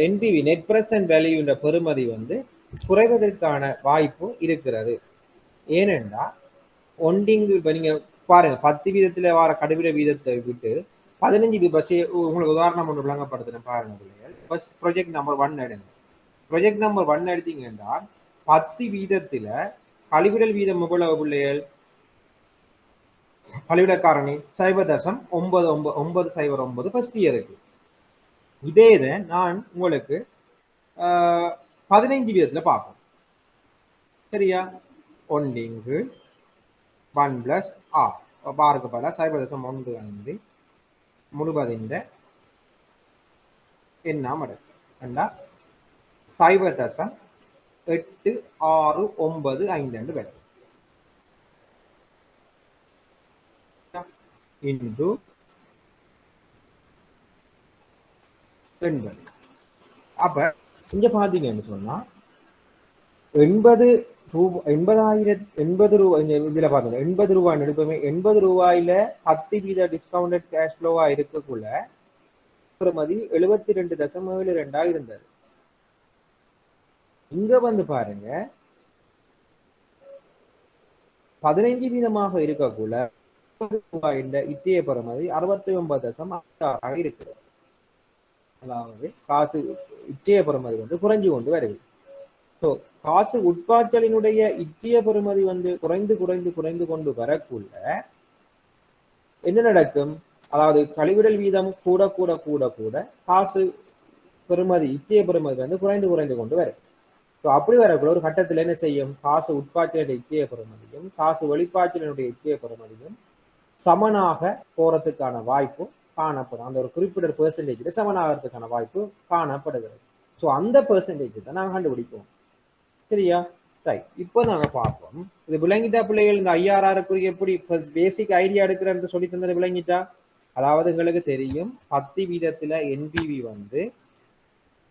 என்பிவி நெட் பிரசன்ட் வேல்யூ என்ற பெறுமதி வந்து குறைவதற்கான வாய்ப்பு இருக்கிறது. ஏனென்றால் ஒண்டிங்கு இப்போ நீங்க பாருங்க, 10 வீதத்துல வர கழிவுற வீதத்தை விட்டு 15 பஸ், உங்களுக்கு உதாரணம் ஒன்று விளங்கப்படுத்துறேன் பாருங்க பிள்ளைகள். ஃபர்ஸ்ட் ப்ராஜெக்ட் நம்பர் 1 எடுங்க. ப்ராஜெக்ட் நம்பர் 1 எடுத்தீங்க என்றால் 10 வீதத்துல கழிவிடல் வீதம் எவ்வளவு பிள்ளைகள்? கழிவிட காரணி 0.909 ஃபர்ஸ்ட் இயருக்கு. இதே இதை நான் உங்களுக்கு 15 வீதத்துல பார்ப்போம். சரியா, ஒன்றிங்கு 1 + r பாருக்கு பல 0.15 முழுவதின் என்ன மடங்கு என்றா 0.8695 வரும் இன்டு 80. அப்ப இங்க பாத்தீங்கன்னு சொன்னா 80 ரூபாய் இதுல பாத்தீங்கன்னா 80 ரூபாய் எடுப்போமே. 80 ரூபாயில 10% டிஸ்கவுண்டட் கேஷ் ஃப்ளோவா இருக்கக்குள்ள பெறுமதி 72.72 இருந்தது. இங்க வந்து பாருங்க 15% இருக்கக்குள்ள ரூபாயின் இத்திய பெறுமதி 69.6 இருக்கு. அதாவது காசு இத்திய பெறுமதி வந்து குறைஞ்சு கொண்டு வருது. ஸோ காசு உட்பாச்சலினுடைய இத்திய பெறுமதி வந்து குறைந்து குறைந்து குறைந்து கொண்டு வரக்குள்ள என்ன நடக்கும்? அதாவது கழிவிடல் வீதம் கூட கூட கூட கூட காசு பெறுமதி இத்திய பெறுமதி வந்து குறைந்து குறைந்து கொண்டு வரும். ஸோ அப்படி வரக்குள்ள ஒரு கட்டத்தில் என்ன செய்யும்? காசு உட்பாச்சலுடைய இத்திய பெறுமதியும் காசு வெளிப்பாச்சலினுடைய இத்திய பெறுமதியும் சமனாக போறதுக்கான வாய்ப்பு காணப்படும். அந்த ஒரு குறிப்பிட்ட பெர்சன்டேஜ்ல சமனாகிறதுக்கான வாய்ப்பு காணப்படுகிறது. ஸோ அந்த பெர்சன்டேஜ் தான் நாங்கள் கண்டுபிடிப்போம். சரியா? ரைட். இப்போ நாங்க பார்ப்போம். இது விளங்கிட்டா பிள்ளைகள்? இந்த ஐஆர்ஆருக்குரிய எப்படி பேசிக் ஐடியா எடுக்கிறேன்னு சொல்லி தந்தது விளங்கிட்டா? அதாவது எங்களுக்கு தெரியும் 10% என்பிவி வந்து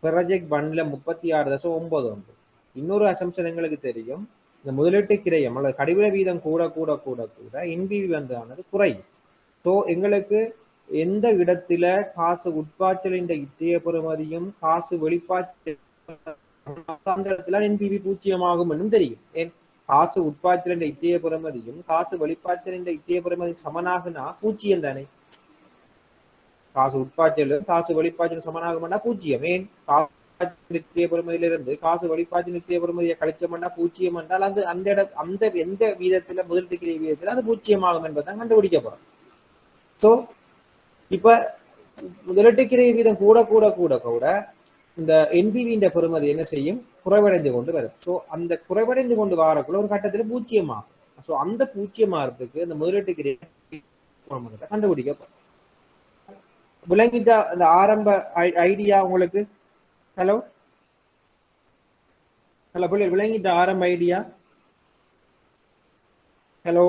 ப்ராஜெக்ட் 1ல 36.91. இன்னொரு அசம்ஷன் எங்களுக்கு தெரியும், இந்த முதலீட்டு கிரயம் அல்லது கடிவிட வீதம் கூட கூட கூட கூட என்பிவி வந்து ஆனது குறையும். ஸோ எங்களுக்கு எந்த இடத்துல காசு உட்பாச்சலின் இத்திய பெறுமதியும் காசு வெளிப்பாச்சல் அந்த இடத்துல என்பிவி 0 ஆகும் என்றும் தெரியும். ஏன்? காசு உட்பாச்சலின் இத்திய பெறுமதியும் காசு வெளிப்பாச்சலின் இத்திய பெறுமதி சமனாகுனா 0 தானே. காசு உட்பாச்சலும் காசு வெளிப்பாச்சலும் சமனாகும்னா 0. ஏன்? நித்திய பெறுமதியிலிருந்து காசு வெளிப்பாச்சு நித்திய பெறுமதியை கழிச்சோம்னா 0 என்றால் அது அந்த எந்த வீதத்துல முதலீட்டு வீதத்துல அது 0 ஆகும் என்பதுதான் கண்டுபிடிக்கப்படும். ஸோ இப்ப முதலீட்டு வீதம் கூட கூட கூட கூட இந்த என்பிவியின் பெறுமதி என்ன செய்யும்? குறைவடைந்து கொண்டு வரும். ஸோ அந்த குறைவடைந்து கொண்டு வரக்குள்ள ஒரு கட்டத்துல 0 ஆகும். ஸோ அந்த 0 ஆகிறதுக்கு இந்த முதலீட்டு கண்டுபிடிக்கப்படும். விளங்கிட்டா அந்த ஆரம்ப ஐடியா உங்களுக்கு? ஹலோ ஹலோ பிள்ளை, விளங்கிட்ட ஆரம்ப ஐடியா? ஹலோ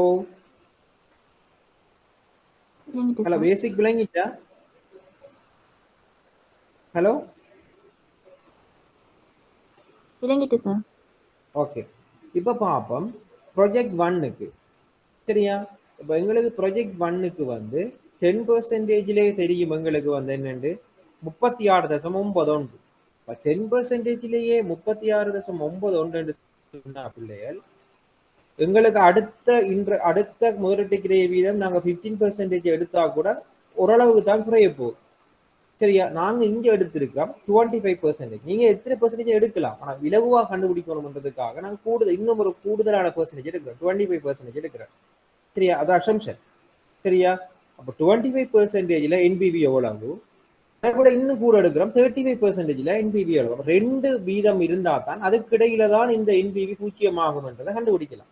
ஹலோ, பேசிக் விளங்கிட்டா? ஹலோ விளங்கிட்டு சார். ஓகே. இப்ப பார்ப்போம் ப்ராஜெக்ட் 1க்கு. சரியா? இப்ப எங்களுக்கு ப்ராஜெக்ட் 1க்கு வந்து 10%லே தெரியும் எங்களுக்கு வந்து என்னண்டு 36.91. 10%லேயே 36.91 பிள்ளைகள் எங்களுக்கு அடுத்த முதலீட்டு கிரைய வீதம் நாங்க 15% எடுத்தா கூட ஓரளவுக்கு தான் குறைய போகுது. சரியா? நாங்க இங்க எடுத்திருக்கோம் 25%. நீங்க எத்தனை பெர்சன்டேஜ் எடுக்கலாம், ஆனா இலகுவா கண்டுபிடிக்கணும்ன்றதுக்காக நாங்க இன்னும் ஒரு கூடுதலான பெர்சன்டேஜ் எடுக்கிறோம், 25% எடுக்கிறோம். சரியா? அது அசம்ஷன். சரியா? அப்ப 25%ல என்பிவி எவ்வளவு, கூட இன்னும் கூட எடுக்கிறோம் 35%ல என்பிவி எவ்வளவு. 2 வீதம் இருந்தா தான் அதுக்கு இடையில தான் இந்த என்பிவி 0 ஆகும்ன்றதை கண்டுபிடிக்கலாம்.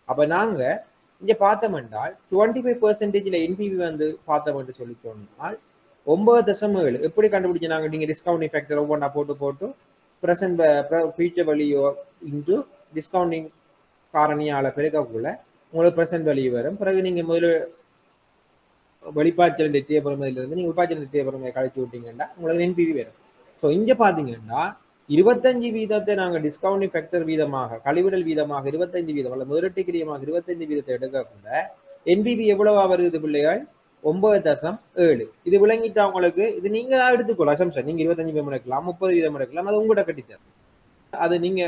அப்ப நாங்க இங்க பார்த்தோம் என்றால் 25%ல என்பிவி வந்து பார்த்தோம் என்று சொல்லி சொன்னால் 9.7. எப்படி கண்டுபிடிச்சு நாங்க? நீங்க டிஸ்கவுண்டிங் ஃபேக்டர் ஒவ்வொன்றா போட்டு போட்டு present future value into discounting காரணியால பெருக்கக்குள்ள உங்களுக்கு பிரசன்ட் வேல்யூ வரும். பிறகு நீங்க முதல்ல வெளிப்பாச்சல் நித்திய பெறுமதியிலிருந்து நீங்க உட்பாச்சல் நித்திய பெறுமதியை கழிச்சு விட்டீங்கன்னா உங்களுக்கு என்பிவி வரும். ஸோ இங்க பாத்தீங்கன்னா 25 வீதத்தை நாங்க டிஸ்கவுண்டிங் ஃபேக்டர் வீதமாக கழிவிடல் வீதமாக 25 வீதம் அல்ல முதலீட்டு கிரியமாக 25 வீதத்தை எடுக்கக்குள்ள என்பிவி எவ்வளவா வருது பிள்ளைகள்? 9.7. இது விளங்கிட்டா உங்களுக்கு? இது நீங்க எடுத்துக்கொள்ள அசம்ஷன். நீங்க 25 வீதம் எடுக்கலாம், 30 வீதம் எடுக்கலாம், அது உங்களோட கட்டித்தரும். அது நீங்க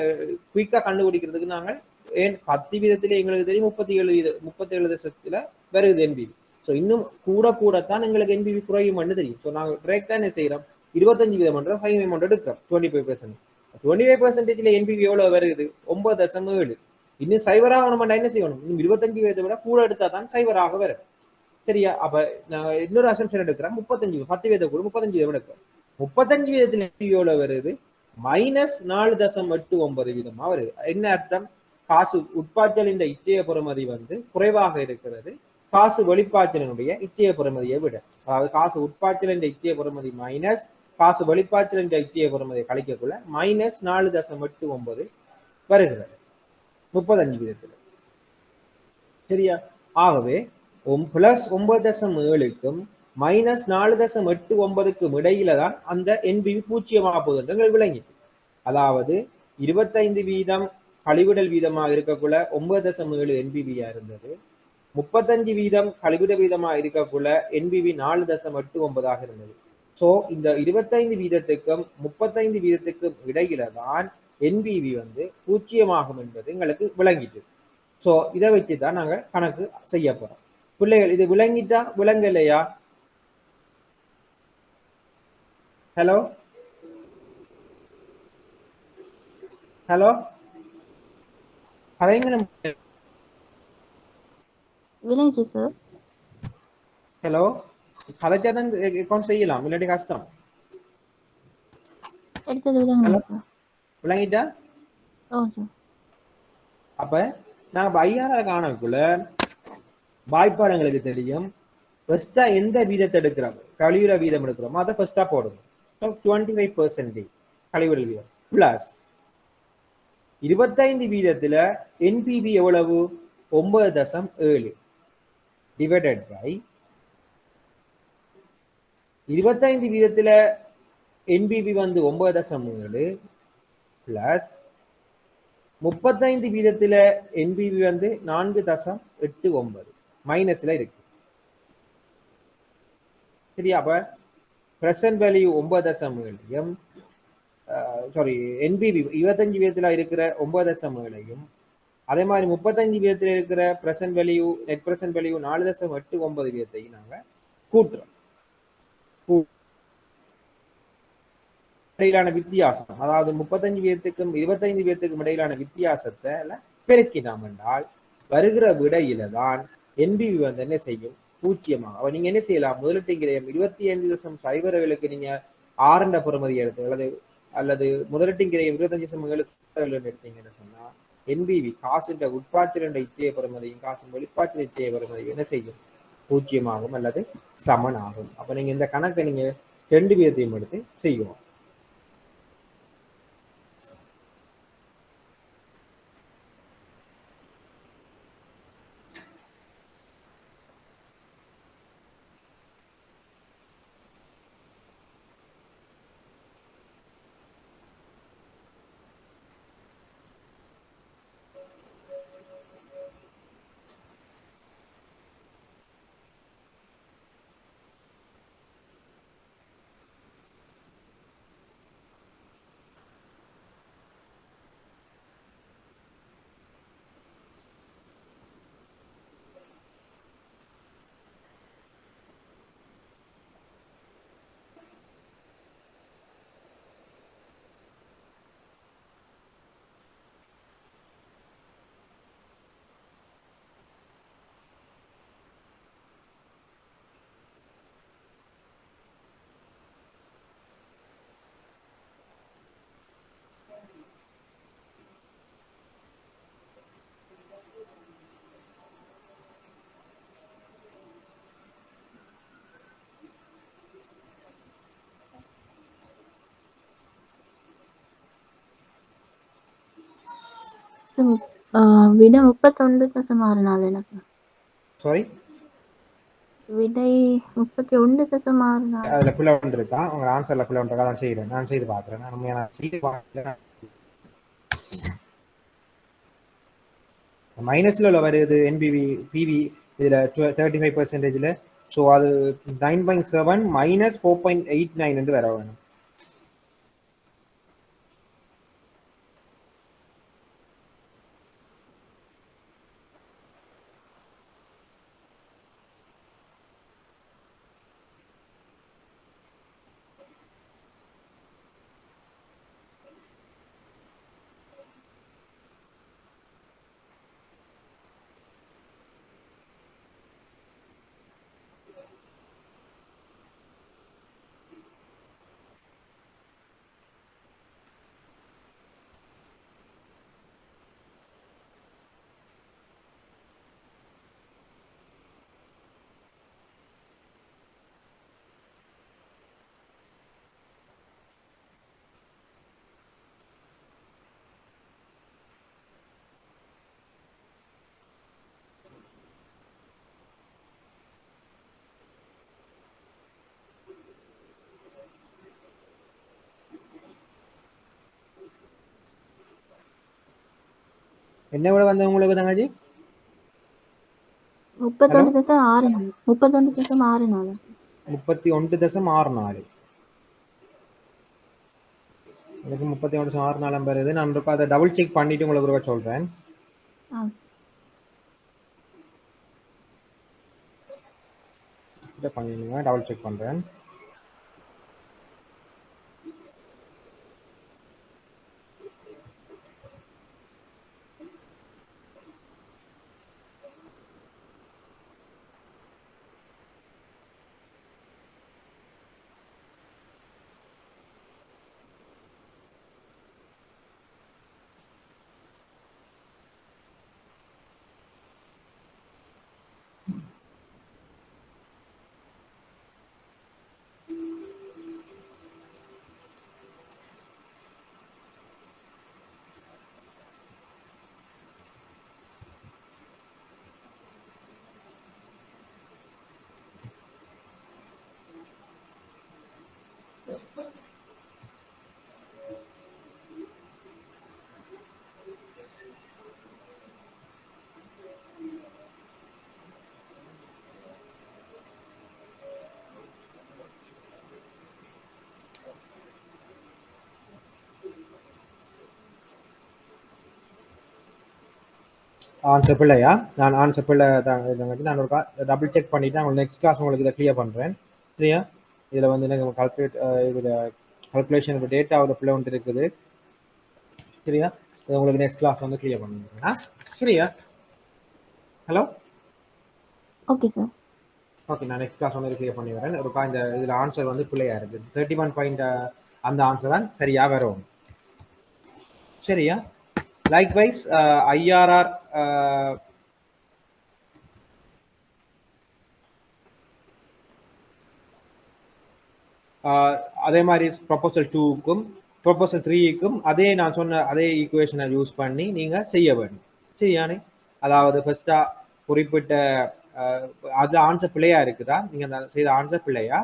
குயிக்கா கண்டுபிடிக்கிறதுக்கு நாங்கள் ஏன் 10 வீதத்திலே எங்களுக்கு தெரியும் 37% வருது என்பிவி. ஸோ இன்னும் கூட கூடத்தான் எங்களுக்கு என்பிவி குறையும் தெரியும். ஸோ நாங்கள் டிரெக்டா என்ன செய்யறோம்? 25 வீதம் 5 அமௌண்ட் எடுக்கிறோம் 25%. 25%ல என்பிவி எவ்வளவு வருது? 9.7. இன்னும் சைவராகணும்னா என்ன செய்யணும்? இன்னும் 25 வீதத்தை விட கூட எடுத்தா தான் சைவராக வரும். சரியா? அப்ப நான் இன்னொரு அசம்ஷன் எடுக்கிறேன் 35. 10 வீதம் கூட 35 வீதம் எடுக்கிறேன். 35 வீதத்துல எவ்வளவு வருது? -4.89 வீதமா வருது. என்ன அர்த்தம்? காசு உட்பாச்சலின் இத்திய பெறுமதி வந்து குறைவாக இருக்கிறது காசு வெளிப்பாச்சலினுடைய இத்திய பெறுமதியை விட. அதாவது காசு உட்பாச்சலின் இத்திய பெறுமதி மைனஸ் காசு வெளிப்பாச்சலின் இத்திய பெறுமதியை கழிக்கக்குள்ள -4.89 வருகிறது 35 வீதத்துல. சரியா? ஆகவே +9.7க்கும் -4.89க்கும் இடையில தான் அந்த என்பிவி பூஜ்ஜியமாக போகுதுன்றது விளங்கிட்டு. அதாவது 25% கழிவிடல் வீதமாக இருக்கக்குள்ள 9.7 என்பிவியா இருந்தது. 35% கழிவிட வீதமாக இருக்கக்குள்ள என்பிவி 4.89 இருந்தது. ஸோ இந்த 25% 35% இடையில தான் என்பிவி வந்து பூஜ்ஜியமாகும் என்பது எங்களுக்கு விளங்கிட்டு. ஸோ இதை வச்சு தான் நாங்கள் கணக்கு செய்ய போறோம். பிள்ளைகள் இது விளங்கிட்டா விளங்கலையா? ஹலோ ஹலோ கதைங்களும் விளைஞ்சி சார். ஹலோ கதைச்சாதான் அக்கௌண்ட் செய்யலாம், இல்லாட்டி கஷ்டம். எடுத்தது விளங்குங்க ஹலோ சார். விளங்கிட்டா? ஓ சார். அப்ப நாங்க ஐயாயிரம் காணக்குள்ள வாய்ப்பாடு தெரியும். ஃபர்ஸ்டா எந்த வீதத்தை எடுக்கிறோம், கழிவுற வீதம் எடுக்கிறோமோ அதை ஃபர்ஸ்டா போடணும். 25% கழிவுற வீதம் பிளஸ் 25% என்பிவி எவ்வளவு? 9.7 டிவைடட் பை 25% என்பிவி வந்து 9.7 பிளஸ் 35% என்பிவி வந்து 4.89 மைனஸ்ல இருக்கு. சரியா? அப்ப பிரசன்ட் வேல்யூ 9.7 சாரி என்பிவி 25% இருக்கிற 9.7 அதே மாதிரி 35% இருக்கிற present value net present value 4.89 நாங்க கூட்டுறோம். இடையிலான வித்தியாசம், அதாவது 35%க்கும் 25%க்கும் இடையிலான வித்தியாசத்தை பெருக்கினோம் என்றால் வருகிற விடையில தான் என்பிவி வந்து என்ன செய்யும்? பூஜ்ஜியமாக. அவ நீங்க என்ன செய்யலாம்? முதலீட்டுங்கிறையம் 25.07 நீங்க 6 பெறுமதி எடுத்து அல்லது முதலீட்டுங்கிறையம் 25.7 எடுத்தீங்கன்னு சொன்னா என்பிவி காசுன்ற உட்பாய்ச்சல் இச்சைய பெறுமதியும் காசு வெளிப்பாட்டு இச்சைய பெறுமதியும் என்ன செய்யும்? பூஜ்ஜியமாகும் அல்லது சமன் ஆகும். அப்ப நீங்க இந்த கணக்கை நீங்க 2 வீதத்தையும் எடுத்து செய்யணும். விட 31.64 எனக்கு. சாரி விடை 31.64. அதுல பிள்ளை ஒன்று இருக்கா? உங்க ஆன்சர்ல பிள்ளை ஒன்று இருக்கா? நான் செய்யறேன், நான் செய்து பார்க்குறேன். நான் செய்து பார்க்குறேன். மைனஸ்ல வருது என்பிவி பிவி இதுல 35%. ஸோ அது 9.7 மைனஸ் 4.89 என்று வர வேணும். என்ன விட வந்து உங்களுக்கு தங்கச்சி? ஹலோ, 31.64 31.64 31.64. எனக்கு 31.64 வருது. நான் இப்போ அதை டபுள் செக் பண்ணிட்டு உங்களுக்கு ஒரு சொல்றேன். ஆ இதை பண்ணிடுங்க, டபுள் செக் பண்றேன். ஆன்சர் பிள்ளையா? நான் ஆன்சர் பிள்ளை தங்கச்சி. நான் ஒரு டபுள் செக் பண்ணிட்டு நான் நெக்ஸ்ட் கிளாஸ் உங்களுக்கு இதை கிளியர் பண்றேன். சரியா? இதில் வந்து எனக்கு இதில் கால்குலேஷன் டேட்டாவோட பிள்ளை ஒன்று இருக்குது. சரியா? இதை உங்களுக்கு நெக்ஸ்ட் கிளாஸ் வந்து கிளியர் பண்ணுங்க. சரியா? Hello, okay sir. ஓகே, நான் நெக்ஸ்ட் கிளாஸ் வந்து கிளியர் பண்ணி வரேன். ஒரு இந்த இதில் ஆன்சர் வந்து பிள்ளையா இருக்குது. 31 பாயிண்ட் அந்த ஆன்சர் தான் சரியா வரும். சரியா? லைக்வைஸ் ஐஆர்ஆர் அதே மாதிரி ப்ரொபோசல் 2க்கும் ப்ரொபோசல் 3க்கும் அதே நான் சொன்ன அதே ஈக்குவேஷனை யூஸ் பண்ணி நீங்கள் செய்ய வேண்டும். சரியானே? அதாவது ஃபர்ஸ்டா குறிப்பிட்ட அது ஆன்சர் பிள்ளையா இருக்குதா, நீங்கள் செய்த ஆன்சர் பிள்ளையா?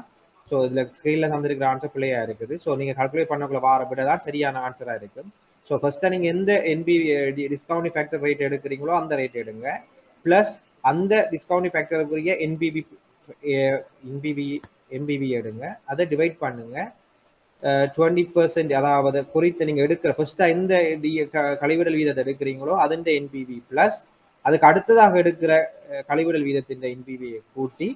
ஸோ இதில் ஸ்க்ரீனில் தந்திருக்கிற ஆன்சர் பிள்ளையா இருக்குது. ஸோ நீங்கள் கால்குலேட் பண்ணக்குள்ள வார விட தான் சரியான ஆன்சராக இருக்கும். ஸோ ஃபர்ஸ்ட்டாக நீங்கள் எந்த டிஸ்கவுண்டிங் ஃபேக்டர் ரேட் எடுக்கிறீங்களோ அந்த ரேட் எடுங்க. ப்ளஸ் அந்த டிஸ்கவுண்டிங் ஃபேக்டருக்குரிய என்பிவி எடுங்க. அதை டிவைட் பண்ணுங்க 20%, அதாவது குறித்து நீங்கள் எடுக்கிற ஃபர்ஸ்ட்டாக எந்த கழிவிடல் வீதத்தை எடுக்கிறீங்களோ அதன் என்பிவி ப்ளஸ் அதுக்கு அடுத்ததாக எடுக்கிற கழிவிடல் வீதத்தின் என்பிவியை கூட்டி